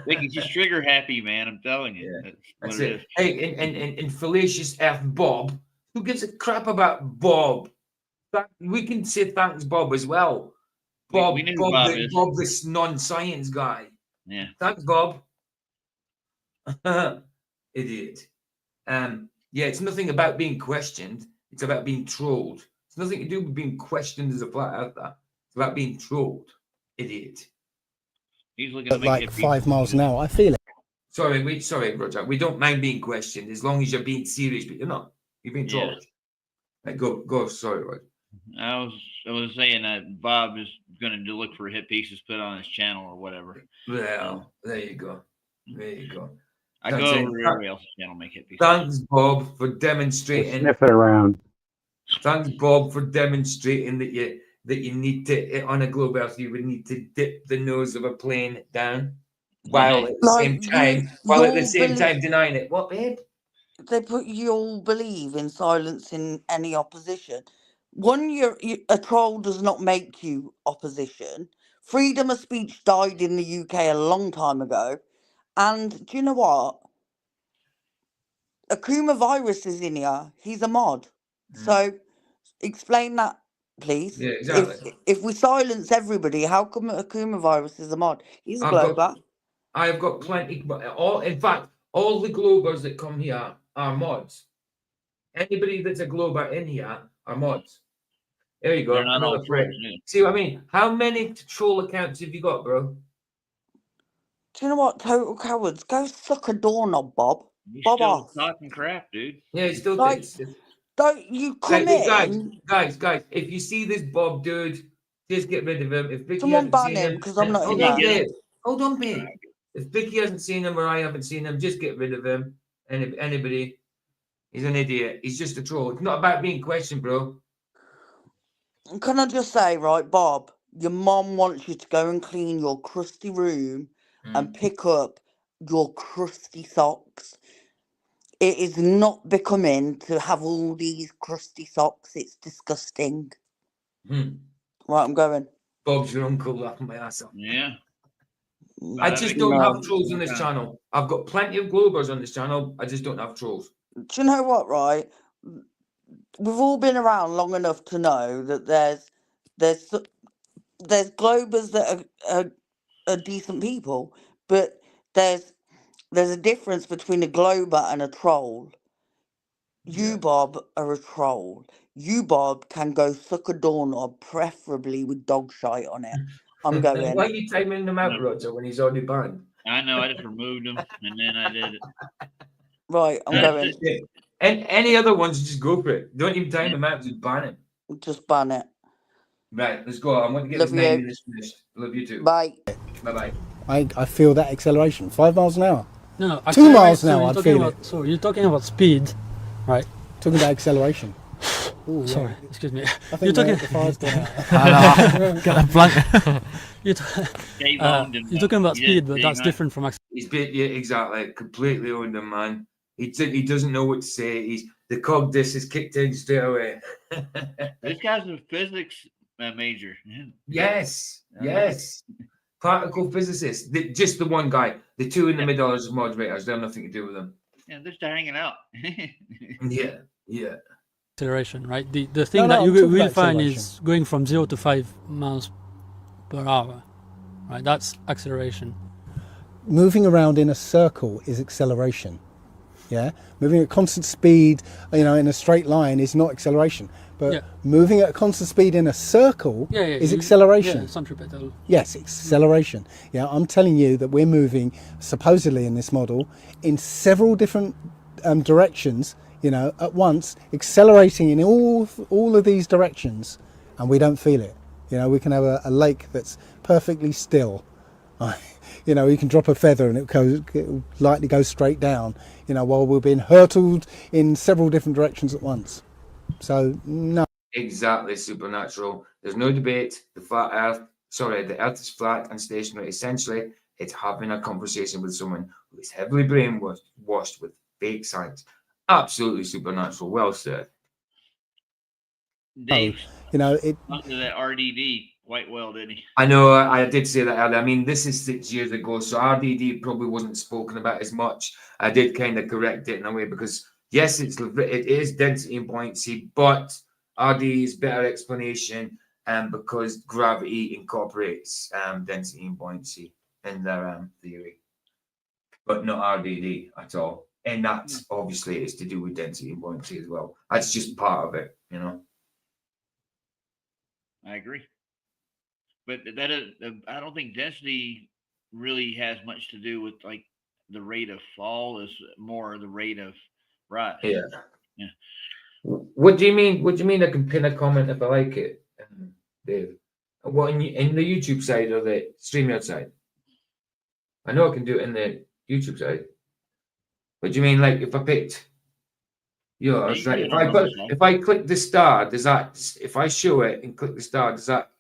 Vicky's just trigger happy, man. I'm telling you. Yeah, That's that's what it. Hey, and fallacious F Bob. Who gives a crap about Bob? We can say thanks, Bob, as well. Bob, we know who Bob is. Bob, this non-science guy. Yeah. Thanks, Bob. Idiot. Yeah, it's nothing about being questioned. It's about being trolled. It's nothing to do with being questioned as a flat earther. It's about being trolled. Idiot. He's looking at like 5 miles an hour. I feel it. Sorry, Roger. We don't mind being questioned as long as you're being serious, but you're not. You're being trolled. Right, go. Sorry, Roger. I was saying that Bob is going to look for hit pieces put on his channel or whatever. Well, there you go. I go over to everybody else's channel, make hit pieces. Thanks, Bob, for demonstrating. Sniff it around. Thanks, Bob, for demonstrating that you need to, on a globe Earth, you would need to dip the nose of a plane down while at the same time denying it. What, babe? They put you all believe in silencing any opposition. One, a troll does not make you opposition. Freedom of speech died in the UK a long time ago. And do you know what? Akuma Virus is in here. He's a mod. So explain that, please. Yeah, exactly. If we silence everybody, how come Akuma Virus is a mod? He's a glober. I've got plenty. In fact, all the globers that come here are mods. Anybody that's a glober in here are mods. There you go. They're not all friends. See what I mean? How many troll accounts have you got, bro? Do you know what, total cowards? Go suck a doorknob, Bob. He's Bob still off. talking crap, dude. Yeah, he still Like, thinks. Don't you come in? Guys, if you see this Bob dude, just get rid of him. If Vicky Someone hasn't ban seen him, him, 'cause I'm not in that. Hold on, babe. If Vicky hasn't seen him or I haven't seen him, just get rid of him. Anybody, he's an idiot. He's just a troll. It's not about being questioned, bro. Can I just say, right, Bob, your mom wants you to go and clean your crusty room and pick up your crusty socks. It is not becoming to have all these crusty socks. It's disgusting. Right, I'm going. Bob's your uncle laughing my ass off. Yeah. I just don't have trolls on this channel. I've got plenty of globers on this channel. I just don't have trolls. Do you know what, right? We've all been around long enough to know that there's globers that are decent people, but there's a difference between a glober and a troll. You, Bob, are a troll. You, Bob, can go suck a doorknob, preferably with dog shite on it. I'm going. Why are you timing them out, Roger, when he's already banned? I know, I just removed him and then I did it. Right, I'm going. And any other ones, just go for it. Don't even time them out, just ban it. Just ban it. Right, let's go. I want to get Love this 9 you. minutes finished. Love you too. Bye. Bye-bye. I feel that acceleration. 5 miles an hour. No, 2 miles an hour, I'd feel it. So you're talking about speed, right? Talking about acceleration. Ooh, yeah. Sorry, excuse me. I think You're talking. the fire's gone out. Got a blank. You're talking about speed, but that's different from acceleration. He's bit, yeah, exactly. Completely owned him, man. He doesn't know what to say. The cog disc is kicked in straight away. This guy's a physics major. Yes. Particle physicist. Just the one guy. The two in the middle are just moderators. They have nothing to do with them. Yeah, they're just hanging out. Yeah. Acceleration, right? The thing that you will find is going from 0 to 5 miles per hour, right? That's acceleration. Moving around in a circle is acceleration. Yeah, moving at constant speed, in a straight line is not acceleration. But moving at constant speed in a circle is acceleration. Yeah, centripetal. Yes, acceleration. Yeah, I'm telling you that we're moving supposedly in this model in several different directions. At once, accelerating in all of these directions, and we don't feel it. We can have a lake that's perfectly still. You can drop a feather and it'll lightly go straight down, while we're being hurtled in several different directions at once. So no. Exactly, supernatural. There's no debate. The Earth is flat and stationary. Essentially, it's having a conversation with someone who is heavily brainwashed with fake science. Absolutely supernatural. Well said. Dave, you know, it under that RDD quite well, didn't he? I know I did say that earlier. I mean, this is 6 years ago, so RDD probably wasn't spoken about as much. I did kind of correct it in a way because, yes, it is density and buoyancy, but RD is better explanation because gravity incorporates density and buoyancy in their theory, but not RDD at all. And that obviously is to do with density and buoyancy as well. That's just part of it, you know. I agree. But that is, I don't think density really has much to do with like the rate of fall. Is more the rate of rise. Yeah. Yeah. What do you mean? What do you mean? I can pin a comment if I like it, Dave. What in the YouTube side or the StreamYard side? I know I can do it in the YouTube side. What do you mean? Like if I picked yours, like if I click the star, does that? If I show it and click the star, does that?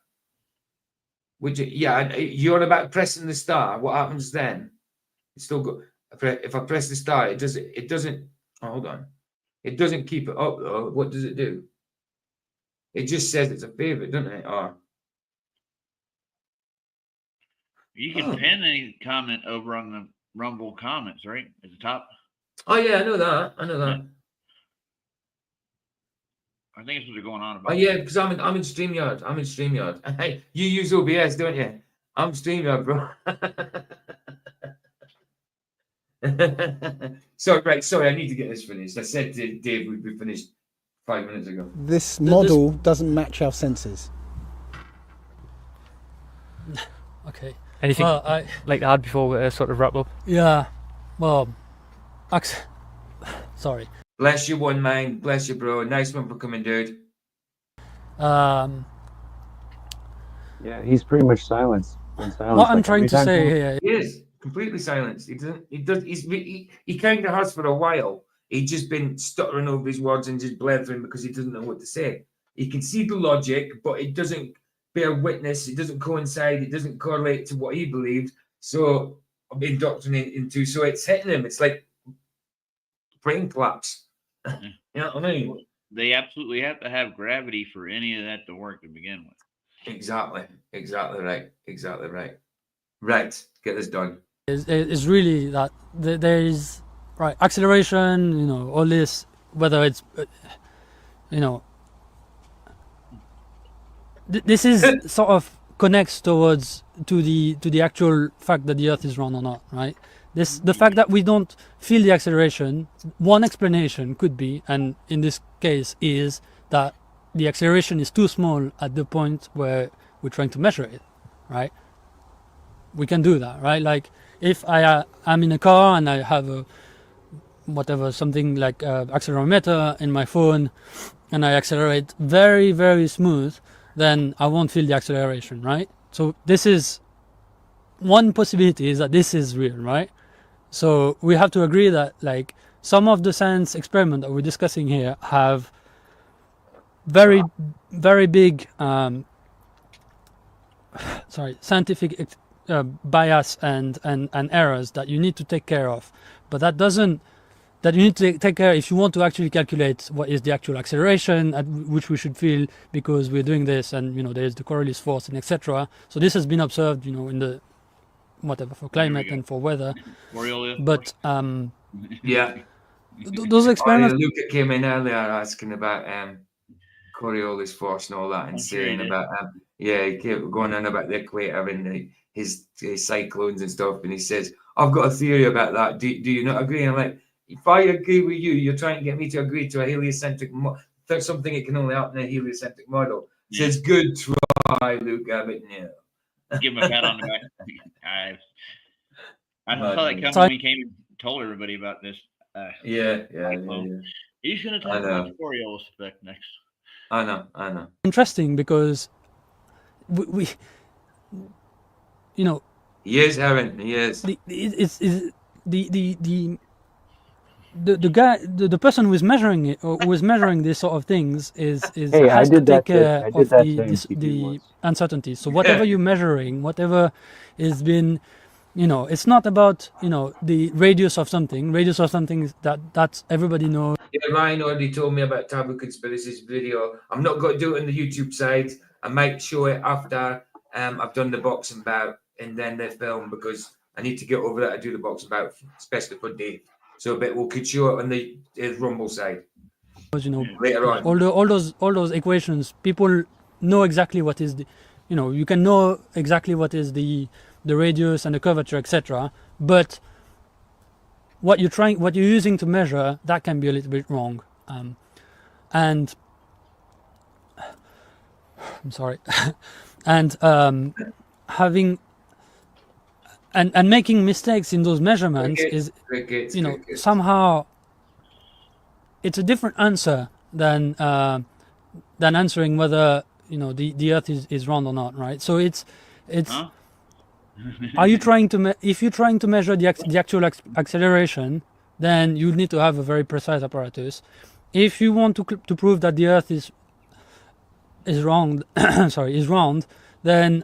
Would you? Yeah, you're about pressing the star. What happens then? It's still go. If I press the star, it doesn't. It doesn't. Oh, hold on. It doesn't keep it up though. What does it do? It just says it's a favorite, doesn't it? Or You can pin any comment over on the Rumble comments, right? At the top. Oh yeah, I know that. I know that. Yeah. I think it's what they're going on about. Oh yeah, because I'm in StreamYard. I'm in StreamYard. Hey, you use OBS, don't you? I'm StreamYard, bro. Sorry, I need to get this finished. I said to Dave we'd be finished 5 minutes ago. This model doesn't match our senses. Okay. Anything like to add before we sort of wrap up? Yeah. Well, sorry. Bless you, one mind. Bless you, bro. Nice one for coming, dude. Yeah, he's pretty much silenced. What I'm trying to say here, he is completely silenced. He doesn't. He does. He kind of has for a while. He's just been stuttering over his words and just blethering because he doesn't know what to say. He can see the logic, but it doesn't bear witness. It doesn't coincide. It doesn't correlate to what he believed. So I'm indoctrinated into. So it's hitting him. It's like brain collapse. You know what I mean? They absolutely have to have gravity for any of that to work to begin with. Exactly right. Right, get this done. Is really that there is right acceleration. You know, all this, whether it's you know, this is sort of connects towards to the actual fact that the Earth is round or not, right? The fact that we don't feel the acceleration, one explanation could be, and in this case is that the acceleration is too small at the point where we're trying to measure it, right? We can do that, right? Like if I'm in a car and I have something like accelerometer in my phone and I accelerate very, very smooth, then I won't feel the acceleration, right? So this is one possibility, is that this is real, right? So we have to agree that like some of the science experiment that we're discussing here have very, very big scientific bias and errors that you need to take care of. But that you need to take care if you want to actually calculate what is the actual acceleration at which we should feel, because we're doing this, and you know there's the Coriolis force and etc. So this has been observed, you know, in the whatever for climate and for weather. But yeah, those experiments. Luca came in earlier asking about Coriolis force and all that, and saying about he kept going on about the equator and his cyclones and stuff, and he says, "I've got a theory about that. Do you not agree?" And I'm like, if I agree with you, you're trying to get me to agree to a heliocentric something that can only happen in a heliocentric model. Yeah. Says, good try, Luca, but no. Give him a pat on the back. I saw that coming when he came and told everybody about this. Yeah. He's going to talk about the Coriolis effect next. I know. Interesting because we you know. Yes, Aaron. Yes. the guy, the person who is measuring it, or who is measuring these sort of things, is Hey, I has to did take that. care I of did that same teaching the once. uncertainties. So whatever you're measuring, whatever is been, it's not about the radius of something. Radius of something is that's everybody knows. Yeah, Ryan already told me about Taboo Conspiracy's video. I'm not going to do it on the YouTube side. I might show it after I've done the boxing bout and then the film, because I need to get over that. I do the boxing bout, especially for Dave. So, but we could show it on the Rumble side later on. all those equations. People know exactly what is the, you can know exactly what is the radius and the curvature, etc. But what you're using to measure, that can be a little bit wrong. And I'm sorry, and having and making mistakes in those measurements is somehow it's a different answer than answering whether the Earth is round or not, right? So it's Huh? are you trying to if you're trying to measure the actual acceleration, then you need to have a very precise apparatus. If you want to prove that the Earth is round, is round, then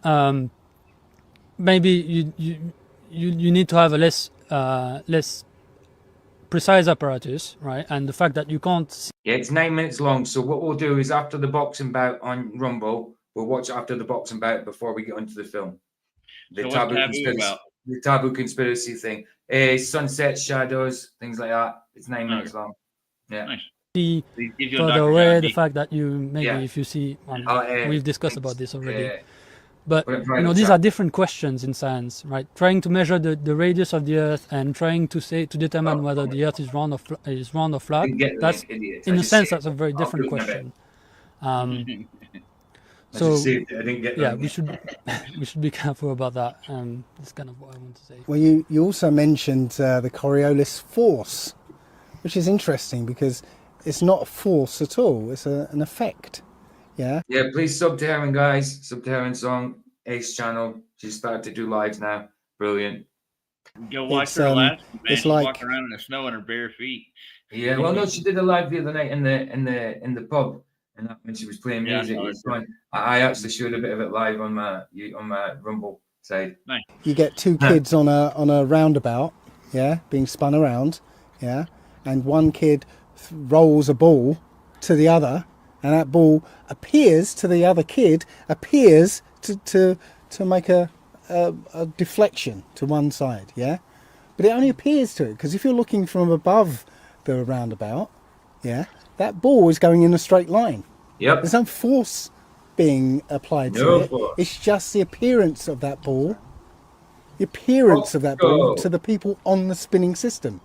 maybe you need to have a less precise apparatus, right? And the fact that you can't. Yeah, it's 9 minutes long. So what we'll do is after the boxing bout on Rumble, we'll watch after the boxing bout before we get onto the film. So what's Taboo about? The Taboo Conspiracy thing. Sunset, shadows, things like that. It's 9 minutes long. Yeah. Nice. See further away the fact that you maybe if you see we've discussed about this already, but these are different questions in science, right? Trying to measure the radius of the Earth and trying to determine whether the Earth is round or flat. That's in a sense that's a very different question. So we should be careful about that. That's kind of what I want to say. Well, you also mentioned the Coriolis force, which is interesting because it's not a force at all. It's an effect. Yeah. Yeah. Please sub to Heron, guys. Sub to Heron Song Ace channel. She's started to do lives now. Brilliant. Go watch her last. She's walking around in the snow in her bare feet. Yeah. Well, no, she did a live the other night in the pub, and that when she was playing music, it was fun. I actually showed a bit of it live on my Rumble side. Nice. You get two kids on a roundabout, being spun around, and one kid rolls a ball to the other, and that ball appears to the other kid, to make a deflection to one side, but it only appears to, because if you're looking from above the roundabout, that ball is going in a straight line. Yep. There's no force being applied to it. It's just the appearance of that ball, to the people on the spinning system.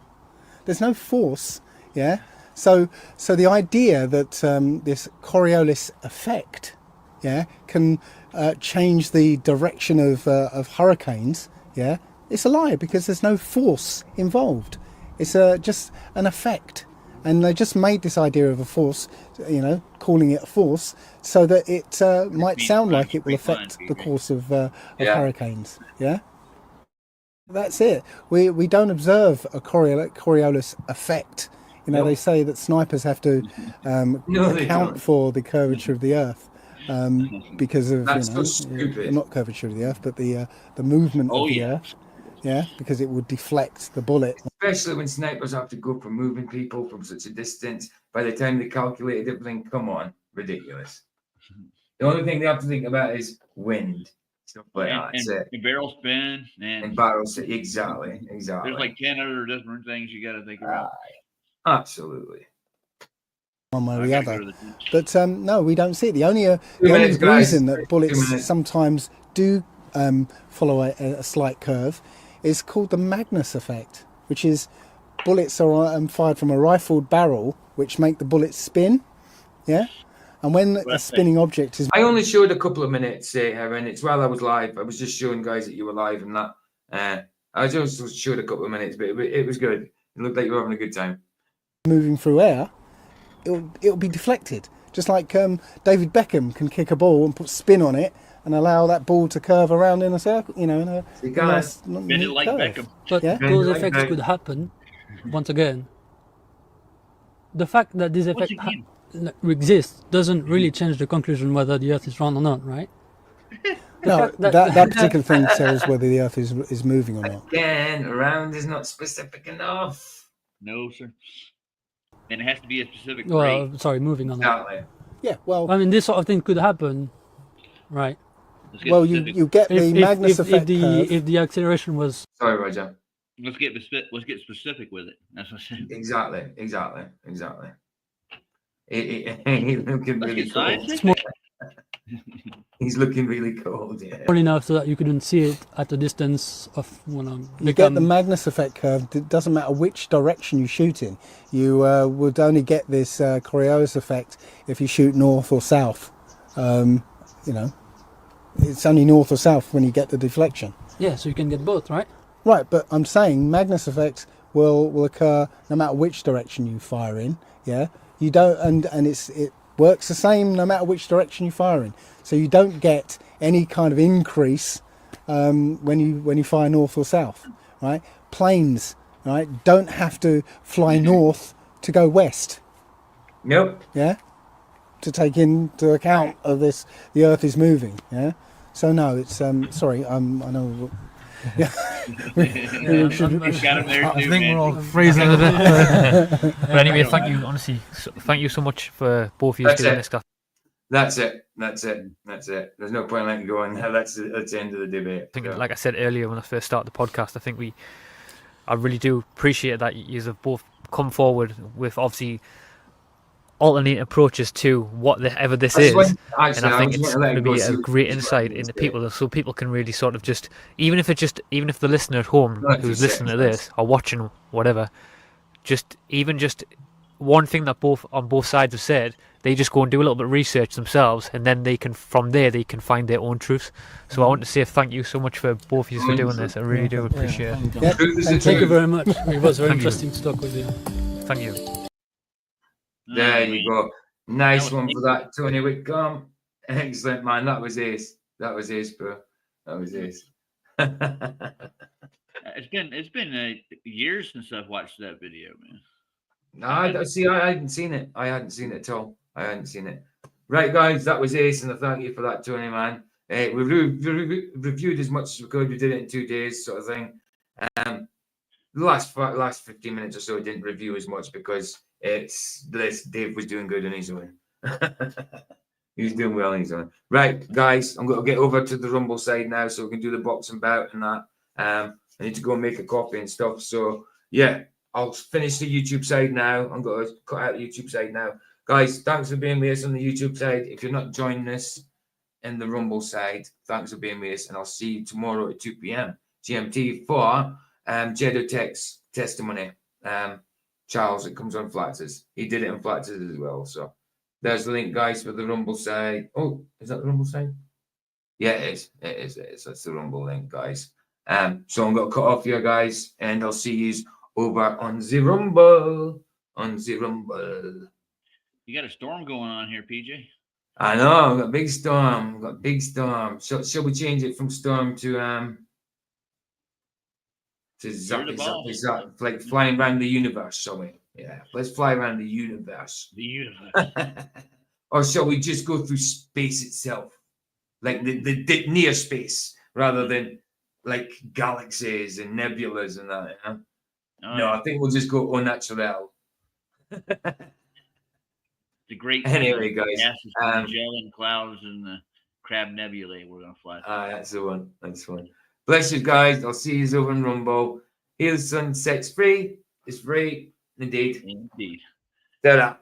There's no force, So the idea that this Coriolis effect, can change the direction of hurricanes, it's a lie, because there's no force involved. It's just an effect, and they just made this idea of a force, calling it a force, so that it might sound like it will affect the course of hurricanes. That's it. We don't observe a Coriolis effect. They say that snipers have to account for the curvature of the Earth because of not curvature of the Earth, but the movement of the Earth. Because it would deflect the bullet. Especially when snipers have to go for moving people from such a distance. By the time they calculated everything, come on, ridiculous. The only thing they have to think about is wind. Stuff like that. And barrel spin and barrel spin. Exactly. There's like 10 other different things you got to think about. Absolutely. One way or the other. But no, we don't see it. The only reason that bullets sometimes do follow a slight curve is called the Magnus effect, which is bullets are fired from a rifled barrel, which make the bullets spin. And when a spinning object is... I only showed a couple of minutes, Heron. It's while I was live. I was just showing guys that you were live and that. I just showed a couple of minutes, but it was good. It looked like you were having a good time. Moving through air, it'll be deflected. Just like David Beckham can kick a ball and put spin on it and allow that ball to curve around in a circle, in a nice like curve. Beckham. But those effects could happen once again the fact that this effect exists doesn't really change the conclusion whether the Earth is round or not, right? No, that particular thing tells whether the Earth is moving or not. Again, round is not specific enough. No, sir. And it has to be a specific Well, rate. sorry, moving on. Exactly. Yeah, well, I mean, this sort of thing could happen, right? Well, you get the Magnus effect curve. If the acceleration was. Sorry, Roger. Let's get specific with it. That's what I said. Exactly. He's looking really cold. He's looking really cold. Yeah. Small enough so that you couldn't see it at a distance of. You get the Magnus effect curve. It doesn't matter which direction you shoot in. You would only get this Coriolis effect if you shoot north or south. You know, it's only north or south when you get the deflection. Yeah, so you can get both, right? Right, but I'm saying Magnus effect will occur no matter which direction you fire in. Yeah, you don't, and it works the same no matter which direction you fire in. So you don't get any kind of increase when you fire north or south, right? Planes, right, don't have to fly north to go west. Nope. Yeah, to take into account of this, the Earth is moving. Yeah, so no, it's sorry, I know. Yeah, I think we're all freezing a bit. But anyway, thank you, honestly, thank you so much for both of you doing this stuff. That's it. There's no point letting go on. That's the end of the debate. I think, like I said earlier when I first started the podcast, I think I really do appreciate that you have both come forward with obviously alternate approaches to whatever this is, and I think it's going to be a great insight into people, so people can really sort of just even if the listener at home who's listening to this or watching whatever, just one thing that on both sides have said, they just go and do a little bit of research themselves, and then from there they can find their own truth. So I want to say thank you so much for both of you for doing this. I really do appreciate it. Thank you very much. It was very interesting to talk with you. Thank you. There you go. Nice one for that, Tony Whitcomb. Excellent, man. That was ace, bro. That was ace. It's been years since I've watched that video, man. No, I hadn't seen it. I hadn't seen it at all. Right, guys, that was ace, and I thank you for that, Tony, man. We reviewed as much as we could. We did it in 2 days, sort of thing. The last 15 minutes or so, I didn't review as much because Dave was doing good on his own. He was doing well on his own. Right, guys, I'm going to get over to the Rumble side now so we can do the box and bout and that. I need to go and make a coffee and stuff. So, yeah, I'll finish the YouTube side now. I'm going to cut out the YouTube side now. Guys, thanks for being with us on the YouTube side. If you're not joining us in the Rumble side, thanks for being with us. And I'll see you tomorrow at 2 p.m. GMT for Jedotech's testimony. Charles, it comes on Flatters. He did it on Flatters as well. So there's the link, guys, for the Rumble side. Oh, is that the Rumble side? Yeah, it is. That's the Rumble link, guys. So I'm going to cut off here, guys, and I'll see you over on the Rumble. You got a storm going on here, PJ. I know. I've got a big storm. Shall we change it from storm to like flying around the universe, shall we? Yeah, let's fly around the universe. Or shall we just go through space itself? Like the near space, rather than like galaxies and nebulas and that, you know? No, I think we'll just go au naturel. The great anyway, guys. Magellan clouds and the Crab Nebulae we're going to fly. That's the one. Bless you, guys. I'll see you over in Rumble. Here the sun sets free. It's free. Indeed. Indeed. Ta-da.